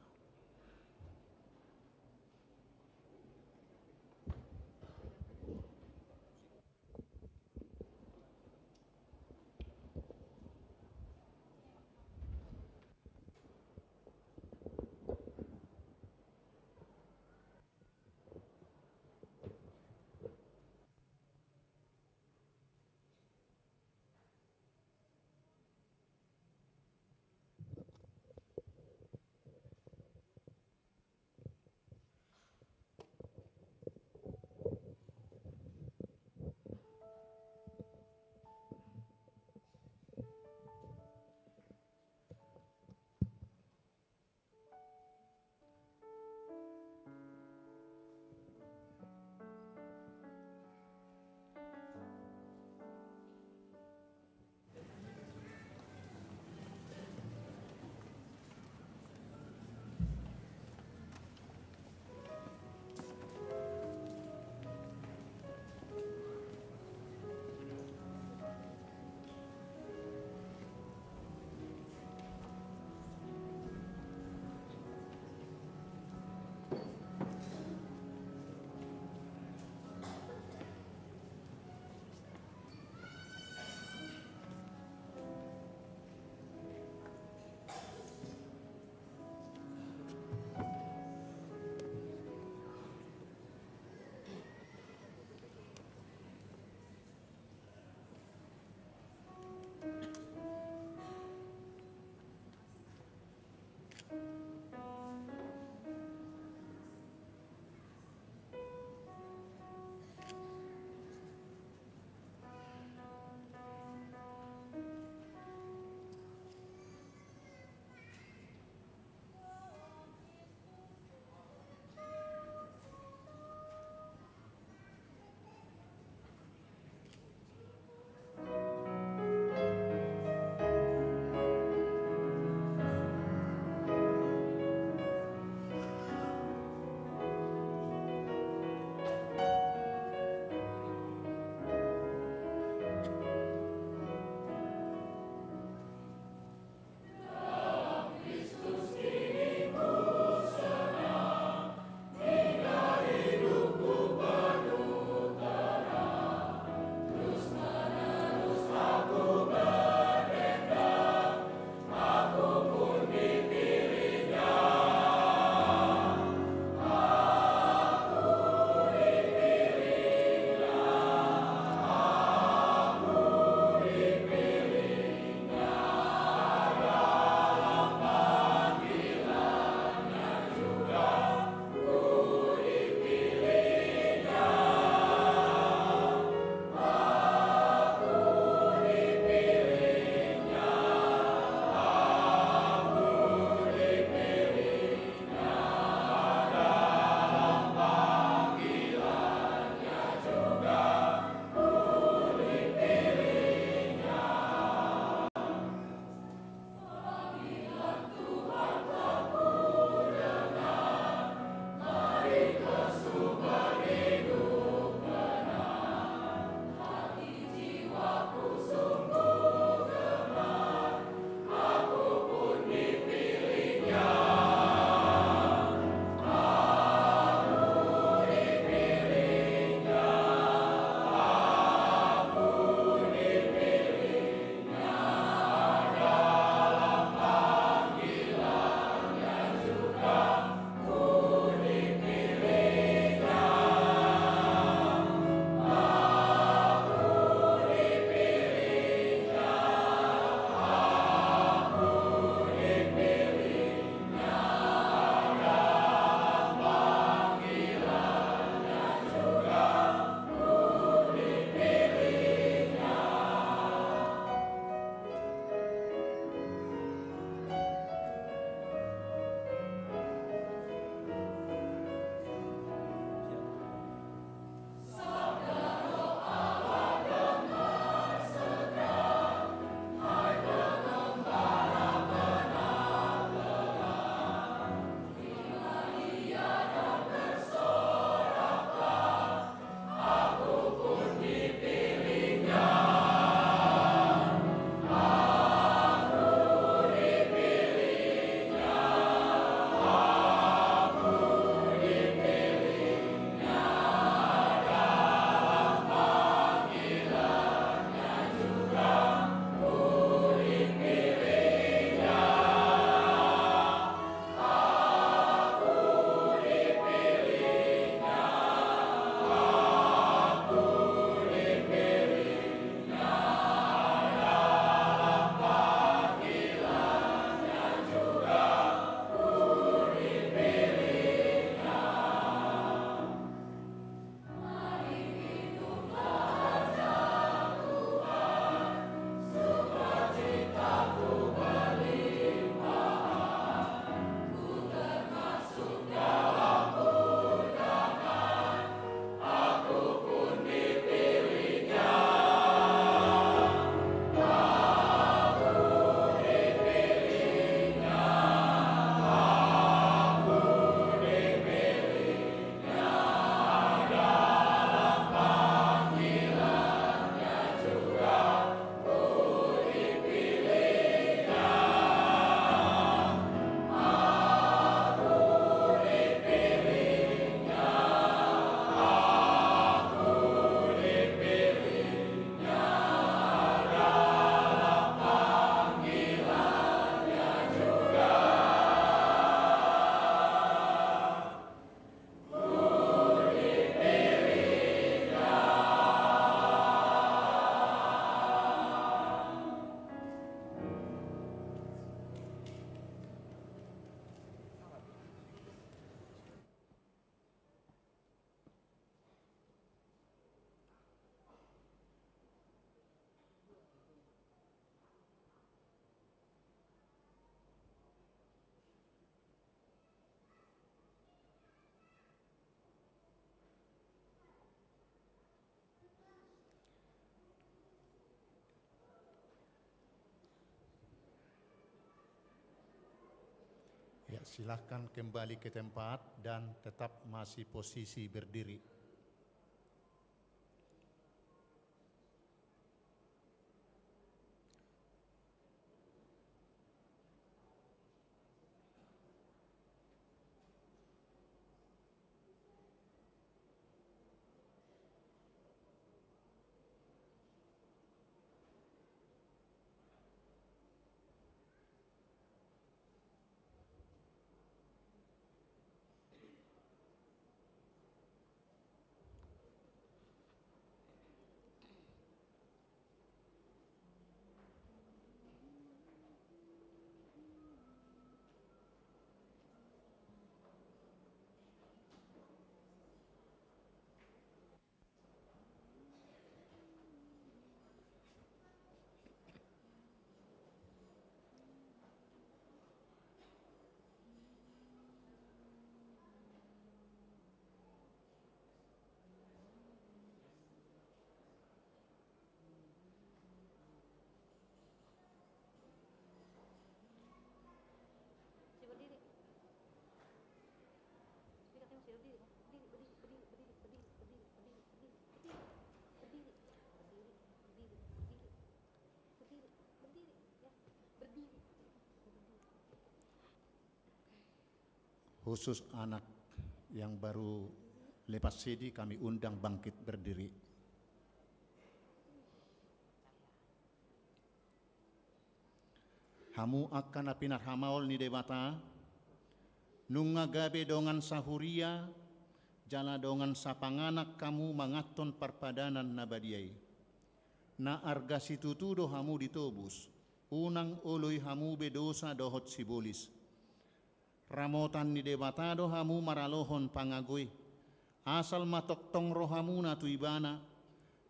Silahkan kembali ke tempat dan tetap masih posisi berdiri. Khusus anak yang baru lepas sedi kami undang bangkit berdiri. Hamu akan apinar hamaol ni debata, nunga gabe dongan sahuria, jala dongan sapanganak kamu mangaton parpadanan nabadiai. Na arga situtudo hamu ditobus, unang oloy hamu bedosa dohot sibolis. Ramotan ni debatado hamu maralohon pangagoy, asal matoktong rohamu na tuibana,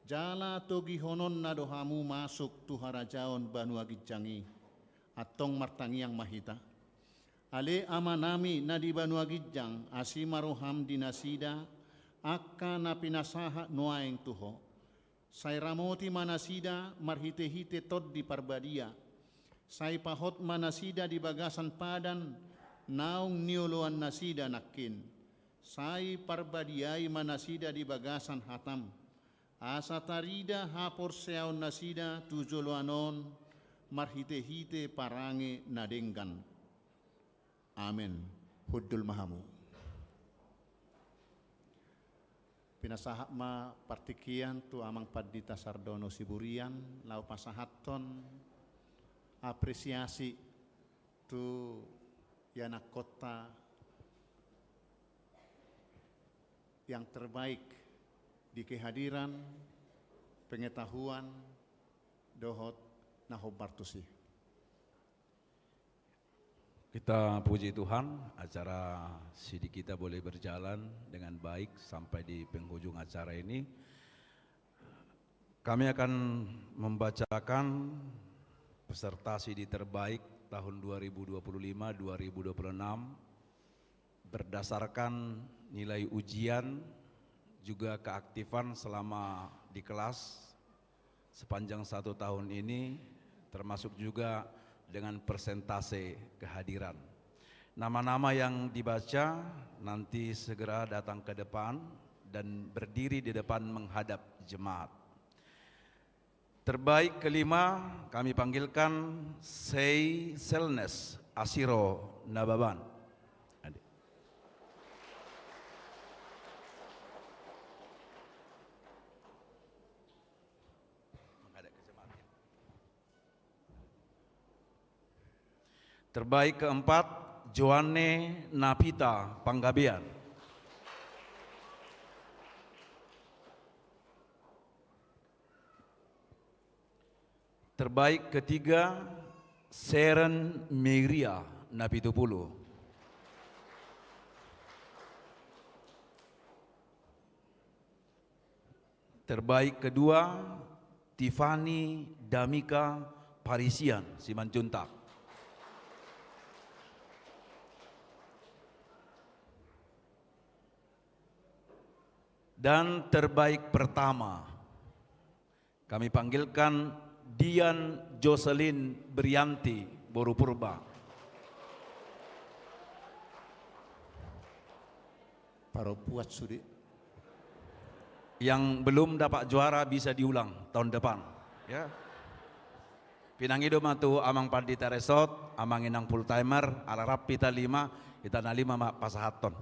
jala togihonon na dohamu masuk tuharajaon banua gidjangi, atong martangiang mahita. Ale amanami na di banua gidjang, asimaroham dinasida, akka na pinasaha noaeng tuho. Say ramoti manasida marhite-hite tod di parbadia, say pahot manasida di bagasan padan, naung nioloan nasida nakin, say parbadiai manasida di bagasan hatam, asa tarida hapor seaon nasida tujoloanon, marhite-hite parange nadenggan. Amen. Huddul mahamu. Pinasaha ma partikian tu amang padita sardono siburian, lau pasahaton apresiasi tu yana kota yang terbaik di kehadiran, pengetahuan, dohot nahobartusi. Kita puji Tuhan, acara sidi kita boleh berjalan dengan baik sampai di penghujung acara ini. Kami akan membacakan peserta sidi terbaik tahun 2025-2026 berdasarkan nilai ujian juga keaktifan selama di kelas sepanjang 1 tahun ini, termasuk juga dengan persentase kehadiran. Nama-nama yang dibaca nanti segera datang ke depan dan berdiri di depan menghadap jemaat. Terbaik kelima kami panggilkan Sei Selnes Asiro Nababan. Adik. Menghadap ke jemaat. Terbaik keempat Joanne Napita Panggabean. Terbaik ketiga Seren Meria Napitupulu. Terbaik kedua Tiffany Damika Parisian Simanjuntak. Dan terbaik pertama kami panggilkan Dian Jocelyn Brianti Borupurba. Paro puat sudi. Yang belum dapat juara bisa diulang tahun depan. Ya. Pinangido matu amang pandita resort, amang inang full timer, alarap pita 5, kita na 5 pasahaton.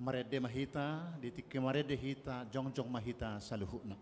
Marede mahita, ditike marede hita, jongjong mahita saluhuna.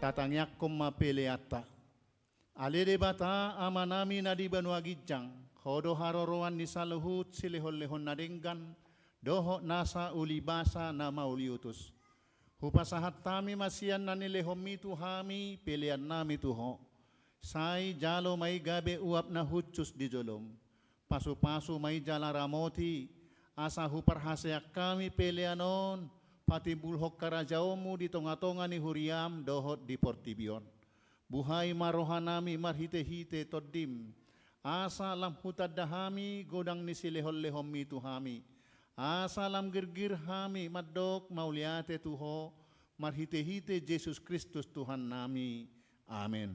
Tatangnya kuma peleata. Alede bata amanami nadi banua gijang. Hodo haroroan ni saluhut silihon-lehon nadenggan. Doho nasa ulibasa nama uliutus. Hupasahat tami masian nani lehomi tuhami pelean nami tuho. Sai jalo mai gabe uap na hucus di jolom. Pasu-pasu mai jala ramoti. Asa huparhaseak kami peleanon. Pati bulhok karajaomu di tonga-tonga ni huriam dohot di portibion. Buhay marohanami marhite-hite todim. Asa lam hutad dahami godang ni silehol-lehom mituhami. Asa lam girgir hami madok mauliate tuho. Marhite-hite Yesus Kristus Tuhan nami. Amin.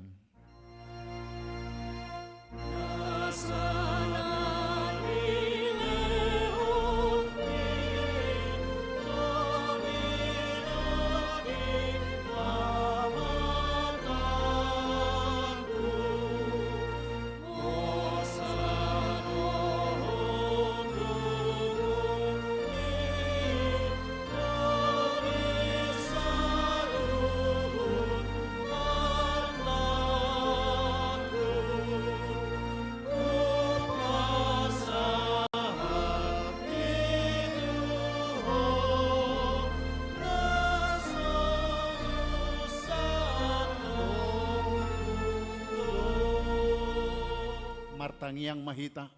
martangiang mahita.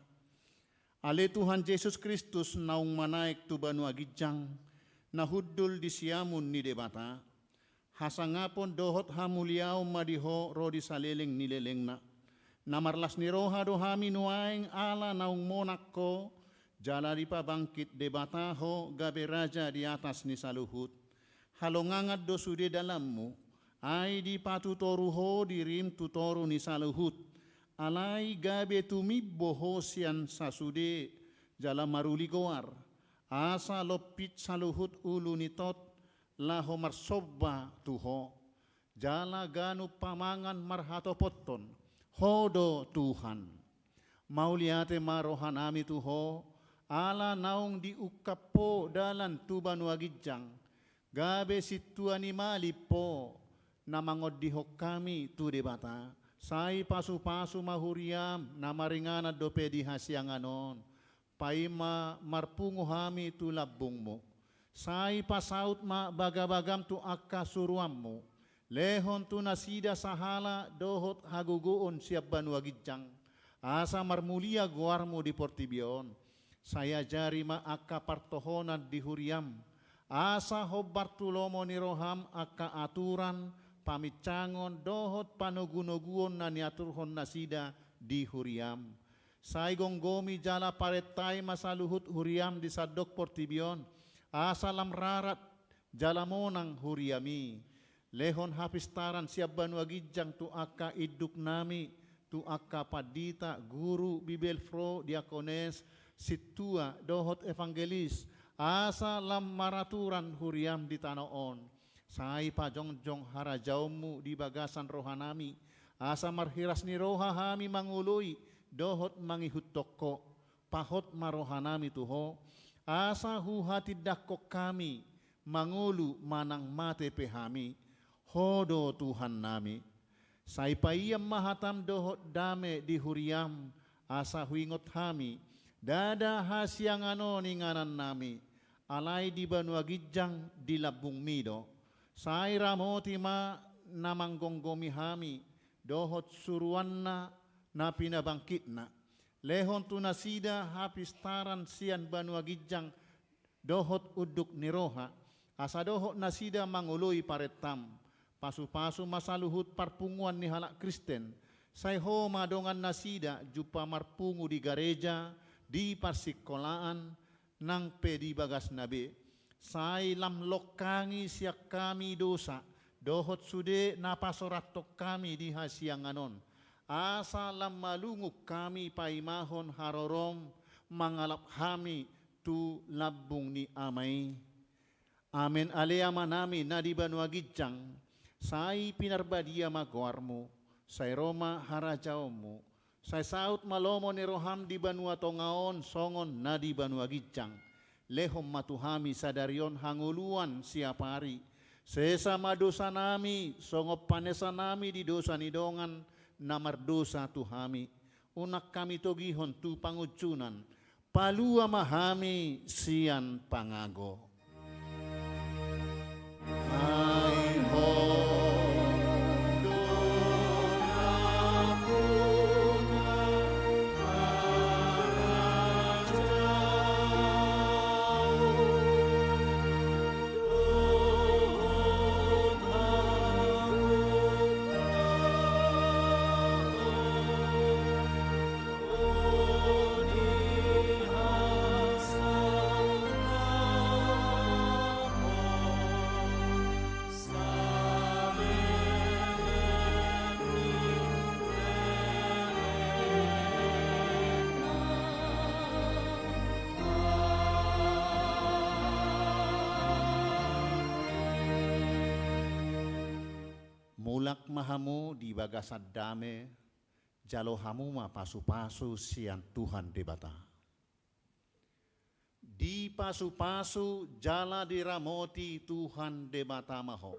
Ale Tuhan Yesus Kristus naung manaik tu banu agijang, nahudul di siamun ni debata, hasangapon dohot hamuliaw madiho rodi saliling nilelengna, namarlas ni roha dohami nuaing ala naung monakko, jala di pabangkit debata ho gabe raja di atas ni saluhut, halongangat dosude dalammu, ay di patutoru ho dirim tutoru ni saluhut, alai gabe tumibbo hosian sasude jala maruli goar asa lopit saluhut ulu nitot laho marsobba tuho jala ganu pamangan marhato potton hodo Tuhan mauliate marohanami tuho ala naung diukapo dalan tubanu agijang gabe situani malipo namangod dihok kami tu debata sai pasu-pasu mahuriam namaringana dope di hasianganon paima marpungu hami tu labungmu sai pasaut ma bagabagam tu akka suruammu lehon tu nasida sahala dohot haguguon siap banu agijang asa marmulia guarmu di portibion saya jari ma akka partohonan di huriam asa hobbar tulomo ni roham akka aturan pamicangon dohot panogunoguon na niaturhon nasida di huriam. Say gonggomi jala paretay masaluhut huriam di sadok portibion. Asalam rarat jalamonang huriami. Lehon hapistaran siap banu agijang tu akka iduk nami. Tu akka padita guru bibel fro diakones situa dohot evangelis. Asa lam maraturan huriam di tanoon. Sai pajongjong harajaumu di bagasan rohanami, asa marhiras ni roha hami mangului, dohot mangihut toko, pahot marohanami tuho, asa huhati dakok kami, mangulu manang mate pehami, hodo Tuhan nami. Sai paiyam mahatam dohot dame di huriam, asa huingot hami, dada hasiangano ninganan nami, alai di banu agijang di labung mido. Sai ramoti ma namanggonggomi hami dohot suruanna na pinabangkitna lehon tu nasida hapistaran sian banu agijang dohot uduk niroha asa dohot nasida mangului paretam pasu-pasu masaluhut parpunguan ni halak Kristen sai ho madongan nasida jupa marpungu di gareja di parsikolaan nang pedi bagas nabe sai lam lokangi siak kami dosa dohot sude napasoratok kami di hasianganon asa lam malunguk kami paimahon harorom mangalap hami tu labung ni amai amen aleama nami nadi banu agijang sai pinarbadia maguarmu sai Roma harajaumu sai saut malomo ni roham di banu atongaon songon nadi banu agijang lehom matuhami sadarion hanguluan siapari sesama dosa nami songop panesa nami di dosa nidongan namar dosa tuhami unak kami togihon tu pangucunan palua mahami sian pangago ai ho mulak mahamu di bagasan dame jalo hamu ma pasu-pasu sian Tuhan debata di pasu-pasu jala diramoti Tuhan debata maho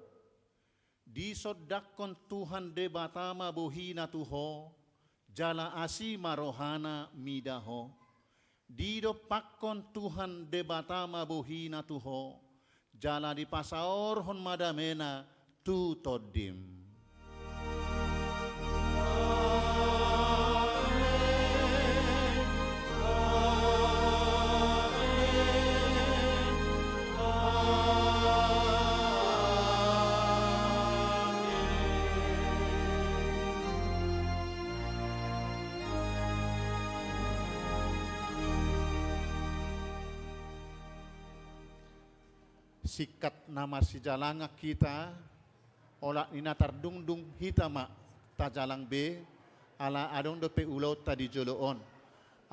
di sodakon Tuhan debata ma bohina tuho jala asi marohana midaho di dopakon Tuhan debata ma bohina tuho jala di pasaor hon madamena tu todim. Amen. sikat nama si jalanga kita ola nina tardungdung hitama tajalang be ala adong dope ulau tadi joloon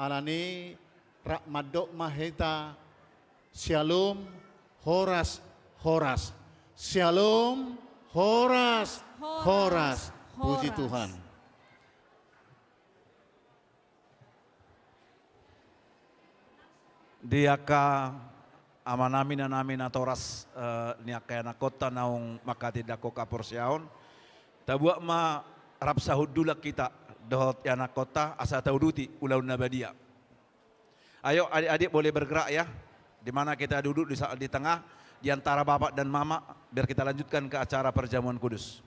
ala ni rak madok maheta shalom horas horas shalom horas horas puji Tuhan. Diaka amanami na namin na toras niya kaya na kota naong makatid ako kaporsiyaon. Tabuak ma rap sahud dulak kita dohot ya na kota asa tauduti ulaw na badia. Ayo adik-adik boleh bergerak ya. Di mana kita duduk di tengah di antara bapak dan mama biar kita lanjutkan ke acara perjamuan kudus.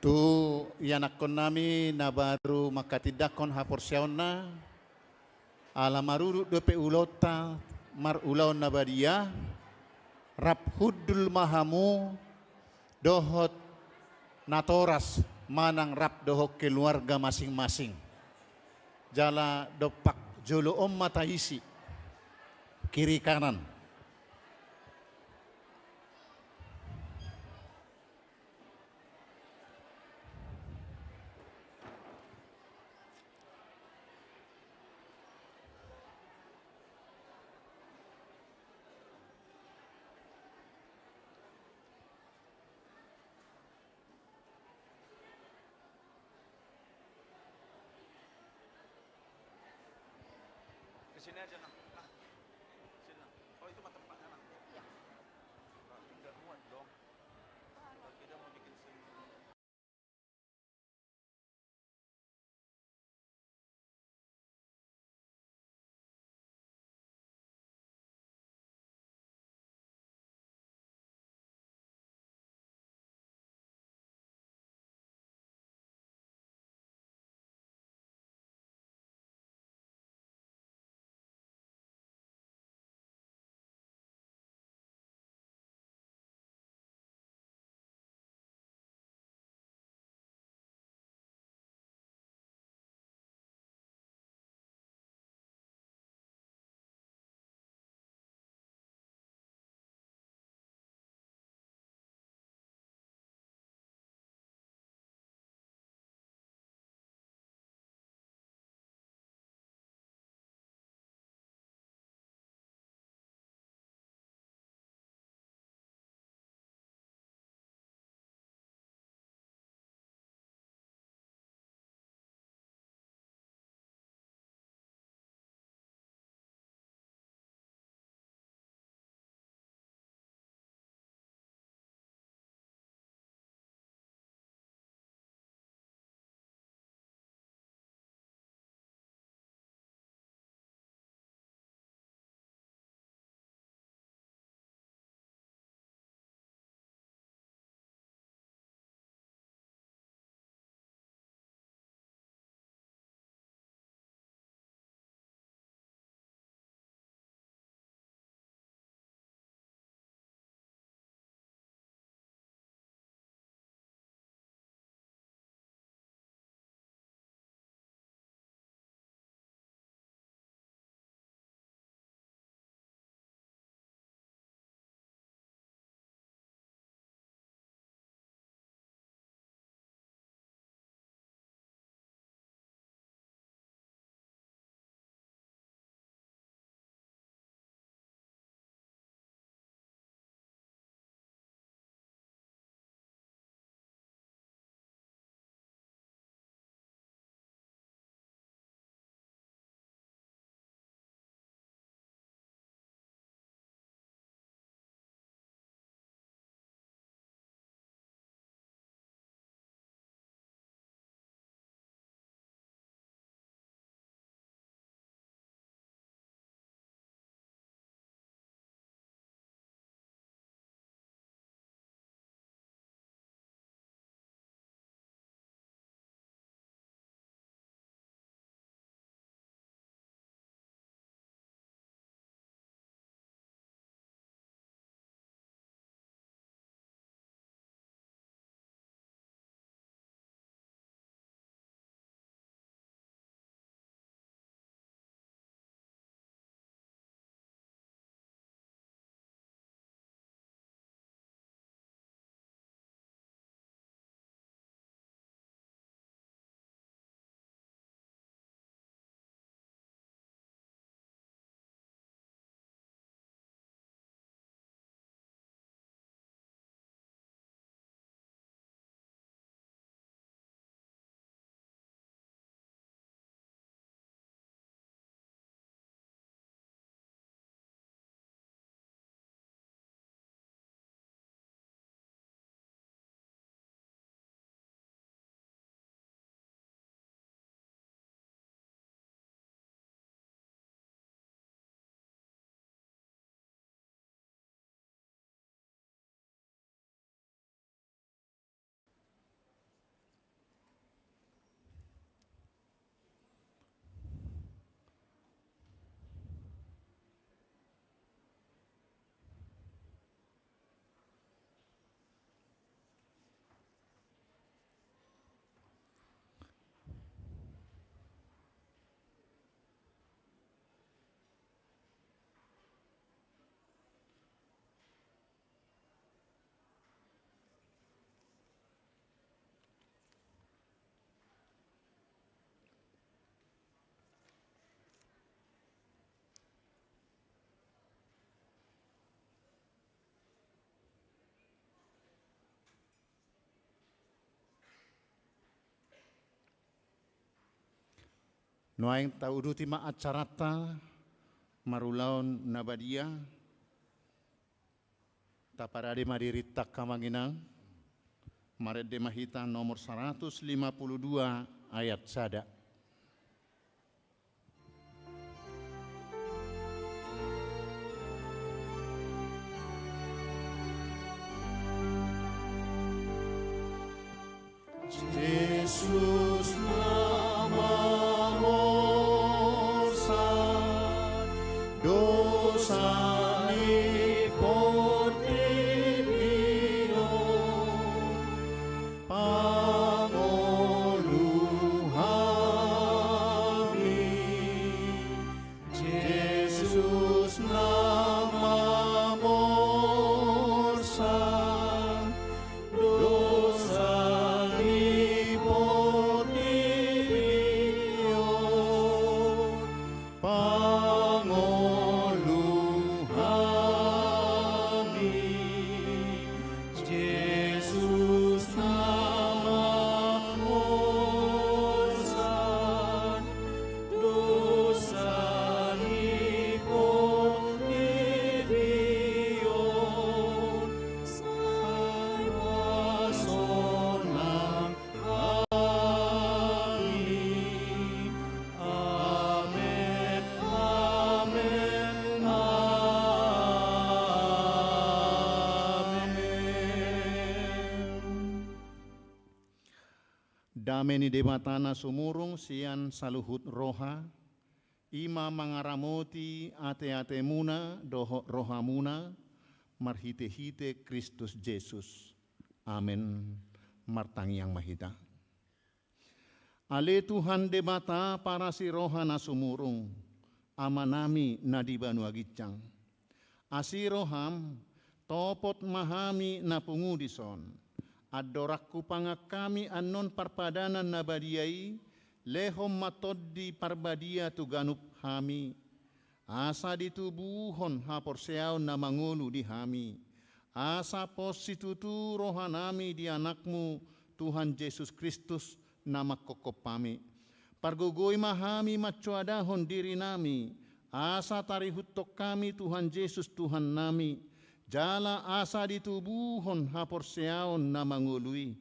Tu yanakon nami na baru makatidakon haporsyaon na ala maruru dope ulota mar ulaw na badia rap hudul mahamu dohot natoras manang rap dohok keluarga masing-masing jala dopak jolo om mataisi kiri kanan Sini aja nak. Sini. Oh itu mah tempatnya nak. Ya. Enggak muat dong. Kita mau bikin sini. Noaing tauduti ma acarata marulaon nabadia taparade madirita kamanginang marede mahita nomor 152 ayat sada. Yesus namamu san dosa ni portibio pangoluhami Yesus namamu san dosa ni portibio pangoluhami Yesus namamu san dosa ni portibio saya sonang amin amin amin amin. Dameni debatana sumurung sian saluhut roha ima mangaramoti ate-ate muna doho rohamuna marhite-hite Kristus Yesus. Amin. Martangi yang mahita. Ale Tuhan debata para si roha na sumurung amanami na di banu agicang. Asi roham topot mahami na pungudison. Adorakku pangak kami anon parpadanan na badiai lehom matoddi parbadia tu ganup hami. Asa ditubuhon haporseaw na mangulu di hami. Asa positutu rohanami di anakmu Tuhan Yesus Kristus na makokopami. Pargugoy mahami macuadahon diri nami. Asa tarihutok kami Tuhan Yesus Tuhan nami. Jala asa ditubuhon haporseaon na mangului.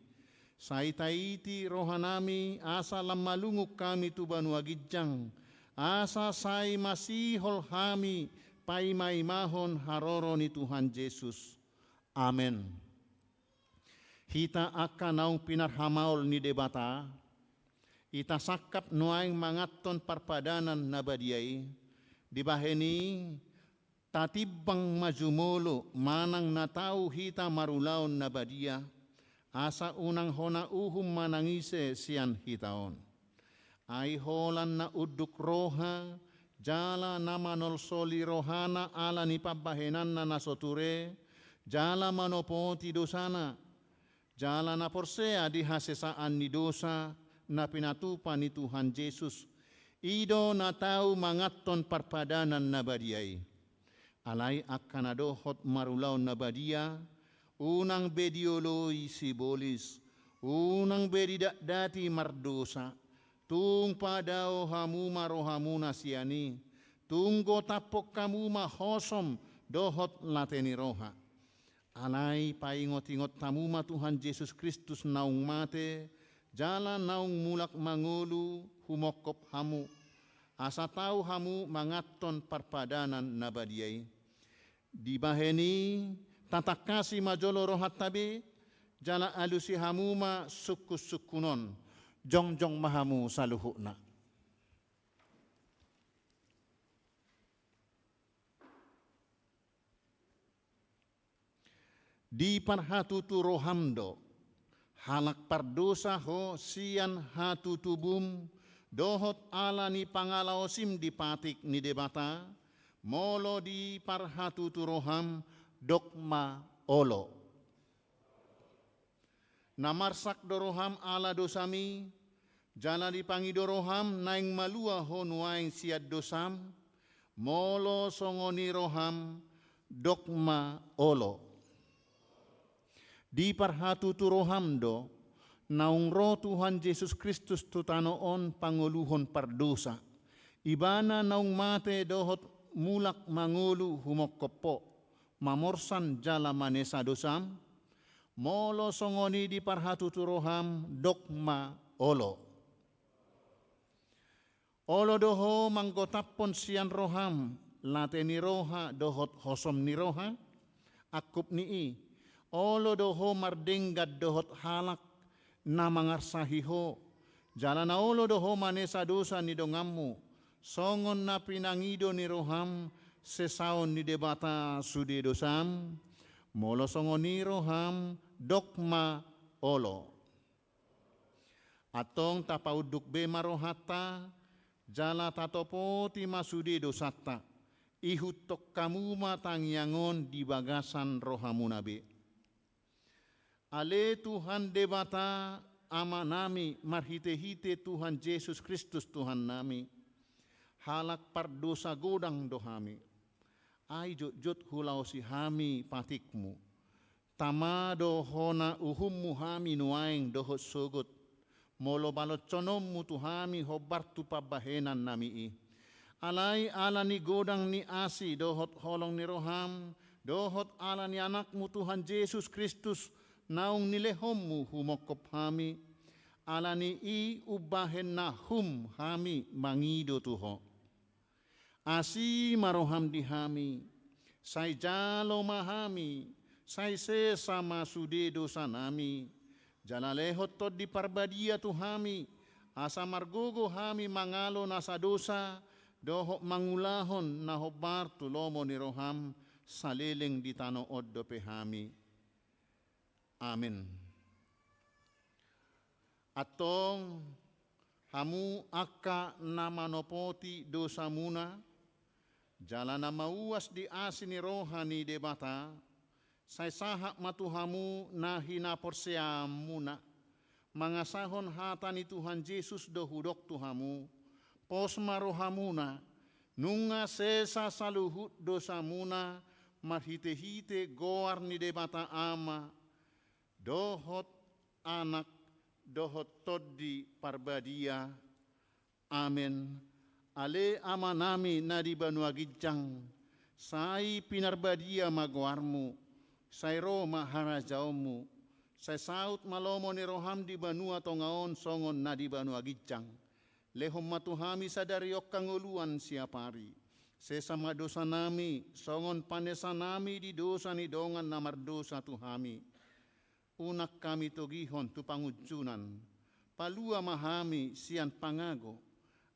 Saitaiti rohanami asa lamalunguk kami tu banu agijang. Asa sai masihol hami paimaimahon haroro ni Tuhan Yesus. Amen. Hita akan naung pinarhamaol ni debata. Ita sakap nuaing mangaton parpadanan nabadiai. Dibaheni tatibang majumolo manang natau hita marulaon nabadia. Asa unang hona uhum manangise sian hitaon. Ay holan na uduk roha, jala na manolsoli rohana ala ni pabahenan na nasoture, jala manopoti dosana, jala na porsea di hasesaan ni dosa na pinatupa ni Tuhan Yesus. Ido na tau mangaton parpadanan na badiay. Alay akan adohot marulaw na badia, unang bedioloi sibolis, unang bedidak dati mardosa, tung padao hamuma rohamuna siani, tunggo tapok kamuma hosom dohot lateni roha. Alay paingot-ingot tamuma Tuhan Yesus Kristus naung mate, jalan naung mulak mangulu humokop hamu, asa tau hamu mangaton parpadanan nabadiai. Dibaheni tatakasi majolo rohat tabi, jala alusi hamuma sukus-sukunon, jongjong mahamu saluhukna. Di parhatutu rohamdo, halak pardosa ho sian hatu tubum, dohot ala ni pangalaosim di patik ni debata, molo di parhatutu roham dokma olo. Namarsak doroham ala dosami, jala di pangidoroham naing malua ho nuaing siad dosam, molo songoni roham dokma olo. Di parhatutu roham do, naung roh Tuhan Yesus Kristus tutanoon panguluhon pardosa. Ibana naung mate dohot mulak mangulu humokkopo, mamorsan jala manesa dosam, molo songoni di parhatu turoham dokma olo. Olo doho manggotapon sian roham, lateni roha dohot hosom ni roha, akup nii. Olo doho mardenggat dohot halak na mangarsahiho, jalan olo doho manesa dosa ni dongammu, songon na pinangido ni roham, sesaon ni debata sudi dosam, molo songon ni roham, dokma olo. Atong tapauduk be marohata, jala tatopoti masudi dosata, ihutok kamu matangyangon di bagasan rohamu nabi. Ale Tuhan debata ama nami marhite-hite Tuhan Yesus Kristus Tuhan nami. Halak pardosa godang dohami. Ay jot hulau si hami patikmu. Tama dohona uhummu hami nuaing dohot sogot. Molo balot conommu tuhami hobar tu pabahenan nami i. Alai alani godang ni asi dohot holong ni roham. Dohot alani anakmu Tuhan Yesus Kristus naung nilehommu humokop hami. Alani i ubahen na hum hami mangido tuho. Asi maroham di hami, say jalo mahami, say sesama sude dosa nami, jalalehot tod di parbadia tu hami, asa margogo hami mangalo nasa dosa, doho mangulahon na hobar tulomo ni roham, saliling di tanood dope hami. Amin. Atong hamu akka namanopoti dosa muna, jalan mauas di asini rohani debata, say sahak matuhamu nahina porseam muna, mangasahon hatani Tuhan Yesus dohudok tuhamu, posma rohamuna, nunga sesa saluhut dosa muna, marhite-hite goar ni debata ama, dohot anak, dohot toddi parbadia, amin. Ale ama nami nadi banua gijang, sai pinarbadia magoarmu, sai roma harajaumu, sai saut malomo ni roham di banua tongaon songon nadi banua gijang. Lehom matuhami sadari okkang uluan siapari, sesama dosa nami, songon panesa nami di dosa ni dongan namar dosa tuhami. Unak kami togihon tu pangujunan, palua mahami sian pangago,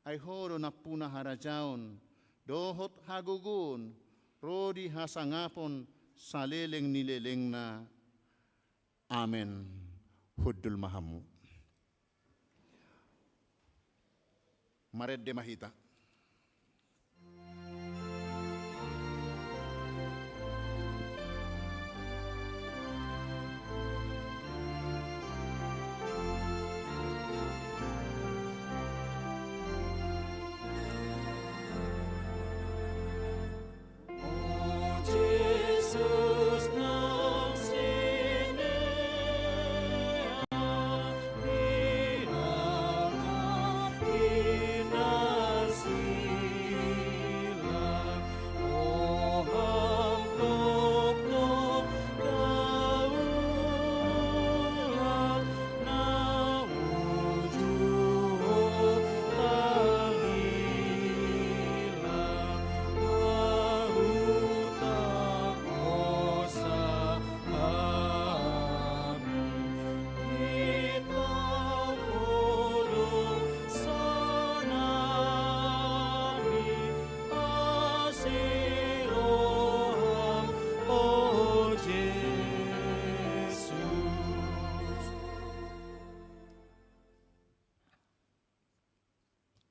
ay horo na puna harajaon, dohot hagugun, rodi hasangapon, saleleng nileleng na. Amen. Hudul mahamu. Mared de mahita.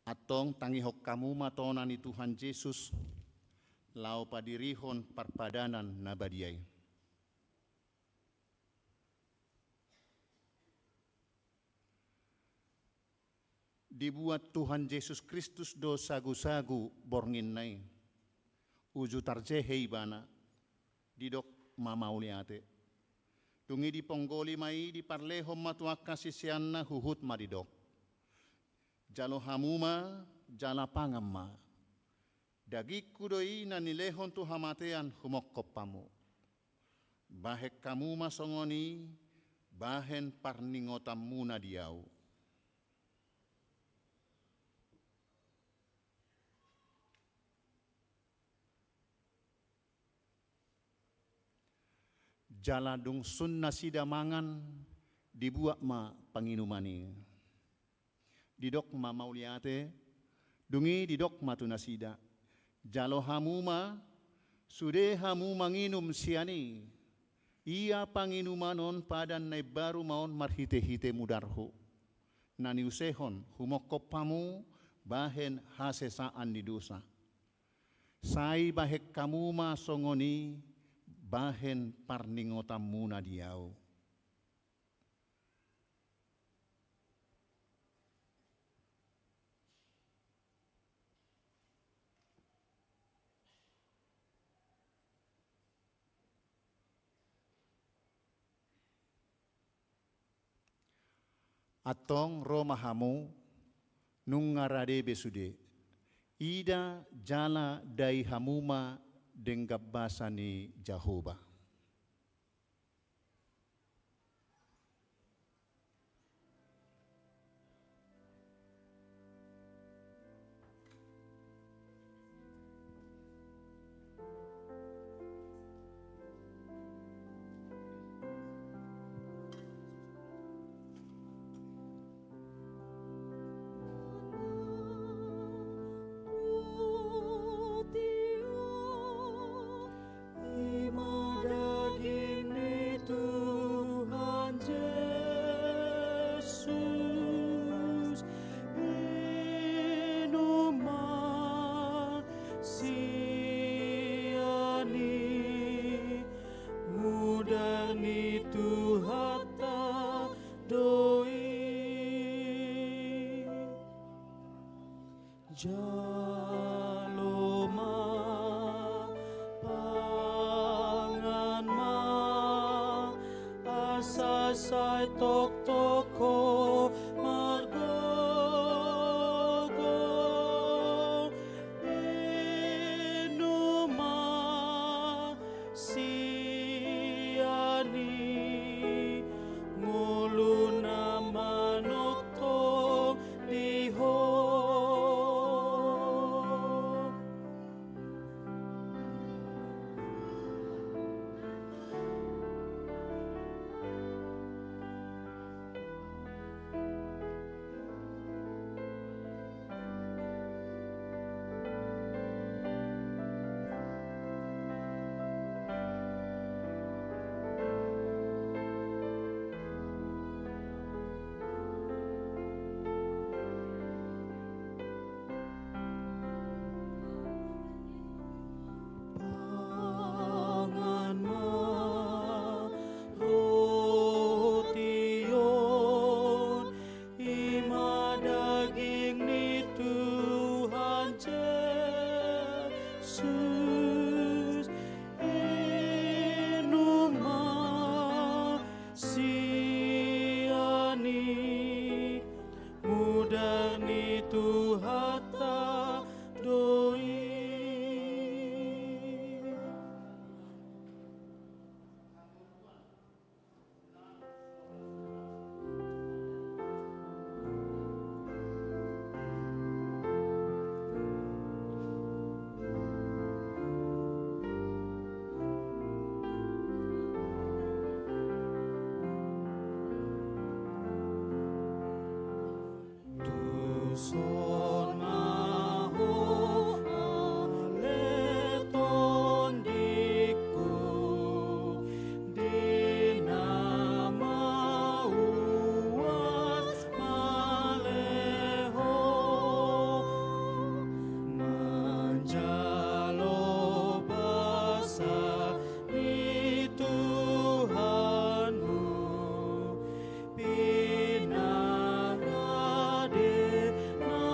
Atong tangihok kamu matona ni Tuhan Yesus, lau padirihon parpadanan na badiay. Dibuat Tuhan Yesus Kristus do sagu-sagu borngin nai, uju tarjehei bana, didok mamauliate. Dungi di ponggoli mai di parlehom matuak kasisianna huhut maridok. Jalo hamuma, jala pangamma. Dagi kudoi na nilehon tu hamatean humokkopamu. Bahek kamu masongoni, bahen parningotamu na diau. Jaladung sunna sida mangan dibuat ma panginumani. Didok ma mauliate, dungi didok ma tunasida. Jalo hamuma, sude hamu manginum siani. Ia panginumanon padan nai baru maon marhite-hite mudarhu. Nani usehon humokopamu bahen hasesaan di dosa. Sai bahek kamu ma songoni bahen parningotamu na diau. Atong romahamu nungarade besude. Ida jala dai hamuma denggabasani Jehovah. Jaloma panganma asasay tok-toko margogo inuma siani ngulu na manok to diho. Pinarade na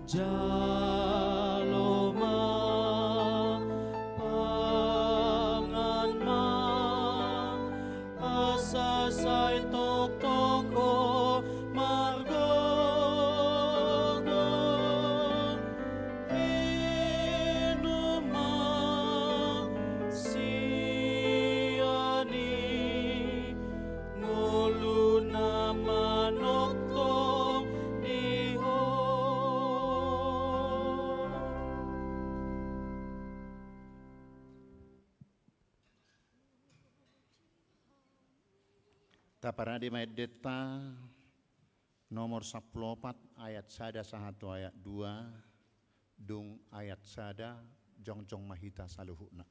jaloma pangan mang asa say tok-toko margogo inuma siani ngulu na manok diho. Taparade Maedeta nomor 14 ayat sada 1 ayat 2 dung ayat sada jongjong mahita saluhuna.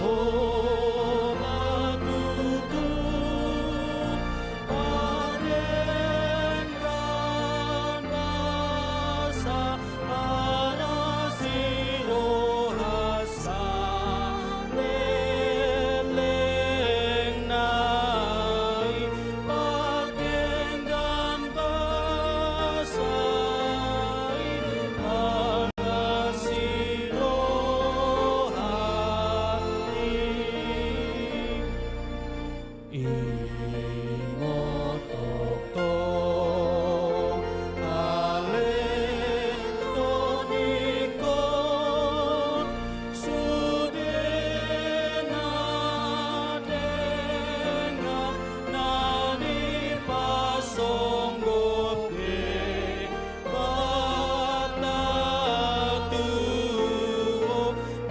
Jehovah tutup panengan basa para siro hasa leleng nai panengan basa para siro ingot tok-tok ale tonikon sudena dengan nani pasonggote batatuo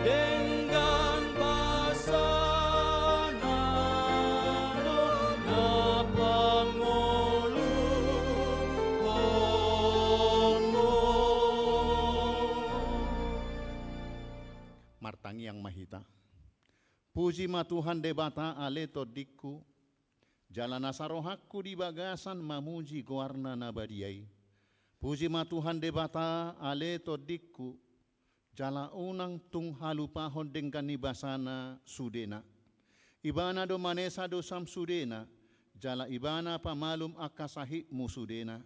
dengan basana napangolu kono. Martangi yang mahita. Puji ma Tuhan debata ale todikku. Jalan asarohakku di bagasan mamuji goarna nabadiai. Puji ma Tuhan debata ale todikku. Jala unang tung halupahon dengan nibasana sudena. Ibana do manesa do sam sudena. Jala ibana pamalum akasahi musudena.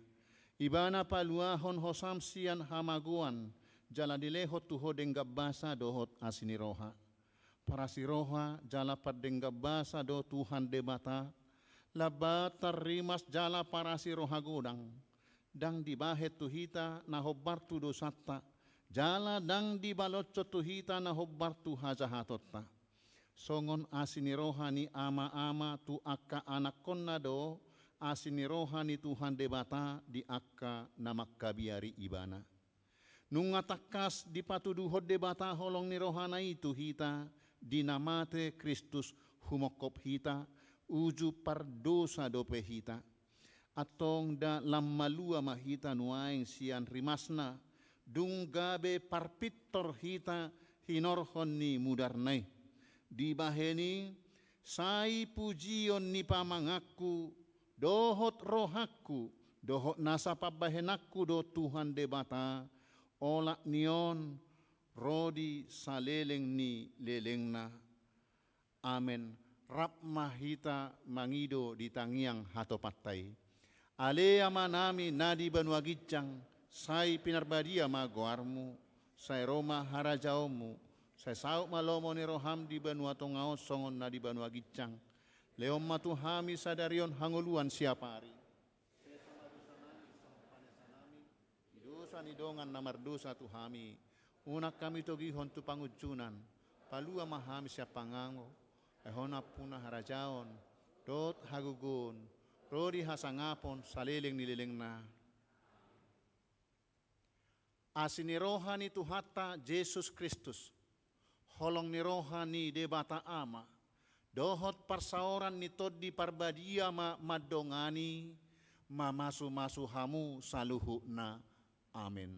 Ibana paluahon hosam sian hamaguan. Jala dilehot tuho denggab basa dohot asiniroha. Para siroha jala padenggab basa do Tuhan debata. Labatar rimas jala para siroha godang. Dang dibahet tuhita nahobartu dosata. Jala dang dibalotco tuhita nahobartu hajahatotta. Songon asiniroha ni ama-ama tu akka anak konna do. Asiniroha ni Tuhan debata di akka namakkabiari ibana. Nungatakas di patuduhod debata holong ni rohana itu hita dinamate Kristus humokop hita uju pardosa dope hita atong da lammalua mahita nuaing sian rimasna dung gabe parpittor hita hinorhon ni mudarnai di baheni sai pujion ni pamangaku dohot rohaku dohot nasa pabahenakku do Tuhan debata olak nion rodi saleleng ni lelengna. Amen. Rap mahita mangido di tangiang hatopatai. Ale amanami nadi banuagicang sai pinarbadia magoarmu sai Roma harajaumu sai sauk malomo ni roham di banua tongao songon nadi banuagicang leom matuhami sadarion hanguluan siapari. Ni dongan namar dosa tuhami unak kami togihon tu pangujunan palua mahami siap pangango ehona puna harajaon dot hagugun rodi hasangapon saleleng nileleng na asini rohani tuhata Yesus Kristus holong ni rohani debata ama dohot parsaoran ni todi parbadia ma madongani mamasu-masu hamu saluhu na. Amin.